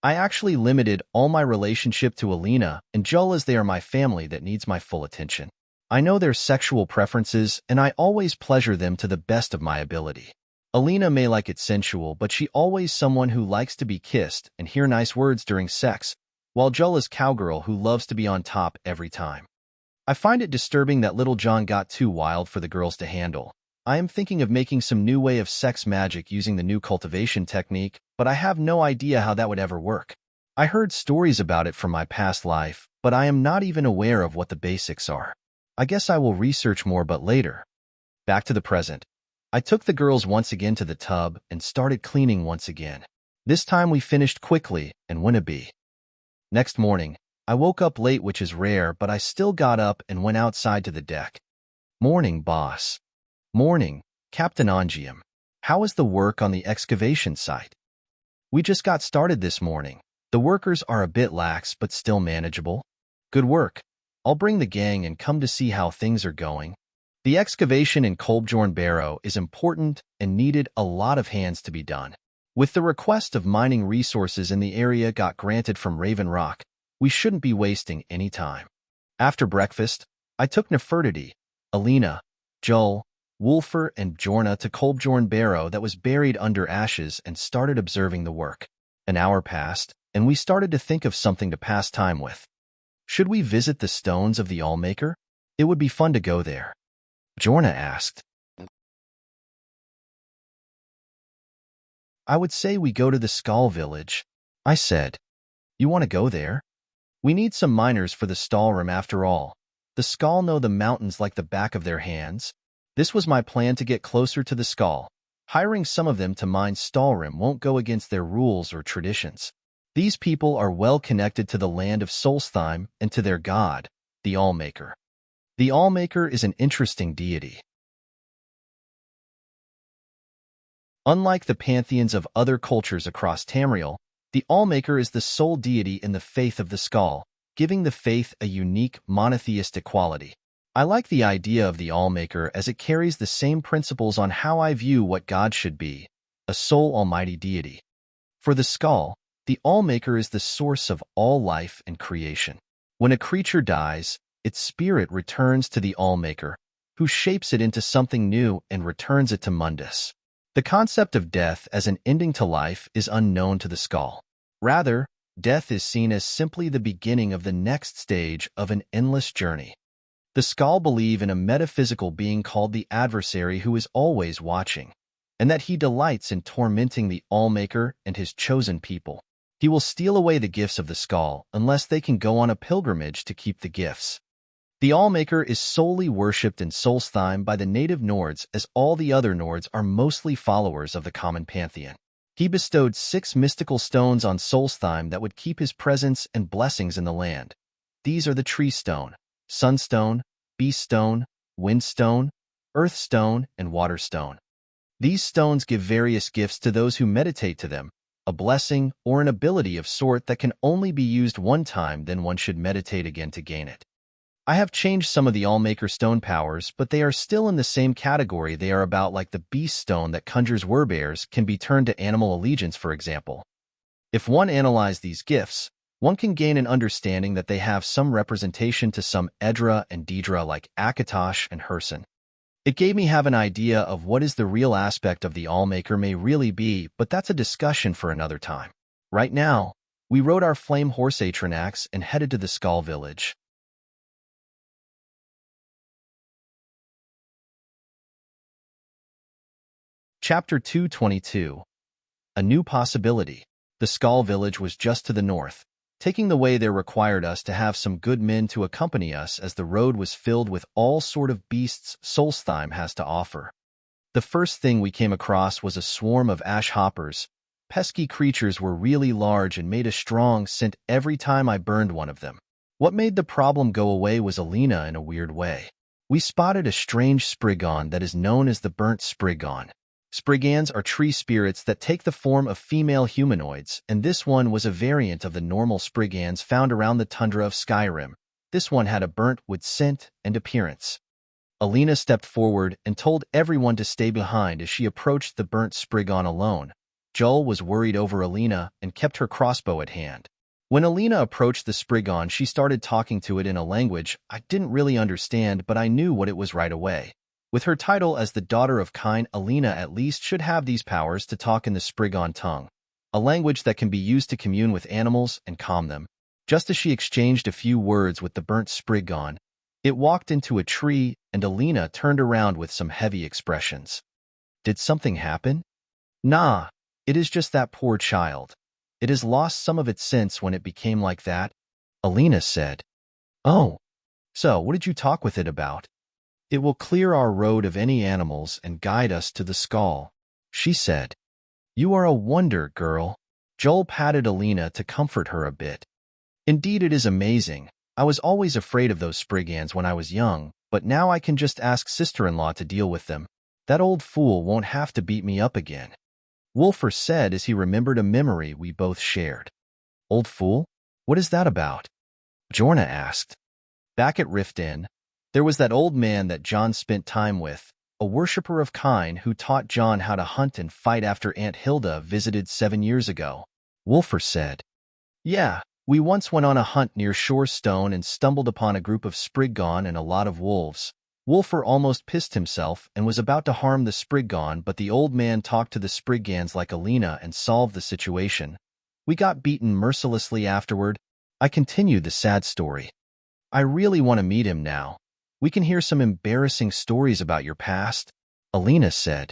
I actually limited all my relationship to Alina and Joel as they are my family that needs my full attention. I know their sexual preferences and I always pleasure them to the best of my ability. Alina may like it sensual, but she always someone who likes to be kissed and hear nice words during sex, while Joel is cowgirl who loves to be on top every time. I find it disturbing that little John got too wild for the girls to handle. I am thinking of making some new way of sex magic using the new cultivation technique, but I have no idea how that would ever work. I heard stories about it from my past life, but I am not even aware of what the basics are. I guess I will research more, but later. Back to the present. I took the girls once again to the tub and started cleaning once again. This time we finished quickly and went a bee. Next morning, I woke up late, which is rare, but I still got up and went outside to the deck. Morning, boss. Morning, Captain Ongium. How is the work on the excavation site? We just got started this morning. The workers are a bit lax, but still manageable. Good work. I'll bring the gang and come to see how things are going. The excavation in Kolbjorn Barrow is important and needed a lot of hands to be done. With the request of mining resources in the area got granted from Raven Rock, we shouldn't be wasting any time. After breakfast, I took Nefertiti, Alina, Joel, Wulfur, and Bjorna to Kolbjorn Barrow that was buried under ashes and started observing the work. An hour passed, and we started to think of something to pass time with. Should we visit the stones of the Allmaker? It would be fun to go there. Bjorna asked. I would say we go to the Skaal village, I said. You want to go there? We need some miners for the Stallroom after all. The Skaal know the mountains like the back of their hands. This was my plan to get closer to the Skaal. Hiring some of them to mine Stallroom won't go against their rules or traditions. These people are well connected to the land of Solstheim and to their god, the Allmaker. The Allmaker is an interesting deity. Unlike the pantheons of other cultures across Tamriel, the Allmaker is the sole deity in the faith of the Skaal, giving the faith a unique monotheistic quality. I like the idea of the Allmaker as it carries the same principles on how I view what God should be, a sole almighty deity. For the Skaal, the Allmaker is the source of all life and creation. When a creature dies, its spirit returns to the Allmaker, who shapes it into something new and returns it to Mundus. The concept of death as an ending to life is unknown to the Skaal. Rather, death is seen as simply the beginning of the next stage of an endless journey. The Skaal believe in a metaphysical being called the adversary who is always watching, and that he delights in tormenting the Allmaker and his chosen people. He will steal away the gifts of the Skaal unless they can go on a pilgrimage to keep the gifts. The Allmaker is solely worshipped in Solstheim by the native Nords, as all the other Nords are mostly followers of the common pantheon. He bestowed 6 mystical stones on Solstheim that would keep his presence and blessings in the land. These are the Tree Stone, Sunstone, Beast Stone, Wind Stone, Earth Stone, and Water Stone. These stones give various gifts to those who meditate to them, a blessing or an ability of sort that can only be used one time, then one should meditate again to gain it. I have changed some of the Allmaker stone powers, but they are still in the same category. They are about like the Beast Stone that conjures werbears can be turned to animal allegiance, for example. If one analyzes these gifts, one can gain an understanding that they have some representation to some Edra and Deidre like Akatosh and Herson. It gave me have an idea of what is the real aspect of the Allmaker may really be, but that's a discussion for another time. Right now, we rode our flame horse Atronax and headed to the Skaal village. Chapter 222. A New Possibility. The Skaal village was just to the north. Taking the way there required us to have some good men to accompany us, as the road was filled with all sort of beasts Solstheim has to offer. The first thing we came across was a swarm of ash hoppers. Pesky creatures were really large and made a strong scent every time I burned one of them. What made the problem go away was Alina in a weird way. We spotted a strange Spriggan that is known as the burnt Spriggan. Spriggans are tree spirits that take the form of female humanoids, and this one was a variant of the normal Spriggans found around the tundra of Skyrim. This one had a burnt wood scent and appearance. Alina stepped forward and told everyone to stay behind as she approached the burnt Spriggan alone. Joel was worried over Alina and kept her crossbow at hand. When Alina approached the Spriggan, she started talking to it in a language I didn't really understand, but I knew what it was right away. With her title as the daughter of Kine, Alina at least should have these powers to talk in the Spriggan tongue, a language that can be used to commune with animals and calm them. Just as she exchanged a few words with the burnt Spriggan, it walked into a tree, and Alina turned around with some heavy expressions. Did something happen? Nah, it is just that poor child. It has lost some of its sense when it became like that, Alina said. Oh, so what did you talk with it about? It will clear our road of any animals and guide us to the Skaal, she said. You are a wonder, girl. Joel patted Alina to comfort her a bit. Indeed, it is amazing. I was always afraid of those Spriggans when I was young, but now I can just ask sister-in-law to deal with them. That old fool won't have to beat me up again, Wulfur said as he remembered a memory we both shared. Old fool? What is that about? Bjorna asked. Back at Rift Inn, there was that old man that John spent time with, a worshipper of Kine who taught John how to hunt and fight after Aunt Hilda visited 7 years ago, Wulfur said. Yeah, we once went on a hunt near Shore Stone and stumbled upon a group of Spriggan and a lot of wolves. Wulfur almost pissed himself and was about to harm the Spriggan, but the old man talked to the Spriggans like Alina and solved the situation. We got beaten mercilessly afterward. I continued the sad story. I really want to meet him now. We can hear some embarrassing stories about your past, Alina said.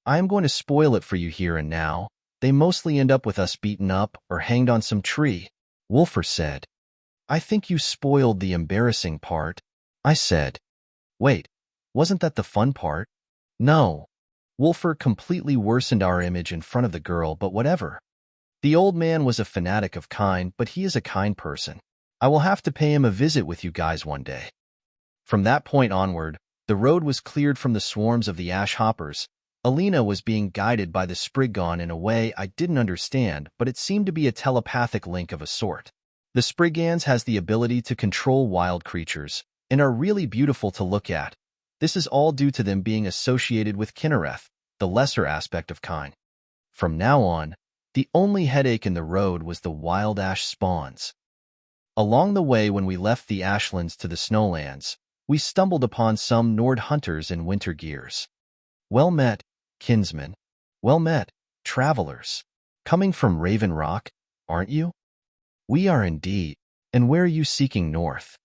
I am going to spoil it for you here and now. They mostly end up with us beaten up or hanged on some tree, Wulfur said. I think you spoiled the embarrassing part, I said. Wait, wasn't that the fun part? No. Wulfur completely worsened our image in front of the girl, but whatever. The old man was a fanatic of Kine, but he is a kind person. I will have to pay him a visit with you guys one day. From that point onward, the road was cleared from the swarms of the ash hoppers. Alina was being guided by the Spriggan in a way I didn't understand, but it seemed to be a telepathic link of a sort. The Spriggans has the ability to control wild creatures, and are really beautiful to look at. This is all due to them being associated with Kinnereth, the lesser aspect of Kine. From now on, the only headache in the road was the wild ash spawns. Along the way when we left the ashlands to the snowlands, we stumbled upon some Nord hunters in winter gears. Well met, kinsmen. Well met, travelers. Coming from Raven Rock, aren't you? We are indeed. And where are you seeking north?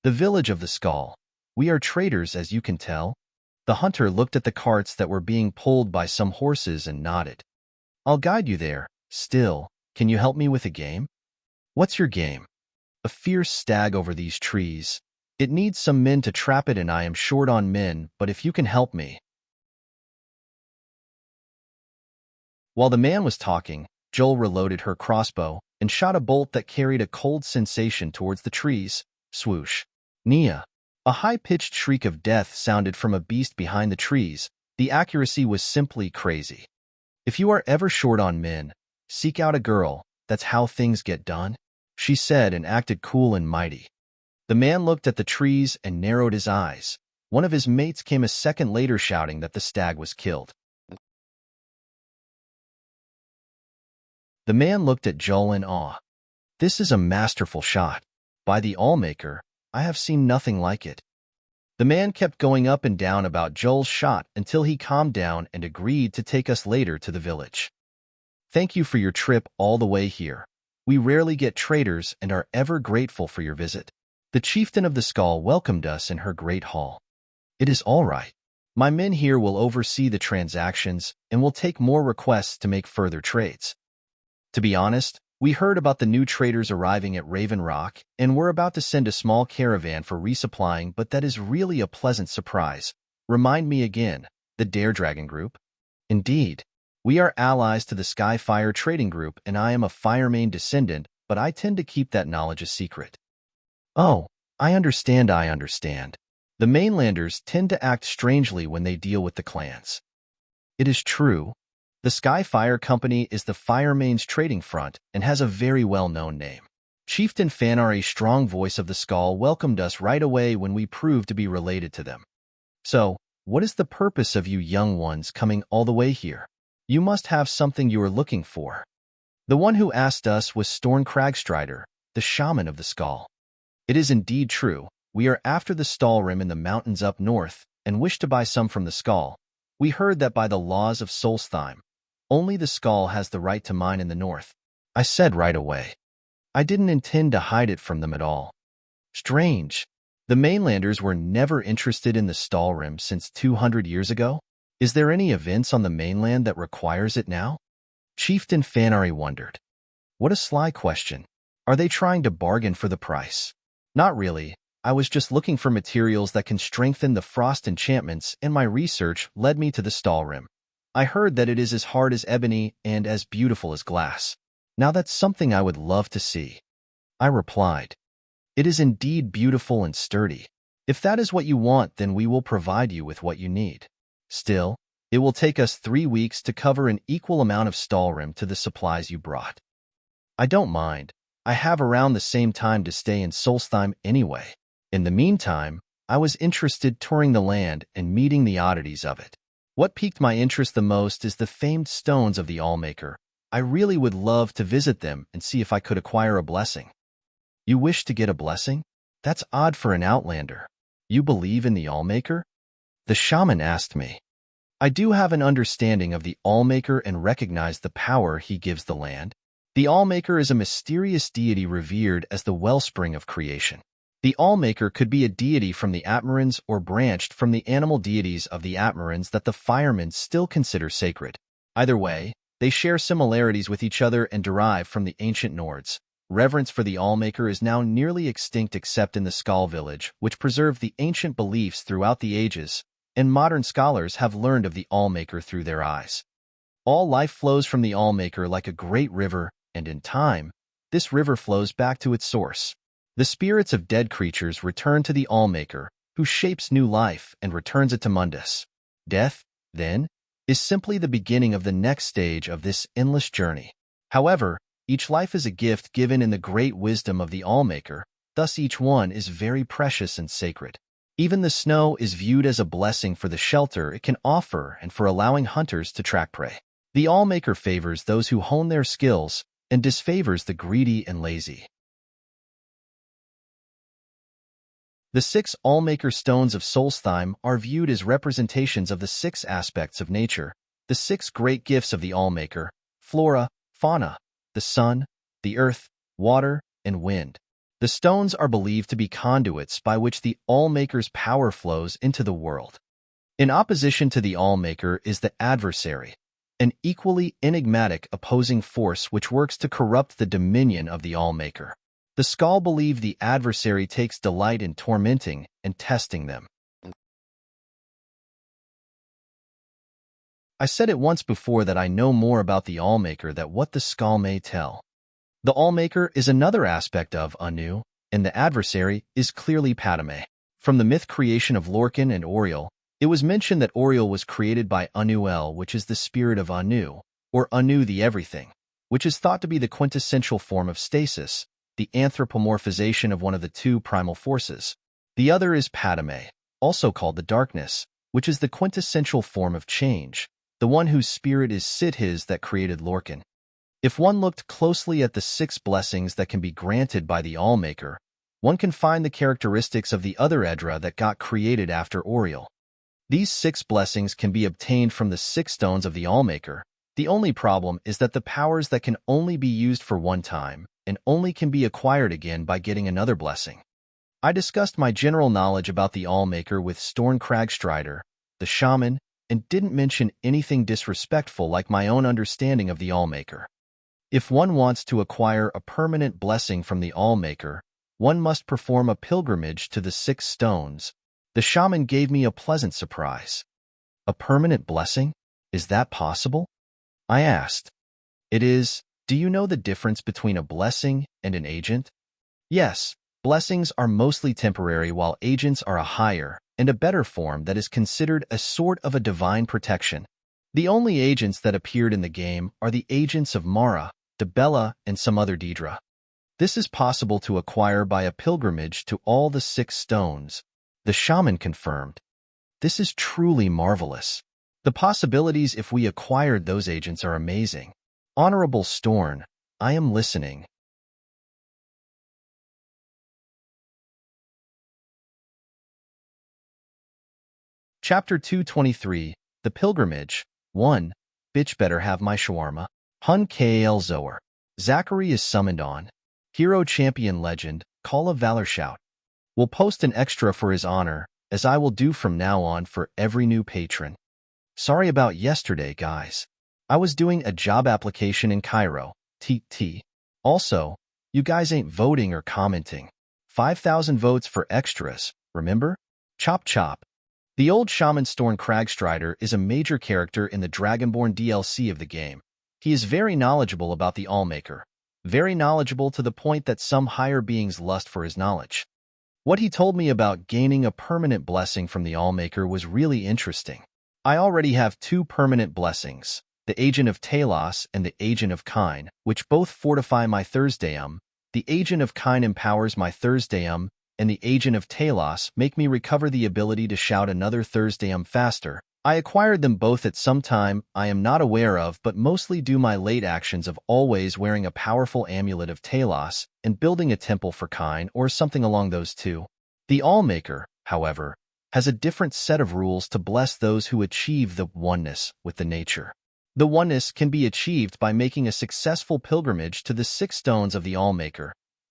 The village of the Skaal. We are traders, as you can tell. The hunter looked at the carts that were being pulled by some horses and nodded. I'll guide you there. Still, can you help me with a game? What's your game? A fierce stag over these trees. It needs some men to trap it and I am short on men, but if you can help me. While the man was talking, Joel reloaded her crossbow and shot a bolt that carried a cold sensation towards the trees. Swoosh. Nia. A high-pitched shriek of death sounded from a beast behind the trees. The accuracy was simply crazy. If you are ever short on men, seek out a girl. That's how things get done, she said and acted cool and mighty. The man looked at the trees and narrowed his eyes. One of his mates came a second later shouting that the stag was killed. The man looked at Joel in awe. This is a masterful shot. By the Allmaker, I have seen nothing like it. The man kept going up and down about Joel's shot until he calmed down and agreed to take us later to the village. Thank you for your trip all the way here. We rarely get traders and are ever grateful for your visit. The chieftain of the Skaal welcomed us in her great hall. It is all right. My men here will oversee the transactions and will take more requests to make further trades. To be honest, we heard about the new traders arriving at Raven Rock, and we're about to send a small caravan for resupplying, but that is really a pleasant surprise. Remind me again, the Dare Dragon Group? Indeed. We are allies to the Skyfire Trading Group, and I am a Firemane descendant, but I tend to keep that knowledge a secret. Oh, I understand. The mainlanders tend to act strangely when they deal with the clans. It is true. The Skyfire Company is the Firemane's trading front and has a very well-known name. Chieftain Fanar, a strong voice of the Skaal, welcomed us right away when we proved to be related to them. So, what is the purpose of you young ones coming all the way here? You must have something you are looking for. The one who asked us was Storn Cragstrider, the shaman of the Skaal. It is indeed true. We are after the Stalrim in the mountains up north and wish to buy some from the Skaal. We heard that by the laws of Solstheim, only the Skaal has the right to mine in the north. I said right away. I didn't intend to hide it from them at all. Strange. The mainlanders were never interested in the Stalrim since 200 years ago. Is there any events on the mainland that requires it now? Chieftain Fanar wondered. What a sly question. Are they trying to bargain for the price? Not really. I was just looking for materials that can strengthen the frost enchantments, and my research led me to the Stalrim. I heard that it is as hard as ebony and as beautiful as glass. Now that's something I would love to see. I replied. It is indeed beautiful and sturdy. If that is what you want, then we will provide you with what you need. Still, it will take us 3 weeks to cover an equal amount of Stalrim to the supplies you brought. I don't mind. I have around the same time to stay in Solstheim anyway. In the meantime, I was interested touring the land and meeting the oddities of it. What piqued my interest the most is the famed stones of the Allmaker. I really would love to visit them and see if I could acquire a blessing. You wish to get a blessing? That's odd for an outlander. You believe in the Allmaker? The shaman asked me. I do have an understanding of the Allmaker and recognize the power he gives the land. The Allmaker is a mysterious deity revered as the wellspring of creation. The Allmaker could be a deity from the Atmarans or branched from the animal deities of the Atmarans that the firemen still consider sacred. Either way, they share similarities with each other and derive from the ancient Nords. Reverence for the Allmaker is now nearly extinct except in the Skaal village, which preserved the ancient beliefs throughout the ages, and modern scholars have learned of the Allmaker through their eyes. All life flows from the Allmaker like a great river, and in time, this river flows back to its source. The spirits of dead creatures return to the Allmaker, who shapes new life and returns it to Mundus. Death, then, is simply the beginning of the next stage of this endless journey. However, each life is a gift given in the great wisdom of the Allmaker, thus each one is very precious and sacred. Even the snow is viewed as a blessing for the shelter it can offer and for allowing hunters to track prey. The Allmaker favors those who hone their skills and disfavors the greedy and lazy. The 6 Allmaker Stones of Solstheim are viewed as representations of the 6 aspects of nature, the 6 great gifts of the Allmaker: flora, fauna, the sun, the earth, water, and wind. The stones are believed to be conduits by which the Allmaker's power flows into the world. In opposition to the Allmaker is the adversary, an equally enigmatic opposing force which works to corrupt the dominion of the Allmaker. The Skaal believe the adversary takes delight in tormenting and testing them. I said it once before that I know more about the Allmaker than what the Skaal may tell. The Allmaker is another aspect of Anu, and the adversary is clearly Padme. From the myth creation of Lorcan and Auriel, it was mentioned that Auriel was created by Anu-El, which is the spirit of Anu, or Anu the Everything, which is thought to be the quintessential form of stasis, the anthropomorphization of one of the 2 primal forces. The other is Padme, also called the Darkness, which is the quintessential form of change, the one whose spirit is Sithis that created Lorcan. If one looked closely at the 6 blessings that can be granted by the Allmaker, one can find the characteristics of the other Edra that got created after Auriel. These 6 blessings can be obtained from the 6 stones of the Allmaker. The only problem is that the powers that can only be used for one time and only can be acquired again by getting another blessing. I discussed my general knowledge about the Allmaker with Storn Cragstrider, the shaman, and didn't mention anything disrespectful like my own understanding of the Allmaker. If one wants to acquire a permanent blessing from the Allmaker, one must perform a pilgrimage to the 6 stones. The shaman gave me a pleasant surprise. A permanent blessing? Is that possible? I asked. It is. Do you know the difference between a blessing and an agent? Yes, blessings are mostly temporary while agents are a higher and a better form that is considered a sort of a divine protection. The only agents that appeared in the game are the agents of Mara, Debella, and some other Daedra. This is possible to acquire by a pilgrimage to all the 6 stones. The shaman confirmed. This is truly marvelous. The possibilities if we acquired those agents are amazing. Honorable Storn, I am listening. Chapter 223, The Pilgrimage. 1. Bitch better have my shawarma. Hun Kal Zoar. Zachary is summoned on. Hero Champion Legend, Call of Valor Shout. We'll post an extra for his honor, as I will do from now on for every new patron. Sorry about yesterday, guys. I was doing a job application in Cairo, TT. Also, you guys ain't voting or commenting. 5,000 votes for extras, remember? Chop chop. The old shaman Storn Cragstrider is a major character in the Dragonborn DLC of the game. He is very knowledgeable about the Allmaker. Very knowledgeable to the point that some higher beings lust for his knowledge. What he told me about gaining a permanent blessing from the Allmaker was really interesting. I already have 2 permanent blessings, the Agent of Talos and the Agent of Kine, which both fortify my Thursdayum. The Agent of Kine empowers my Thursdayum, and the Agent of Talos make me recover the ability to shout another Thursdayum faster. I acquired them both at some time I am not aware of, but mostly do my late actions of always wearing a powerful amulet of Talos and building a temple for Kine or something along those 2. The Allmaker, however, has a different set of rules to bless those who achieve the oneness with the nature. The oneness can be achieved by making a successful pilgrimage to the 6 stones of the Allmaker.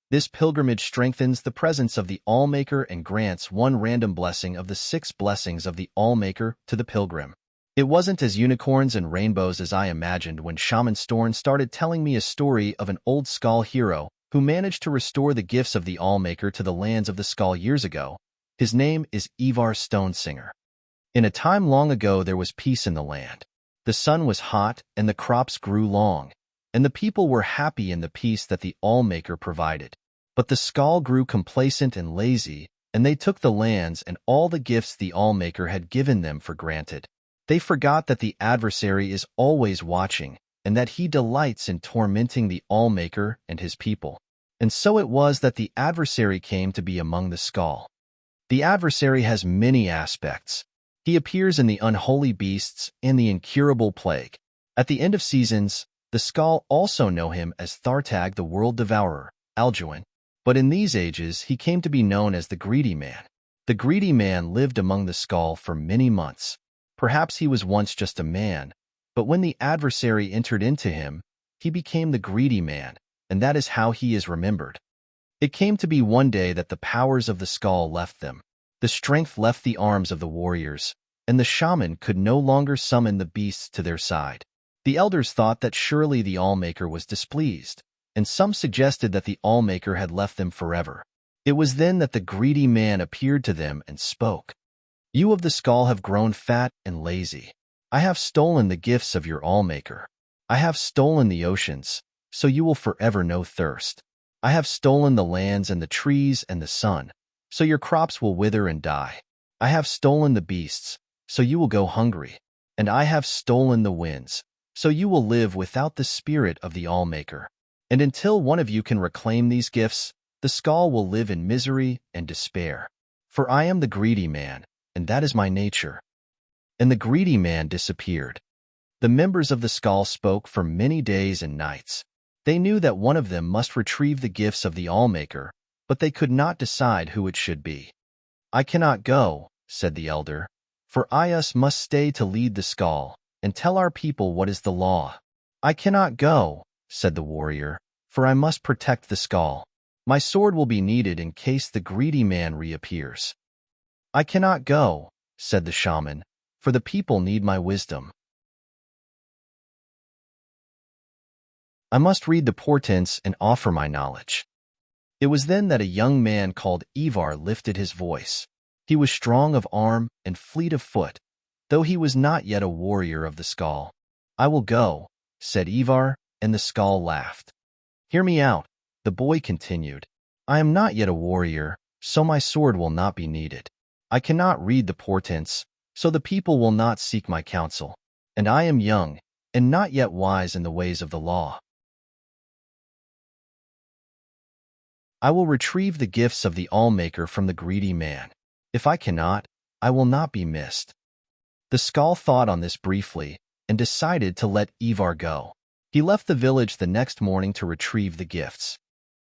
This pilgrimage strengthens the presence of the Allmaker and grants 1 random blessing of the 6 blessings of the Allmaker to the pilgrim. It wasn't as unicorns and rainbows as I imagined when Shaman Storn started telling me a story of an old Skaal hero who managed to restore the gifts of the Allmaker to the lands of the Skaal years ago. His name is Ivar Stonesinger. In a time long ago there was peace in the land. The sun was hot and the crops grew long, and the people were happy in the peace that the Allmaker provided. But the Skaal grew complacent and lazy, and they took the lands and all the gifts the Allmaker had given them for granted. They forgot that the adversary is always watching, and that he delights in tormenting the Allmaker and his people. And so it was that the adversary came to be among the Skaal. The adversary has many aspects. He appears in the unholy beasts and the incurable plague. At the end of seasons, the Skaal also know him as Thartag the World Devourer, Alduin. But in these ages he came to be known as the Greedy Man. The greedy man lived among the Skaal for many months. Perhaps he was once just a man, but when the adversary entered into him, he became the greedy man, and that is how he is remembered. It came to be one day that the powers of the Skaal left them. The strength left the arms of the warriors, and the shaman could no longer summon the beasts to their side. The elders thought that surely the Allmaker was displeased, and some suggested that the Allmaker had left them forever. It was then that the greedy man appeared to them and spoke. You of the Skaal have grown fat and lazy. I have stolen the gifts of your Allmaker. I have stolen the oceans, so you will forever know thirst. I have stolen the lands and the trees and the sun, so your crops will wither and die. I have stolen the beasts, so you will go hungry. And I have stolen the winds, so you will live without the spirit of the Allmaker. And until one of you can reclaim these gifts, the Skaal will live in misery and despair. For I am the greedy man, and that is my nature. And the greedy man disappeared. The members of the Skaal spoke for many days and nights. They knew that one of them must retrieve the gifts of the Allmaker, but they could not decide who it should be. I cannot go, said the elder, for I must stay to lead the Skaal and tell our people what is the law. I cannot go, said the warrior, for I must protect the Skaal. My sword will be needed in case the greedy man reappears. I cannot go, said the shaman, for the people need my wisdom. I must read the portents and offer my knowledge. It was then that a young man called Ivar lifted his voice. He was strong of arm and fleet of foot, though he was not yet a warrior of the Skaal. I will go, said Ivar, and the Skaal laughed. Hear me out, the boy continued. I am not yet a warrior, so my sword will not be needed. I cannot read the portents, so the people will not seek my counsel. And I am young, and not yet wise in the ways of the law. I will retrieve the gifts of the Allmaker from the greedy man. If I cannot, I will not be missed. The Skaal thought on this briefly, and decided to let Ivar go. He left the village the next morning to retrieve the gifts.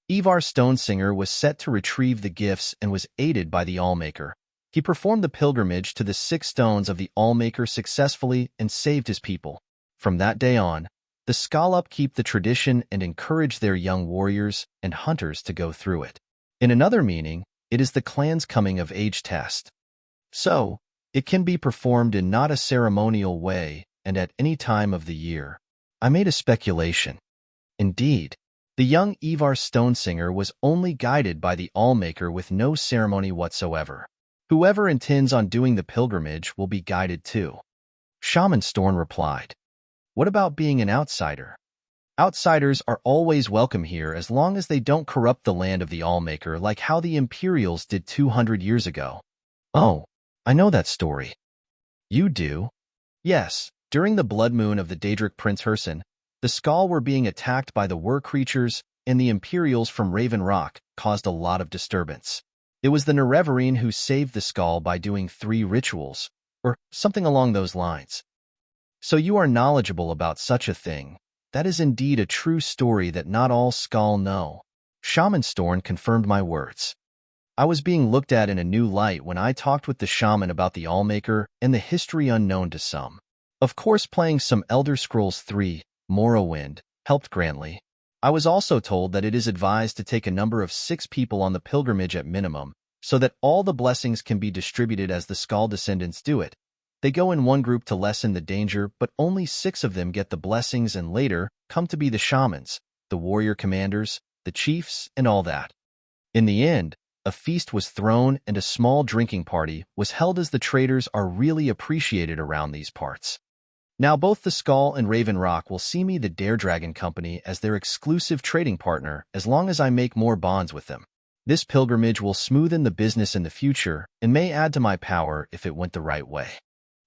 Ivar Stonesinger was set to retrieve the gifts and was aided by the Allmaker. He performed the pilgrimage to the 6 stones of the Allmaker successfully and saved his people. From that day on, the Skaal upkeep the tradition and encourage their young warriors and hunters to go through it. In another meaning, it is the clan's coming-of-age test. So, it can be performed in not a ceremonial way and at any time of the year. I made a speculation. Indeed, the young Ivar Stonesinger was only guided by the Allmaker with no ceremony whatsoever. Whoever intends on doing the pilgrimage will be guided too. Shaman Storn replied. What about being an outsider? Outsiders are always welcome here as long as they don't corrupt the land of the Allmaker like how the Imperials did 200 years ago. Oh, I know that story. You do? Yes, during the blood moon of the Daedric Prince Herson, the Skaal were being attacked by the Wur creatures, and the Imperials from Raven Rock caused a lot of disturbance. It was the Nerevarine who saved the Skaal by doing 3 rituals, or something along those lines. So you are knowledgeable about such a thing. That is indeed a true story that not all Skaal know. Shaman Storn confirmed my words. I was being looked at in a new light when I talked with the shaman about the Allmaker and the history unknown to some. Of course, playing some Elder Scrolls 3, Morrowind, helped grandly. I was also told that it is advised to take a number of 6 people on the pilgrimage at minimum, so that all the blessings can be distributed as the Skaal descendants do it. They go in one group to lessen the danger, but only 6 of them get the blessings and later come to be the shamans, the warrior commanders, the chiefs, and all that. In the end, a feast was thrown and a small drinking party was held as the traders are really appreciated around these parts. Now both the Skaal and Raven Rock will see me the Dare Dragon Company as their exclusive trading partner as long as I make more bonds with them. This pilgrimage will smoothen the business in the future and may add to my power if it went the right way.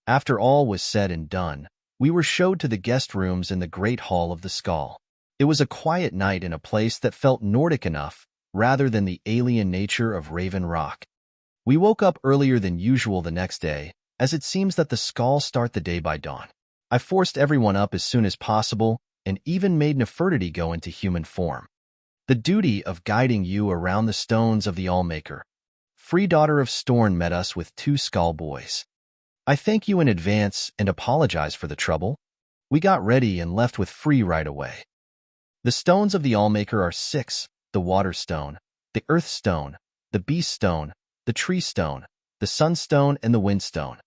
After all was said and done, we were showed to the guest rooms in the Great Hall of the Skaal. It was a quiet night in a place that felt Nordic enough, rather than the alien nature of Raven Rock. We woke up earlier than usual the next day, as it seems that the Skaal start the day by dawn. I forced everyone up as soon as possible, and even made Nefertiti go into human form. The duty of guiding you around the stones of the Allmaker Free daughter of Storn met us with 2 Skaal boys. I thank you in advance and apologize for the trouble. We got ready and left with Free right away. The stones of the Allmaker are 6, the Water Stone, the Earth Stone, the Beast Stone, the Tree Stone, the Sun Stone, and the Wind Stone.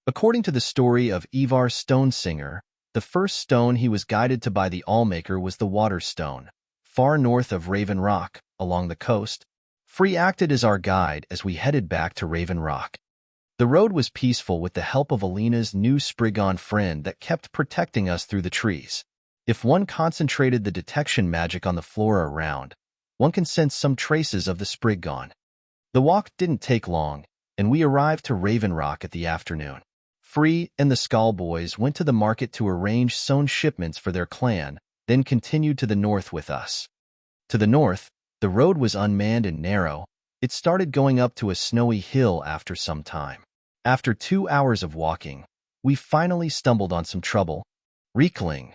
According to the story of Ivar Stonesinger, the first stone he was guided to by the Allmaker was the Water Stone, far north of Raven Rock, along the coast. Free acted as our guide as we headed back to Raven Rock. The road was peaceful with the help of Alina's new Spriggan friend that kept protecting us through the trees. If one concentrated the detection magic on the flora around, one can sense some traces of the Spriggan. The walk didn't take long, and we arrived to Raven Rock at the afternoon. Free and the Skaal boys went to the market to arrange sewn shipments for their clan, then continued to the north with us. To the north, the road was unmanned and narrow. It started going up to a snowy hill after some time. After 2 hours of walking, we finally stumbled on some trouble. Riekling.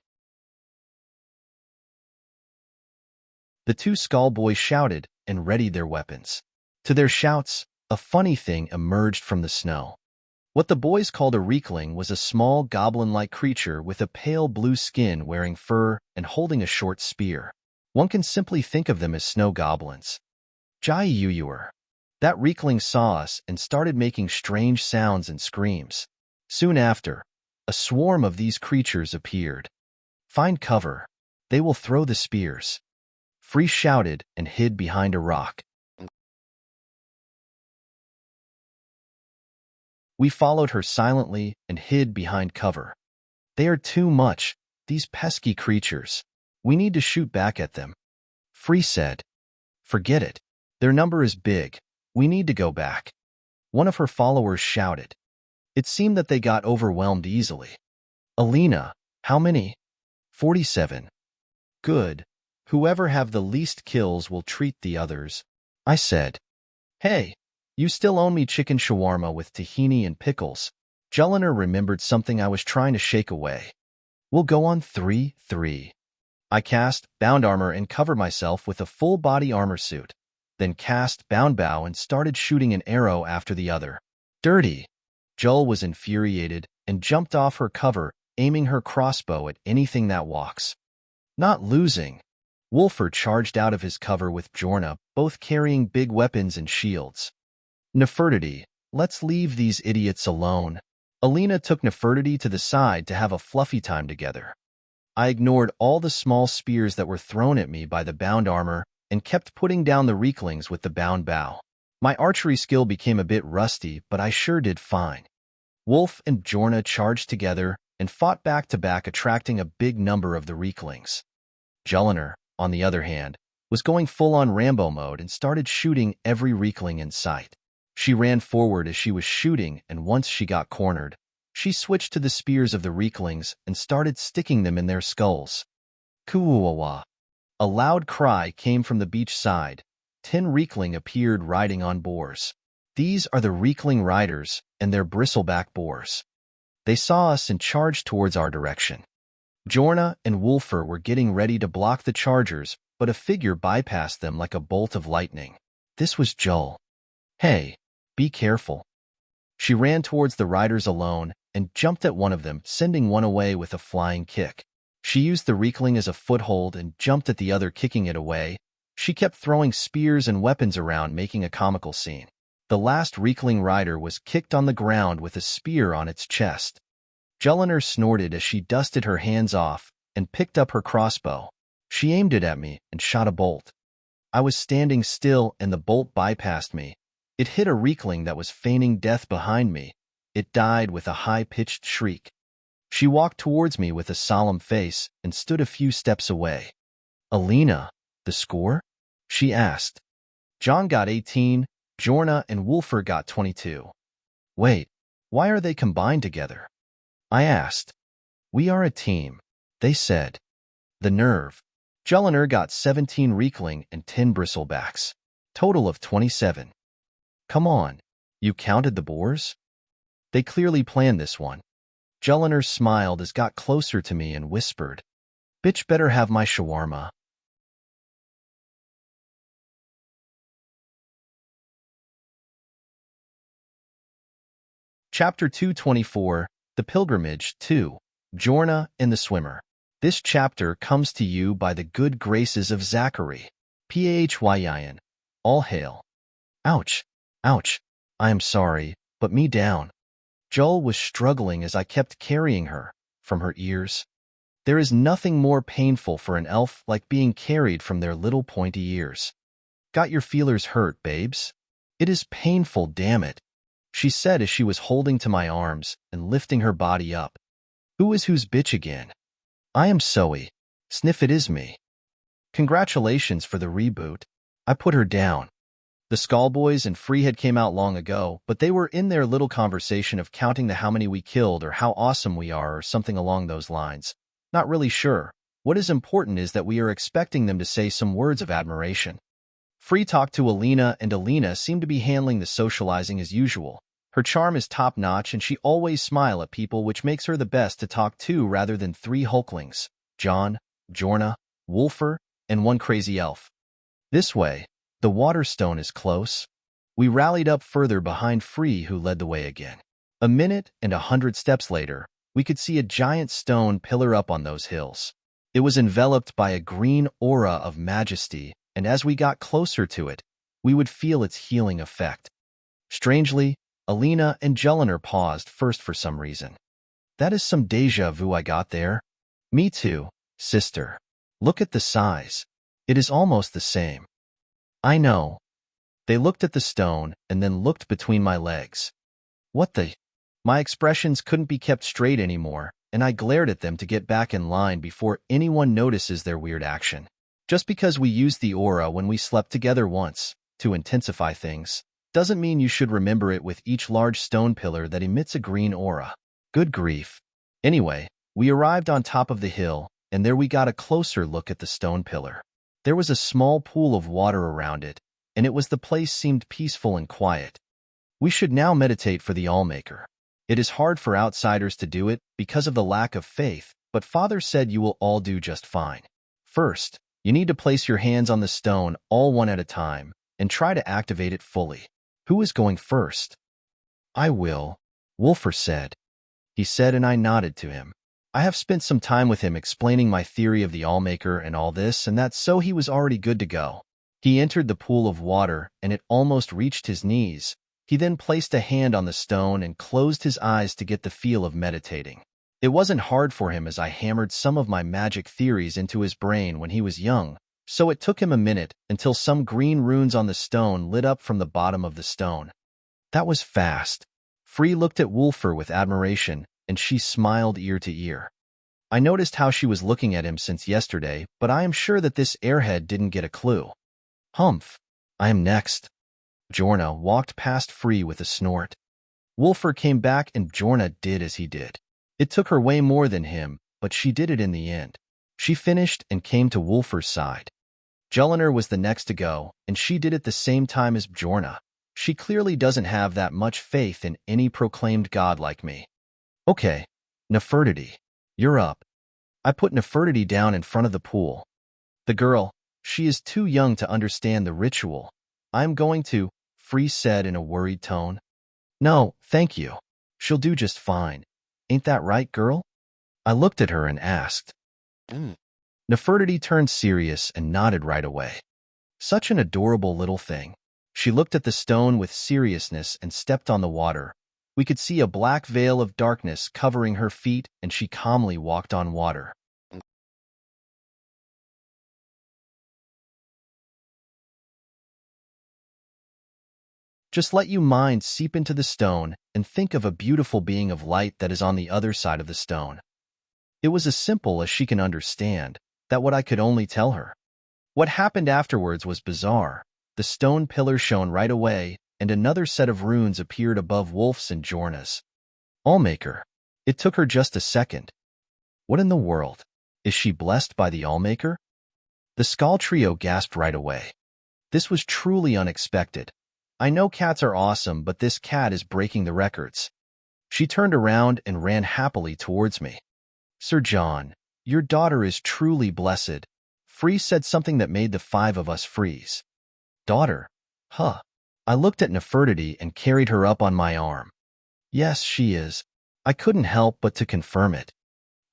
The 2 Skaal boys shouted and readied their weapons. To their shouts, a funny thing emerged from the snow. What the boys called a Riekling was a small goblin-like creature with a pale blue skin wearing fur and holding a short spear. One can simply think of them as snow goblins. Jai-Yuyuer. That Riekling saw us and started making strange sounds and screams. Soon after, a swarm of these creatures appeared. Find cover. They will throw the spears. Free shouted and hid behind a rock. We followed her silently and hid behind cover. They are too much, these pesky creatures. We need to shoot back at them. Free said. Forget it. Their number is big. We need to go back. One of her followers shouted. It seemed that they got overwhelmed easily. Alina, how many? 47. Good. Whoever have the least kills will treat the others. I said. Hey, you still owe me chicken shawarma with tahini and pickles. Jelliner remembered something I was trying to shake away. We'll go on 3-3. I cast bound armor and covered myself with a full-body armor suit, then cast bound bow and started shooting an arrow after the other. Dirty! Joel was infuriated and jumped off her cover, aiming her crossbow at anything that walks. Not losing. Wulfur charged out of his cover with Bjorna, both carrying big weapons and shields. Nefertiti, let's leave these idiots alone. Alina took Nefertiti to the side to have a fluffy time together. I ignored all the small spears that were thrown at me by the bound armor and kept putting down the Rieklings with the bound bow. My archery skill became a bit rusty, but I sure did fine. Wulf and Bjorna charged together and fought back-to-back, attracting a big number of the Rieklings. Jelliner, on the other hand, was going full-on Rambo mode and started shooting every Riekling in sight. She ran forward as she was shooting, and once she got cornered, she switched to the spears of the Rieklings and started sticking them in their skulls. Kuuwawa. A loud cry came from the beach side. 10 Riekling appeared riding on boars. These are the Riekling riders and their bristleback boars. They saw us and charged towards our direction. Bjorna and Wulfur were getting ready to block the chargers, but a figure bypassed them like a bolt of lightning. This was Joel. Hey, be careful. She ran towards the riders alone and jumped at one of them, sending one away with a flying kick. She used the Riekling as a foothold and jumped at the other, kicking it away. She kept throwing spears and weapons around, making a comical scene. The last Riekling rider was kicked on the ground with a spear on its chest. Jelliner snorted as she dusted her hands off and picked up her crossbow. She aimed it at me and shot a bolt. I was standing still and the bolt bypassed me. It hit a Riekling that was feigning death behind me. It died with a high-pitched shriek. She walked towards me with a solemn face and stood a few steps away. Alina, the score? She asked. John got 18, Bjorna and Wulfur got 22. Wait, why are they combined together? I asked. We are a team, they said. The nerve. Jelliner got 17 Riekling and 10 bristlebacks. Total of 27. Come on, you counted the boars? They clearly planned this one. Jelliner smiled as got closer to me and whispered, Bitch better have my shawarma. Chapter 224, The Pilgrimage 2, Bjorna and the Swimmer. This chapter comes to you by the good graces of Zachary. Phyin. All hail. Ouch. Ouch. I am sorry, but me down. Joel was struggling as I kept carrying her, from her ears. There is nothing more painful for an elf like being carried from their little pointy ears. Got your feelers hurt, babes? It is painful, damn it, she said as she was holding to my arms and lifting her body up. Who is whose bitch again? I am Zoe. Sniff, it is me. Congratulations for the reboot. I put her down. The Skaal boys and Freehead came out long ago, but they were in their little conversation of counting the how many we killed or how awesome we are or something along those lines. Not really sure. What is important is that we are expecting them to say some words of admiration. Free talked to Alina, and Alina seemed to be handling the socializing as usual. Her charm is top-notch, and she always smiles at people, which makes her the best to talk to rather than three hulklings, John, Bjorna, Wulfur, and one crazy elf. This way, the Waterstone is close. We rallied up further behind Free, who led the way again. A minute and 100 steps later, we could see a giant stone pillar up on those hills. It was enveloped by a green aura of majesty, and as we got closer to it, we would feel its healing effect. Strangely, Alina and Jellinger paused first for some reason. That is some déjà vu I got there. Me too, sister. Look at the size. It is almost the same. I know. They looked at the stone and then looked between my legs. What the? My expressions couldn't be kept straight anymore, and I glared at them to get back in line before anyone notices their weird action. Just because we used the aura when we slept together once, to intensify things, doesn't mean you should remember it with each large stone pillar that emits a green aura. Good grief. Anyway, we arrived on top of the hill, and there we got a closer look at the stone pillar. There was a small pool of water around it, and it was the place seemed peaceful and quiet. We should now meditate for the Allmaker. It is hard for outsiders to do it because of the lack of faith, but Father said you will all do just fine. First, you need to place your hands on the stone all one at a time, and try to activate it fully. Who is going first? I will, Wulfur said. He said, and I nodded to him. I have spent some time with him explaining my theory of the Allmaker and all this and that, so he was already good to go. He entered the pool of water, and it almost reached his knees. He then placed a hand on the stone and closed his eyes to get the feel of meditating. It wasn't hard for him as I hammered some of my magic theories into his brain when he was young, so it took him a minute until some green runes on the stone lit up from the bottom of the stone. That was fast. Free looked at Wulfur with admiration, and she smiled ear to ear. I noticed how she was looking at him since yesterday, but I am sure that this airhead didn't get a clue. Humph. I am next. Bjorna walked past Free with a snort. Wulfur came back and Bjorna did as he did. It took her way more than him, but she did it in the end. She finished and came to Wulfur's side. Jellinger was the next to go, and she did it the same time as Bjorna. She clearly doesn't have that much faith in any proclaimed god like me. Okay, Nefertiti, you're up. I put Nefertiti down in front of the pool. The girl, she is too young to understand the ritual. I'm going to, Free said in a worried tone. No, thank you. She'll do just fine. Ain't that right, girl? I looked at her and asked. Nefertiti turned serious and nodded right away. Such an adorable little thing. She looked at the stone with seriousness and stepped on the water. We could see a black veil of darkness covering her feet, and she calmly walked on water. Just let your mind seep into the stone and think of a beautiful being of light that is on the other side of the stone. It was as simple as she can understand, that what I could only tell her. What happened afterwards was bizarre. The stone pillar shone right away, and another set of runes appeared above Wulf's and Bjorna's. Allmaker. It took her just a second. What in the world? Is she blessed by the Allmaker? The Skaal trio gasped right away. This was truly unexpected. I know cats are awesome, but this cat is breaking the records. She turned around and ran happily towards me. Sir John, your daughter is truly blessed. Free said something that made the five of us freeze. Daughter? Huh. I looked at Nefertiti and carried her up on my arm. Yes, she is. I couldn't help but to confirm it.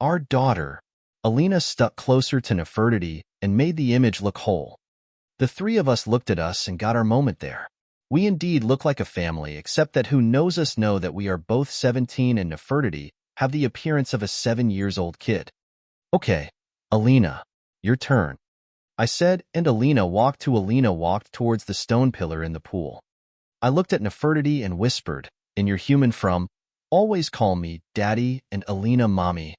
Our daughter. Alina stuck closer to Nefertiti and made the image look whole. The three of us looked at us and got our moment there. We indeed look like a family, except that who knows us know that we are both 17 and Nefertiti have the appearance of a 7-year-old kid. Okay, Alina, your turn, I said, and Alina walked towards the stone pillar in the pool. I looked at Nefertiti and whispered, in your human from, always call me Daddy and Alina Mommy.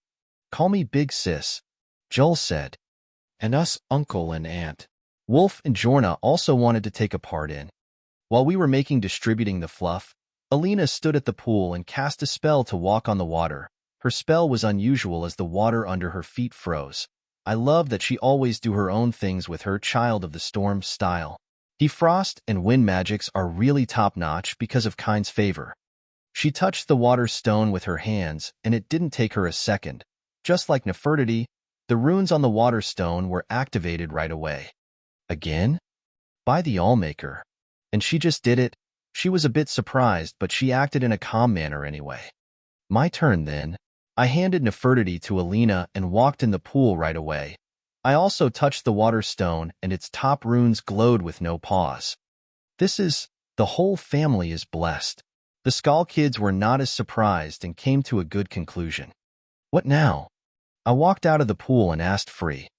Call me Big Sis, Joel said. And us Uncle and Aunt. Wulf and Bjorna also wanted to take a part in. While we were distributing the fluff, Alina stood at the pool and cast a spell to walk on the water. Her spell was unusual as the water under her feet froze. I love that she always do her own things with her Child of the Storm style. Defrost and wind magics are really top-notch because of Kind's favor. She touched the water stone with her hands, and it didn't take her a second. Just like Nefertiti, the runes on the water stone were activated right away. Again? By the Allmaker. And she just did it. She was a bit surprised, but she acted in a calm manner anyway. My turn then. I handed Nefertiti to Alina and walked in the pool right away. I also touched the water stone, and its top runes glowed with no pause. The whole family is blessed. The Skaal kids were not as surprised and came to a good conclusion. What now? I walked out of the pool and asked Free.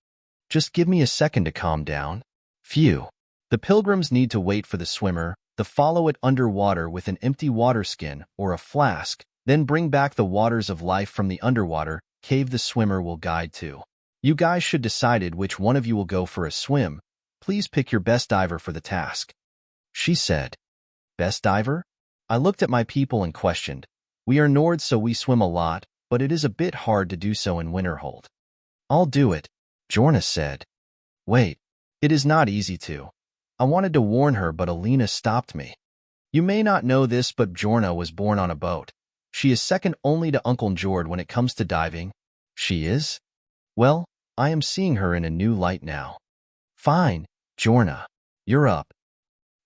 Just give me a second to calm down. Phew. The pilgrims need to wait for the swimmer, to follow it underwater with an empty water skin or a flask, then bring back the waters of life from the underwater cave the swimmer will guide to. You guys should decide which one of you will go for a swim. Please pick your best diver for the task. She said. Best diver? I looked at my people and questioned. We are Nords, so we swim a lot, but it is a bit hard to do so in Winterhold. I'll do it, Bjorna said. Wait, it is not easy to. I wanted to warn her, but Alina stopped me. You may not know this, but Bjorna was born on a boat. She is second only to Uncle Njord when it comes to diving. She is? Well, I am seeing her in a new light now. Fine, Bjorna. You're up.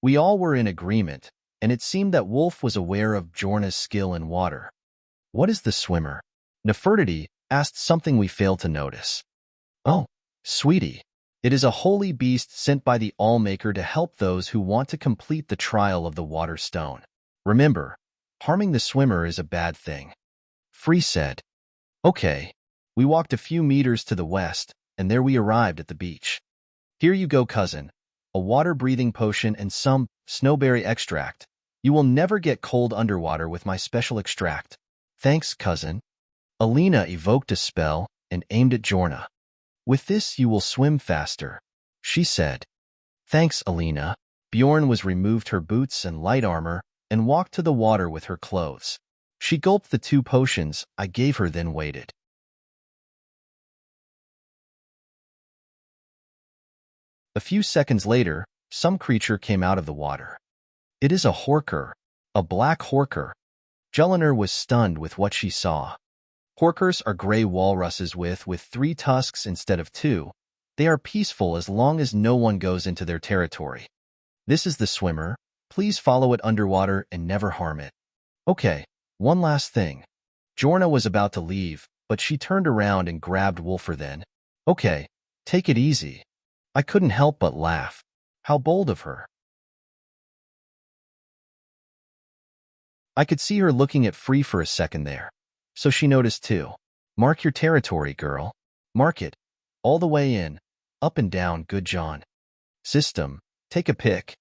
We all were in agreement, and it seemed that Wulf was aware of Bjorna's skill in water. What is the swimmer? Nefertiti asked something we failed to notice. Oh, sweetie. It is a holy beast sent by the Allmaker to help those who want to complete the trial of the water stone. Remember, harming the swimmer is a bad thing. Free said. Okay. We walked a few meters to the west, and there we arrived at the beach. Here you go, cousin. A water-breathing potion and some snowberry extract. You will never get cold underwater with my special extract. Thanks, cousin. Alina evoked a spell and aimed at Bjorna. With this you will swim faster, she said. Thanks, Alina. Bjorn removed her boots and light armor and walked to the water with her clothes. She gulped the 2 potions I gave her, then waited. A few seconds later, some creature came out of the water. It is a horker, a black horker. Jelena was stunned with what she saw. Horkers are gray walruses with 3 tusks instead of 2. They are peaceful as long as no one goes into their territory. This is the swimmer. Please follow it underwater and never harm it. Okay, one last thing. Bjorna was about to leave, but she turned around and grabbed Wulfur then. Okay, take it easy. I couldn't help but laugh. How bold of her. I could see her looking at Free for a second there. So she noticed too. Mark your territory, girl. Mark it. All the way in. Up and down, good John. System, take a pic.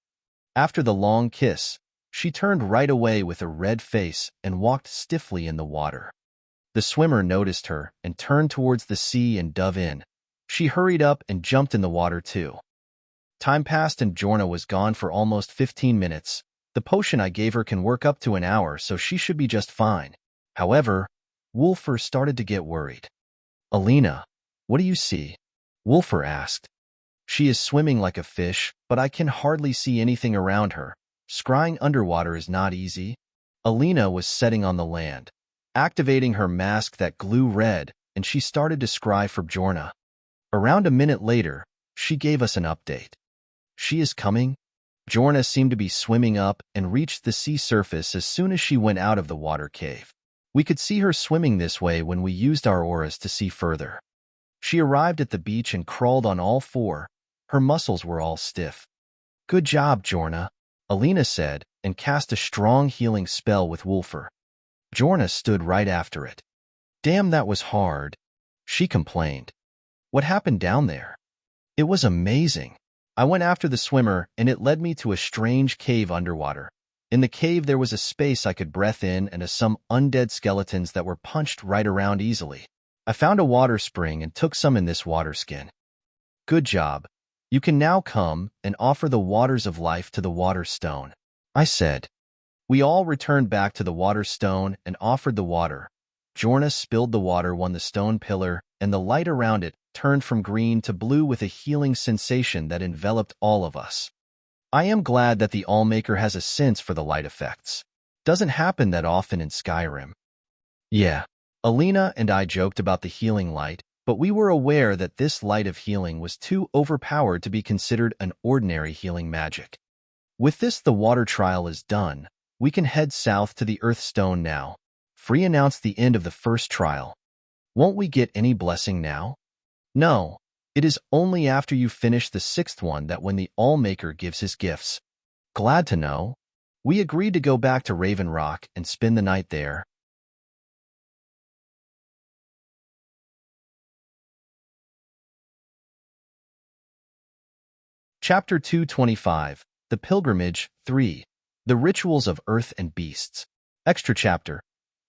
After the long kiss, she turned right away with a red face and walked stiffly in the water. The swimmer noticed her and turned towards the sea and dove in. She hurried up and jumped in the water too. Time passed and Bjorna was gone for almost 15 minutes. The potion I gave her can work up to an hour, so she should be just fine. However, Wulfur started to get worried. Alina, what do you see? Wulfur asked. She is swimming like a fish, but I can hardly see anything around her. Scrying underwater is not easy. Alina was setting on the land, activating her mask that glue red, and she started to scry for Bjorna. Around a minute later, she gave us an update. She is coming? Bjorna seemed to be swimming up and reached the sea surface as soon as she went out of the water cave. We could see her swimming this way when we used our auras to see further. She arrived at the beach and crawled on all four. Her muscles were all stiff. "Good job, Bjorna," Alina said, and cast a strong healing spell with Wulfur. Bjorna stood right after it. "Damn, that was hard," she complained. "What happened down there?" "It was amazing. I went after the swimmer, and it led me to a strange cave underwater. In the cave there was a space I could breathe in and some undead skeletons that were punched right around easily. I found a water spring and took some in this water skin." "Good job. You can now come and offer the waters of life to the water stone," I said. We all returned back to the water stone and offered the water. Bjorna spilled the water on the stone pillar, and the light around it turned from green to blue with a healing sensation that enveloped all of us. I am glad that the Allmaker has a sense for the light effects. Doesn't happen that often in Skyrim. Yeah, Alina and I joked about the healing light, but we were aware that this light of healing was too overpowered to be considered an ordinary healing magic. With this, the water trial is done. We can head south to the Earthstone now. Free announced the end of the first trial. Won't we get any blessing now? No, it is only after you finish the sixth one that when the Allmaker gives his gifts. Glad to know. We agreed to go back to Raven Rock and spend the night there. Chapter 225, The Pilgrimage 3, The Rituals of Earth and Beasts. Extra Chapter.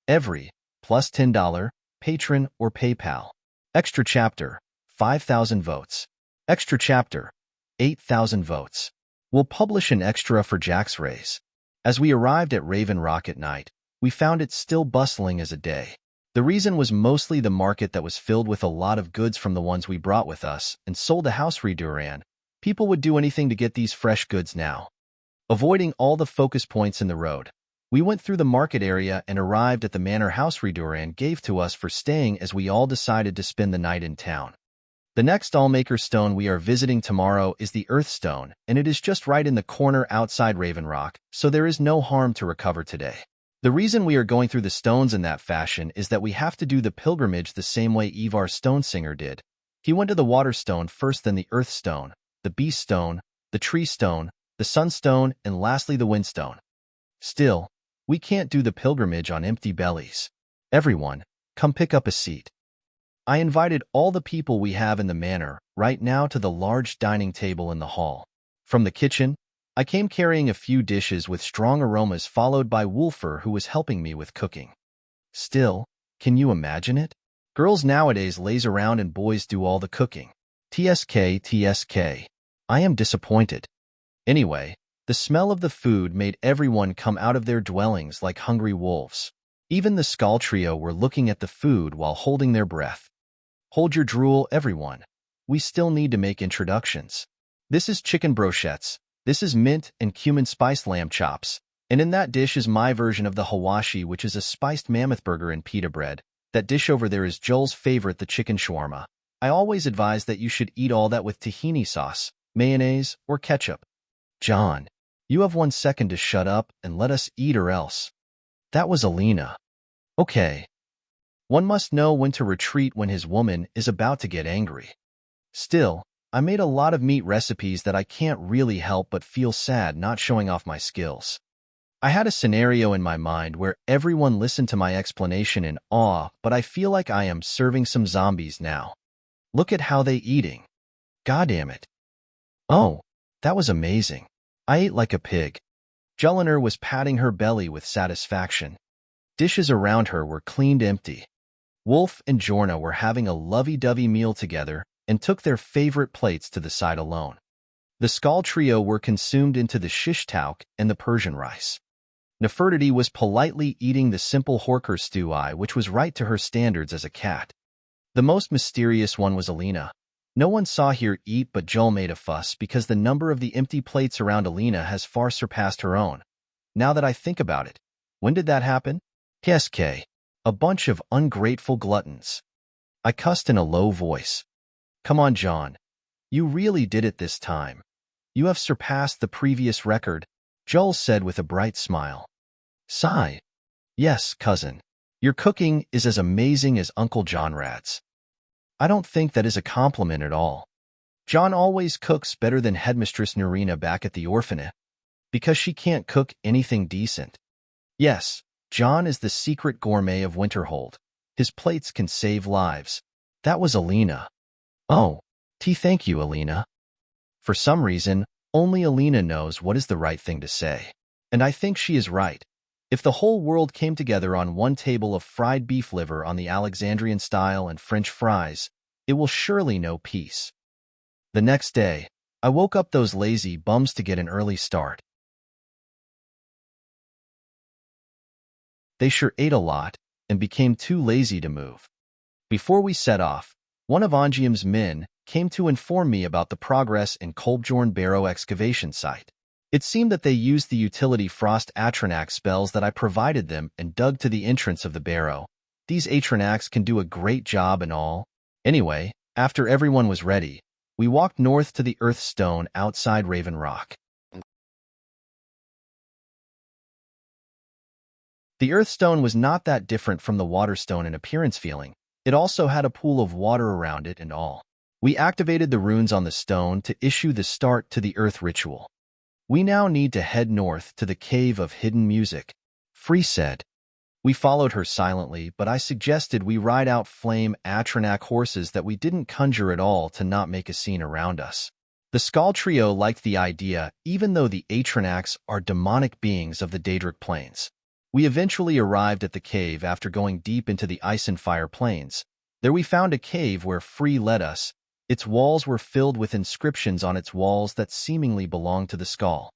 Every, plus $10, Patron or PayPal. Extra Chapter, 5,000 votes. Extra Chapter, 8,000 votes. We'll publish an extra for Jack's race. As we arrived at Raven Rock at night, we found it still bustling as a day. The reason was mostly the market that was filled with a lot of goods from the ones we brought with us and sold to House Reduran. People would do anything to get these fresh goods now. Avoiding all the focus points in the road, we went through the market area and arrived at the manor House Reduran gave to us for staying as we all decided to spend the night in town. The next Allmaker stone we are visiting tomorrow is the Earthstone, and it is just right in the corner outside Raven Rock, so there is no harm to recover today. The reason we are going through the stones in that fashion is that we have to do the pilgrimage the same way Ivar Stonesinger did. He went to the Water Stone first, then the Earthstone, the Beast Stone, the Tree Stone, the Sunstone, and lastly the Windstone. Still, we can't do the pilgrimage on empty bellies. Everyone, come pick up a seat. I invited all the people we have in the manor right now to the large dining table in the hall. From the kitchen, I came carrying a few dishes with strong aromas, followed by Wulfur, who was helping me with cooking. Still, can you imagine it? Girls nowadays laze around and boys do all the cooking. TSK. I am disappointed. Anyway, the smell of the food made everyone come out of their dwellings like hungry wolves. Even the Skaal trio were looking at the food while holding their breath. Hold your drool, everyone. We still need to make introductions. This is chicken brochettes. This is mint and cumin spiced lamb chops. And in that dish is my version of the hawashi, which is a spiced mammoth burger and pita bread. That dish over there is Joel's favorite, the chicken shawarma. I always advise that you should eat all that with tahini sauce, mayonnaise, or ketchup. John, you have 1 second to shut up and let us eat, or else. That was Alina. Okay. One must know when to retreat when his woman is about to get angry. Still, I made a lot of meat recipes that I can't really help but feel sad not showing off my skills. I had a scenario in my mind where everyone listened to my explanation in awe, but I feel like I am serving some zombies now. Look at how they eating. Goddamn it. Oh, that was amazing. I ate like a pig. Jelinar was patting her belly with satisfaction. Dishes around her were cleaned empty. Wulf and Bjorna were having a lovey-dovey meal together and took their favorite plates to the side alone. The Skaal trio were consumed into the shish tauk and the Persian rice. Nefertiti was politely eating the simple horker stew, which was right to her standards as a cat. The most mysterious one was Alina. No one saw her eat, but Joel made a fuss because the number of the empty plates around Alina has far surpassed her own. Now that I think about it, when did that happen? TSK. A bunch of ungrateful gluttons. I cussed in a low voice. Come on, John. You really did it this time. You have surpassed the previous record, Joel said with a bright smile. Sigh. Yes, cousin. Your cooking is as amazing as Uncle Johnrad's. I don't think that is a compliment at all. John always cooks better than Headmistress Nerina back at the orphanage, because she can't cook anything decent. Yes, John is the secret gourmet of Winterhold. His plates can save lives. That was Alina. Oh, thank you, Alina. For some reason, only Alina knows what is the right thing to say. And I think she is right. If the whole world came together on one table of fried beef liver on the Alexandrian style and French fries, it will surely know peace. The next day, I woke up those lazy bums to get an early start. They sure ate a lot and became too lazy to move. Before we set off, one of Ongium's men came to inform me about the progress in Kolbjorn Barrow excavation site. It seemed that they used the utility Frost Atronax spells that I provided them and dug to the entrance of the barrow. These Atronax can do a great job and all. Anyway, after everyone was ready, we walked north to the Earth Stone outside Raven Rock. The Earth Stone was not that different from the Water Stone in appearance feeling. It also had a pool of water around it and all. We activated the runes on the stone to issue the start to the Earth ritual. We now need to head north to the Cave of Hidden Music, Free said. We followed her silently, but I suggested we ride out flame Atronac horses that we didn't conjure at all to not make a scene around us. The Skaal trio liked the idea, even though the Atronacs are demonic beings of the Daedric Plains. We eventually arrived at the cave after going deep into the Ice and Fire Plains. There we found a cave where Free led us. Its walls were filled with inscriptions on its walls that seemingly belonged to the Skaal.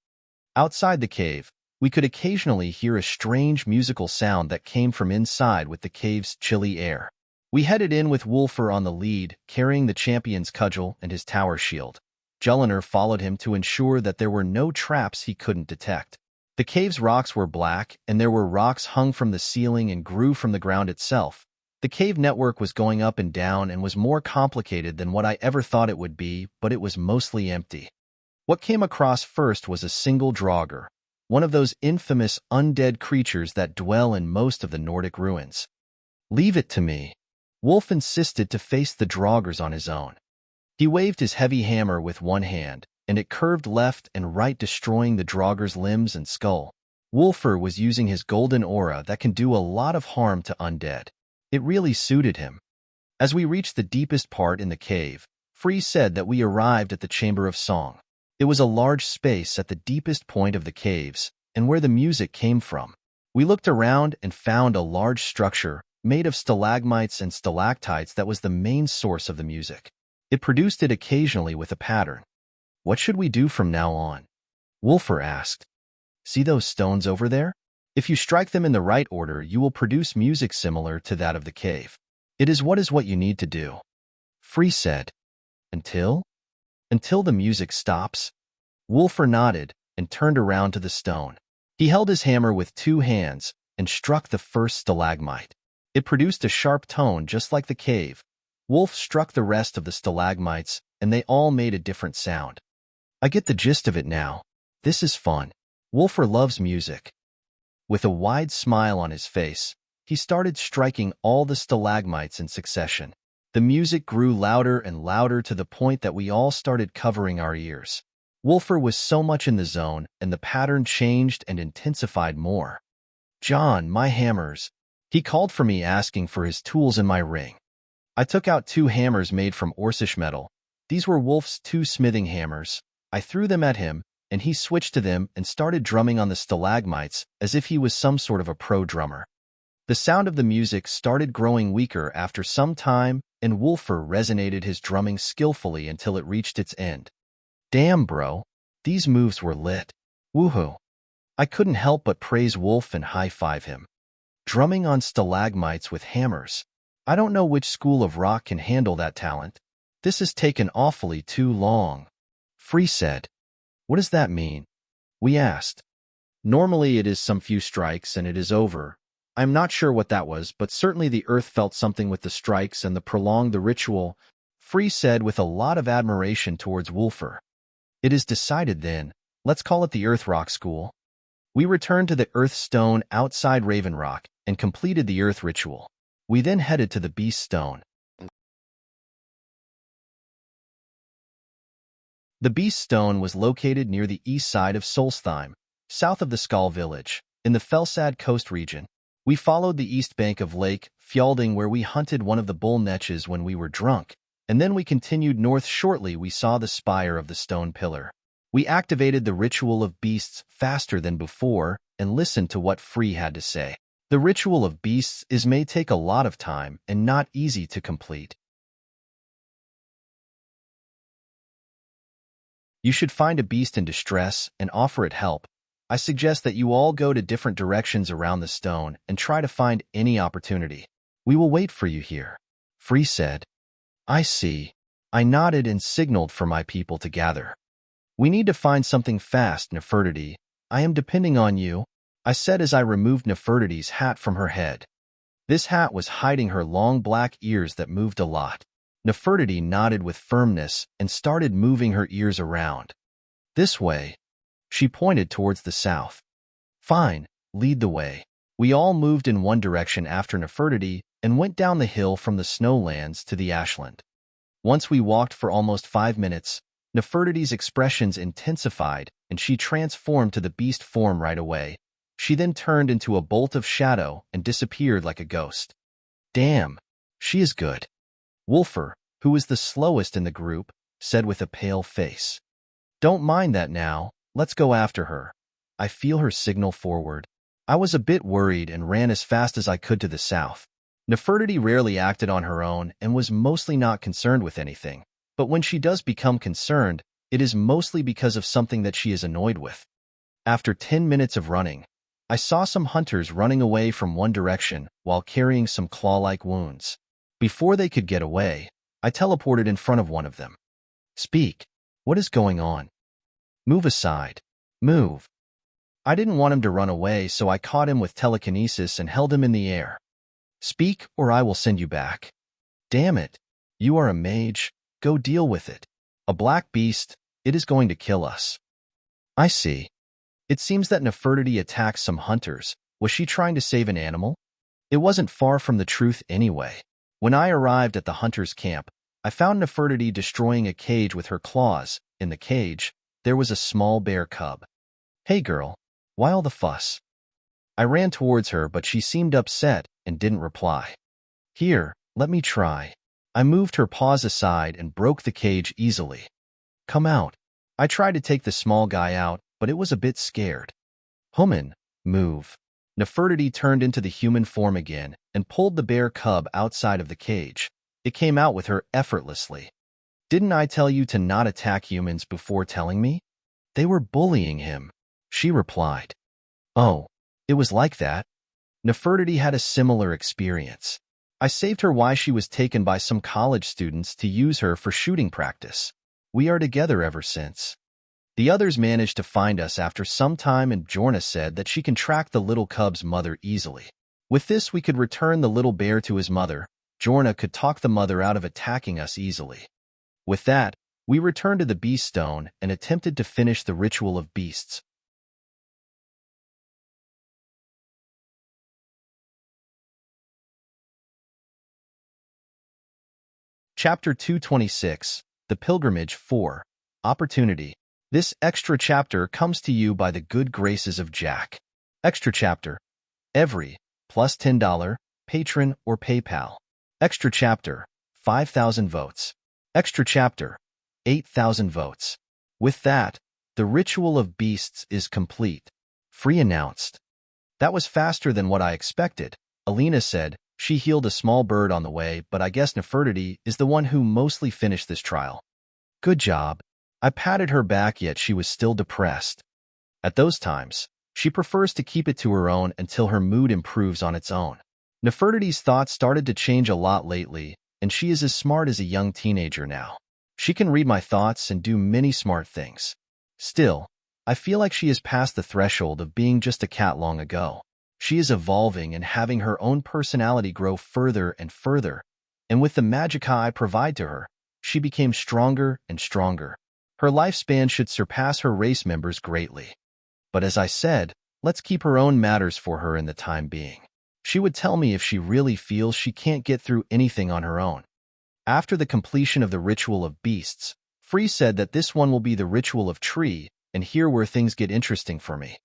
Outside the cave, we could occasionally hear a strange musical sound that came from inside with the cave's chilly air. We headed in with Wulfur on the lead, carrying the champion's cudgel and his tower shield. Jelliner followed him to ensure that there were no traps he couldn't detect. The cave's rocks were black, and there were rocks hung from the ceiling and grew from the ground itself. The cave network was going up and down and was more complicated than what I ever thought it would be, but it was mostly empty. What came across first was a single draugr, one of those infamous undead creatures that dwell in most of the Nordic ruins. Leave it to me. Wulf insisted to face the draugrs on his own. He waved his heavy hammer with one hand, and it curved left and right, destroying the draugr's limbs and skull. Wulfur was using his golden aura that can do a lot of harm to undead. It really suited him. As we reached the deepest part in the cave, Free said that we arrived at the Chamber of Song. It was a large space at the deepest point of the caves, and where the music came from. We looked around and found a large structure made of stalagmites and stalactites that was the main source of the music. It produced it occasionally with a pattern. What should we do from now on? Wulfur asked. See those stones over there? If you strike them in the right order, you will produce music similar to that of the cave. It is what you need to do. Free said. Until the music stops? Wulfur nodded and turned around to the stone. He held his hammer with two hands and struck the first stalagmite. It produced a sharp tone just like the cave. Wulf struck the rest of the stalagmites, and they all made a different sound. I get the gist of it now. This is fun. Wulfur loves music. With a wide smile on his face, he started striking all the stalagmites in succession. The music grew louder and louder to the point that we all started covering our ears. Wulfur was so much in the zone, and the pattern changed and intensified more. John, my hammers. He called for me, asking for his tools in my ring. I took out two hammers made from Orcish metal. These were Wulf's two smithing hammers. I threw them at him, and he switched to them and started drumming on the stalagmites as if he was some sort of a pro drummer. The sound of the music started growing weaker after some time, and Wulfur resonated his drumming skillfully until it reached its end. Damn, bro. These moves were lit. Woohoo. I couldn't help but praise Wulf and high-five him. Drumming on stalagmites with hammers. I don't know which school of rock can handle that talent. This has taken awfully too long. Free said. What does that mean? We asked. Normally it is some few strikes and it is over. I'm not sure what that was, but certainly the earth felt something with the strikes and the prolonged the ritual, Free said with a lot of admiration towards Wulfur. It is decided then. Let's call it the Earth Rock School. We returned to the Earth Stone outside Raven Rock and completed the Earth Ritual. We then headed to the Beast Stone. The Beast Stone was located near the east side of Solstheim, south of the Skaal village, in the Felsad coast region. We followed the east bank of Lake Fjölding where we hunted one of the bull netches when we were drunk, and then we continued north. Shortly we saw the spire of the stone pillar. We activated the Ritual of Beasts faster than before and listened to what Free had to say. The Ritual of Beasts may take a lot of time and not easy to complete. You should find a beast in distress and offer it help. I suggest that you all go to different directions around the stone and try to find any opportunity. We will wait for you here. Free said. I see. I nodded and signaled for my people to gather. We need to find something fast, Nefertiti. I am depending on you, I said as I removed Nefertiti's hat from her head. This hat was hiding her long black ears that moved a lot. Nefertiti nodded with firmness and started moving her ears around. This way. She pointed towards the south. Fine, lead the way. We all moved in one direction after Nefertiti and went down the hill from the snowlands to the ashland. Once we walked for almost 5 minutes, Nefertiti's expressions intensified and she transformed to the beast form right away. She then turned into a bolt of shadow and disappeared like a ghost. Damn, she is good. Wulfur, who was the slowest in the group, said with a pale face. Don't mind that now, let's go after her. I feel her signal forward. I was a bit worried and ran as fast as I could to the south. Nefertiti rarely acted on her own and was mostly not concerned with anything, but when she does become concerned, it is mostly because of something that she is annoyed with. After 10 minutes of running, I saw some hunters running away from one direction while carrying some claw-like wounds. Before they could get away, I teleported in front of one of them. Speak. What is going on? Move aside. Move. I didn't want him to run away, so I caught him with telekinesis and held him in the air. Speak, or I will send you back. Damn it. You are a mage. Go deal with it. A black beast, it is going to kill us. I see. It seems that Nefertiti attacked some hunters. Was she trying to save an animal? It wasn't far from the truth anyway. When I arrived at the hunter's camp, I found Nefertiti destroying a cage with her claws. In the cage, there was a small bear cub. Hey girl, why all the fuss? I ran towards her, but she seemed upset and didn't reply. Here, let me try. I moved her paws aside and broke the cage easily. Come out. I tried to take the small guy out, but it was a bit scared. Human, move. Nefertiti turned into the human form again and pulled the bear cub outside of the cage. It came out with her effortlessly. Didn't I tell you to not attack humans before telling me? They were bullying him, she replied. Oh, it was like that? Nefertiti had a similar experience. I saved her while she was taken by some college students to use her for shooting practice. We are together ever since. The others managed to find us after some time, and Bjorna said that she can track the little cub's mother easily. With this, we could return the little bear to his mother. Bjorna could talk the mother out of attacking us easily. With that, we returned to the Beast Stone and attempted to finish the Ritual of Beasts. Chapter 226, The Pilgrimage 4, Opportunity. This extra chapter comes to you by the good graces of Jack. Extra chapter. Every, plus $10, Patron or PayPal. Extra chapter, 5,000 votes. Extra chapter, 8,000 votes. With that, the Ritual of Beasts is complete. Free announced. That was faster than what I expected, Alina said. She healed a small bird on the way, but I guess Nefertiti is the one who mostly finished this trial. Good job. I patted her back, yet she was still depressed. At those times, she prefers to keep it to her own until her mood improves on its own. Nefertiti's thoughts started to change a lot lately, and she is as smart as a young teenager now. She can read my thoughts and do many smart things. Still, I feel like she is past the threshold of being just a cat long ago. She is evolving and having her own personality grow further and further, and with the magicka I provide to her, she became stronger and stronger. Her lifespan should surpass her race members greatly. But as I said, let's keep her own matters for her in the time being. She would tell me if she really feels she can't get through anything on her own. After the completion of the ritual of beasts, Free said that this one will be the ritual of tree, and here where things get interesting for me.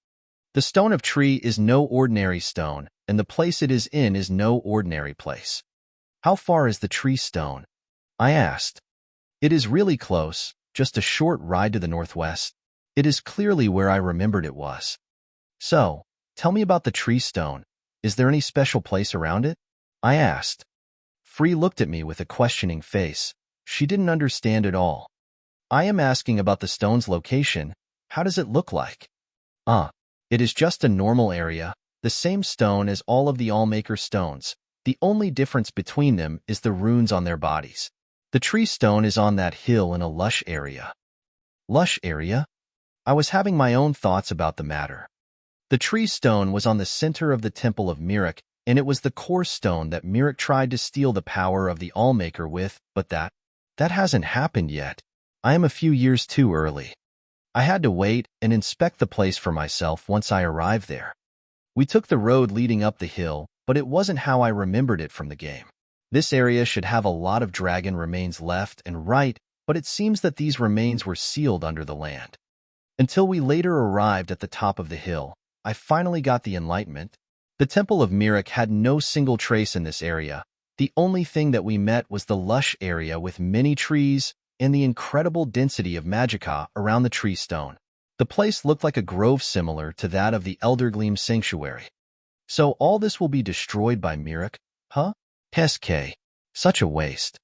The stone of tree is no ordinary stone, and the place it is in is no ordinary place. How far is the tree stone? I asked. It is really close, just a short ride to the northwest. It is clearly where I remembered it was. So, tell me about the tree stone. Is there any special place around it? I asked. Free looked at me with a questioning face. She didn't understand at all. I am asking about the stone's location. How does it look like? It is just a normal area, the same stone as all of the Allmaker stones. The only difference between them is the runes on their bodies. The tree stone is on that hill in a lush area. Lush area? I was having my own thoughts about the matter. The tree stone was on the center of the Temple of Mirek, and it was the core stone that Mirek tried to steal the power of the Allmaker with, but that hasn't happened yet. I am a few years too early. I had to wait and inspect the place for myself once I arrived there. We took the road leading up the hill, but it wasn't how I remembered it from the game. This area should have a lot of dragon remains left and right, but it seems that these remains were sealed under the land. Until we later arrived at the top of the hill, I finally got the enlightenment. The Temple of Mirek had no single trace in this area. The only thing that we met was the lush area with many trees and the incredible density of magicka around the tree stone. The place looked like a grove similar to that of the Eldergleam Sanctuary. So all this will be destroyed by Mirek, huh? SK. Such a waste.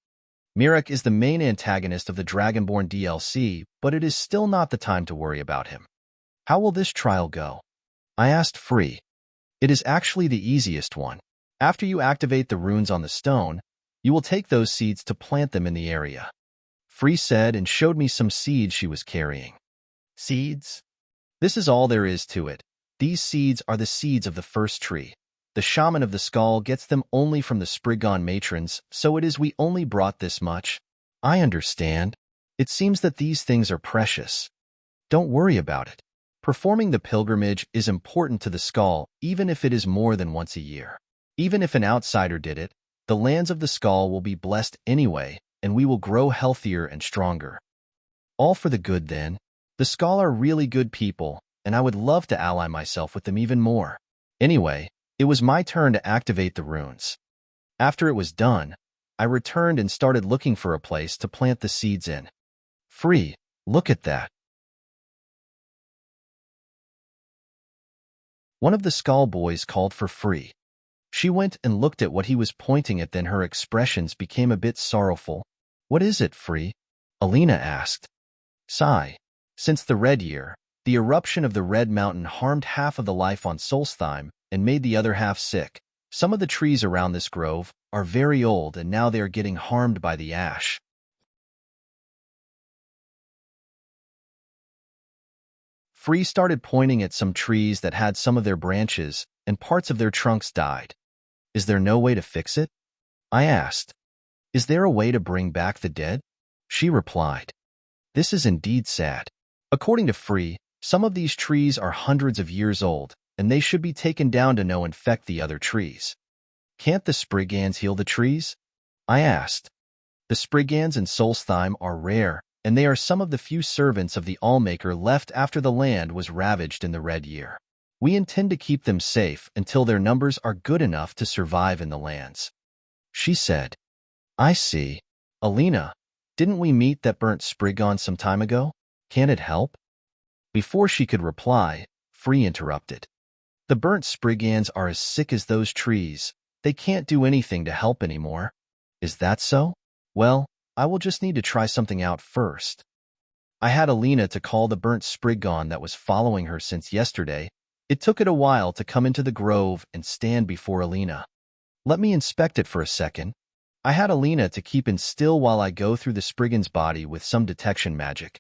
Mirek is the main antagonist of the Dragonborn DLC, but it is still not the time to worry about him. How will this trial go? I asked Free. It is actually the easiest one. After you activate the runes on the stone, you will take those seeds to plant them in the area. Free said and showed me some seeds she was carrying. Seeds? This is all there is to it. These seeds are the seeds of the first tree. The shaman of the Skaal gets them only from the Spriggan matrons, so it is we only brought this much. I understand. It seems that these things are precious. Don't worry about it. Performing the pilgrimage is important to the Skaal, even if it is more than once a year. Even if an outsider did it, the lands of the Skaal will be blessed anyway, and we will grow healthier and stronger. All for the good, then. The Skaal are really good people, and I would love to ally myself with them even more. Anyway, it was my turn to activate the runes. After it was done, I returned and started looking for a place to plant the seeds in. Free, look at that. One of the Skaal boys called for Free. She went and looked at what he was pointing at, then her expressions became a bit sorrowful. What is it, Free? Alina asked. Sigh. Since the Red Year, the eruption of the Red Mountain harmed half of the life on Solstheim and made the other half sick. Some of the trees around this grove are very old and now they are getting harmed by the ash. Free started pointing at some trees that had some of their branches and parts of their trunks died. Is there no way to fix it? I asked. Is there a way to bring back the dead? She replied. This is indeed sad. According to Free, some of these trees are hundreds of years old, and they should be taken down to no infect the other trees. Can't the Spriggans heal the trees? I asked. The Spriggans in Solstheim are rare, and they are some of the few servants of the Allmaker left after the land was ravaged in the Red Year. We intend to keep them safe until their numbers are good enough to survive in the lands. She said. I see. Alina, didn't we meet that burnt Spriggan some time ago? Can it help? Before she could reply, Free interrupted. The burnt Spriggans are as sick as those trees. They can't do anything to help anymore. Is that so? Well, I will just need to try something out first. I had Alina to call the burnt Spriggan that was following her since yesterday. It took it a while to come into the grove and stand before Alina. Let me inspect it for a second. I had Alina to keep in still while I go through the Spriggan's body with some detection magic.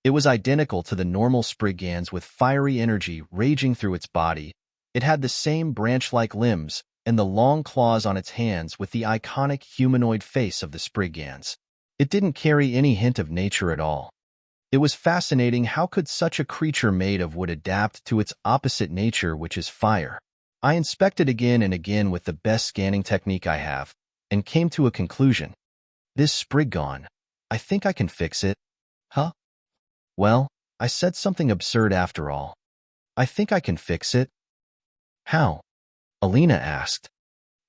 It was identical to the normal Spriggans with fiery energy raging through its body. It had the same branch-like limbs and the long claws on its hands with the iconic humanoid face of the Spriggans. It didn't carry any hint of nature at all. It was fascinating how could such a creature made of wood adapt to its opposite nature, which is fire. I inspected again and again with the best scanning technique I have, and came to a conclusion. This Spriggon, I think I can fix it. Huh? Well, I said something absurd after all. I think I can fix it. How? Alina asked.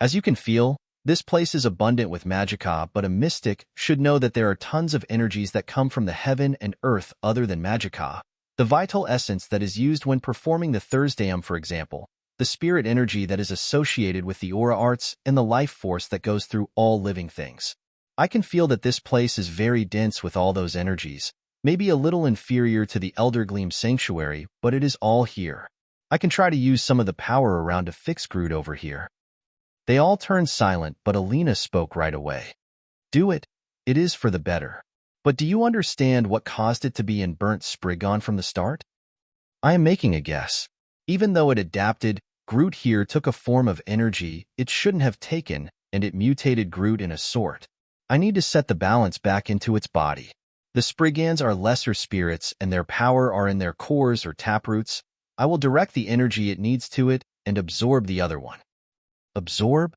As you can feel, this place is abundant with magicka, but a mystic should know that there are tons of energies that come from the heaven and earth other than magicka. The vital essence that is used when performing the Thursdayum, for example, the spirit energy that is associated with the aura arts, and the life force that goes through all living things. I can feel that this place is very dense with all those energies, maybe a little inferior to the Eldergleam Sanctuary, but it is all here. I can try to use some of the power around to fix Groot over here. They all turned silent, but Alina spoke right away. Do it. It is for the better. But do you understand what caused it to be in burnt Spriggon from the start? I am making a guess. Even though it adapted, Groot here took a form of energy it shouldn't have taken, and it mutated Groot in a sort. I need to set the balance back into its body. The Spriggans are lesser spirits, and their power are in their cores or taproots. I will direct the energy it needs to it and absorb the other one. Absorb?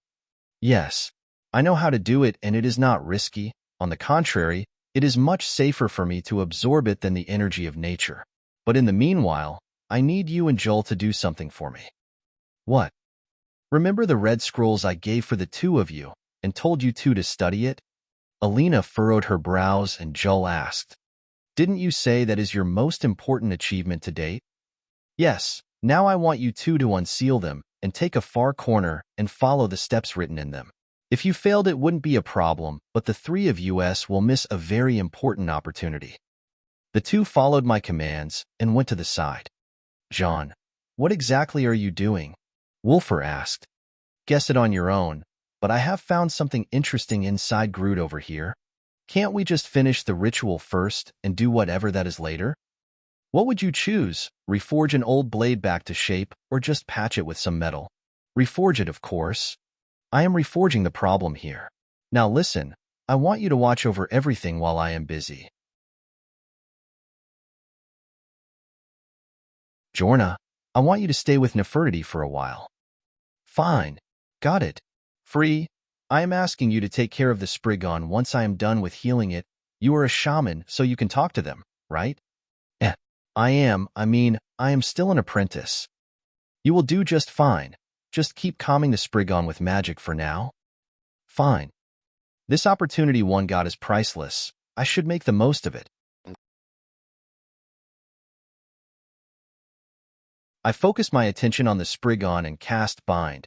Yes. I know how to do it, and it is not risky. On the contrary, it is much safer for me to absorb it than the energy of nature. But in the meanwhile, I need you and Joel to do something for me. What? Remember the red scrolls I gave for the two of you and told you two to study it? Alina furrowed her brows and Joel asked, Didn't you say that is your most important achievement to date? Yes, now I want you two to unseal them and take a far corner and follow the steps written in them. If you failed, it wouldn't be a problem, but the three of us will miss a very important opportunity. The two followed my commands and went to the side. Jean, what exactly are you doing? Wulfur asked. Guess it on your own, but I have found something interesting inside Groot over here. Can't we just finish the ritual first and do whatever that is later? What would you choose? Reforge an old blade back to shape, or just patch it with some metal? Reforge it, of course. I am reforging the problem here. Now listen, I want you to watch over everything while I am busy. Bjorna, I want you to stay with Nefertiti for a while. Fine. Got it. Free. I am asking you to take care of the Spriggon once I am done with healing it. You are a shaman, so you can talk to them, right? I am still an apprentice. You will do just fine. Just keep calming the Spriggon with magic for now. Fine. This opportunity one got is priceless. I should make the most of it. I focused my attention on the Spriggon and cast Bind.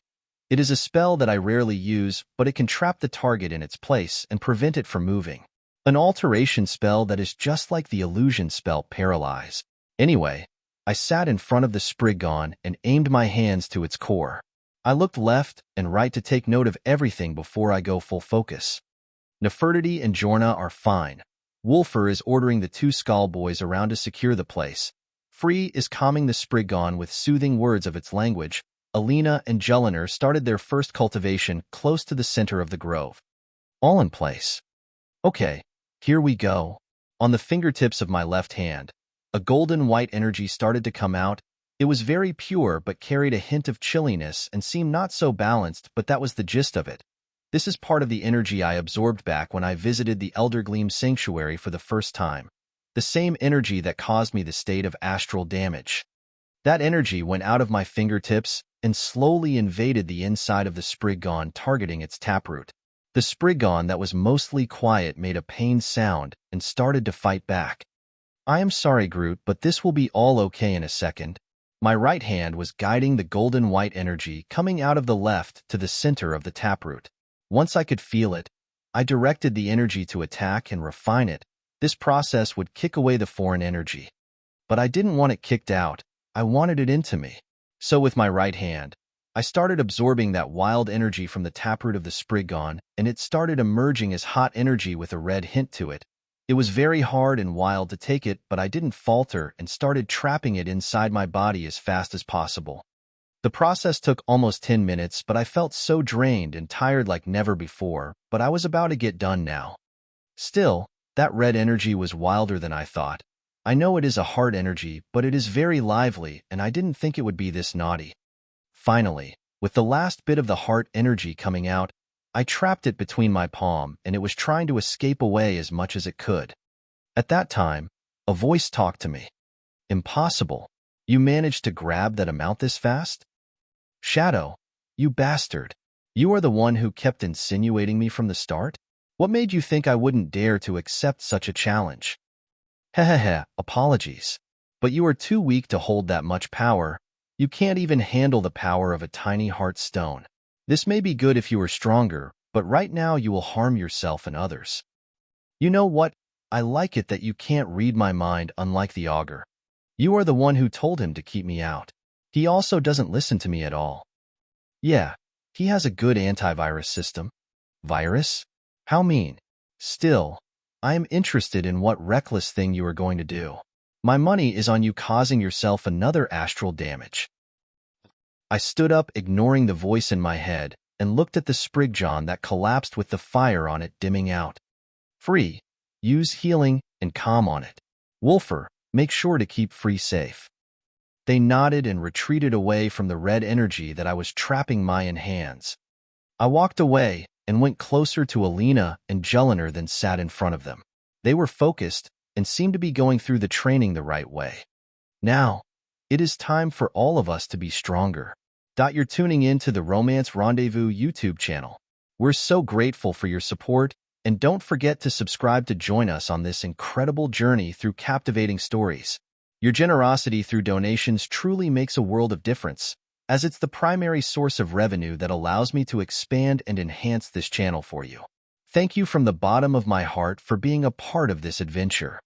It is a spell that I rarely use, but it can trap the target in its place and prevent it from moving. An alteration spell that is just like the illusion spell Paralyze. Anyway, I sat in front of the Spriggon and aimed my hands to its core. I looked left and right to take note of everything before I go full focus. Nefertiti and Bjorna are fine. Wulfur is ordering the two Skaal boys around to secure the place. Free is calming the Spriggon with soothing words of its language. Alina and Jellinar started their first cultivation close to the center of the grove. All in place. Okay, here we go. On the fingertips of my left hand, a golden white energy started to come out. It was very pure but carried a hint of chilliness and seemed not so balanced, but that was the gist of it. This is part of the energy I absorbed back when I visited the Eldergleam Sanctuary for the first time. The same energy that caused me the state of astral damage. That energy went out of my fingertips and slowly invaded the inside of the Spriggon, targeting its taproot. The Spriggon that was mostly quiet made a pained sound and started to fight back. I am sorry, Groot, but this will be all okay in a second. My right hand was guiding the golden white energy coming out of the left to the center of the taproot. Once I could feel it, I directed the energy to attack and refine it. This process would kick away the foreign energy. But I didn't want it kicked out. I wanted it into me. So with my right hand, I started absorbing that wild energy from the taproot of the Spriggon, and it started emerging as hot energy with a red hint to it. It was very hard and wild to take it, but I didn't falter and started trapping it inside my body as fast as possible. The process took almost 10 minutes, but I felt so drained and tired like never before, but I was about to get done now. Still, that red energy was wilder than I thought. I know it is a heart energy, but it is very lively, and I didn't think it would be this naughty. Finally, with the last bit of the heart energy coming out, I trapped it between my palm, and it was trying to escape away as much as it could. At that time, a voice talked to me. Impossible. You managed to grab that amount this fast? Shadow, you bastard. You are the one who kept insinuating me from the start? What made you think I wouldn't dare to accept such a challenge? Hehehe, apologies. But you are too weak to hold that much power. You can't even handle the power of a tiny heart stone. This may be good if you are stronger, but right now you will harm yourself and others. You know what? I like it that you can't read my mind, unlike the augur. You are the one who told him to keep me out. He also doesn't listen to me at all. Yeah, he has a good antivirus system. Virus? How mean. Still, I am interested in what reckless thing you are going to do. My money is on you causing yourself another astral damage. I stood up, ignoring the voice in my head, and looked at the Sprigjon that collapsed with the fire on it dimming out. Free. Use healing and calm on it. Wulfur, make sure to keep Free safe. They nodded and retreated away from the red energy that I was trapping my hands. I walked away and went closer to Alina and Jelinar than sat in front of them. They were focused and seemed to be going through the training the right way. Now, it is time for all of us to be stronger. You're tuning in to the Romance Rendezvous YouTube channel. We're so grateful for your support, and don't forget to subscribe to join us on this incredible journey through captivating stories. Your generosity through donations truly makes a world of difference, as it's the primary source of revenue that allows me to expand and enhance this channel for you. Thank you from the bottom of my heart for being a part of this adventure.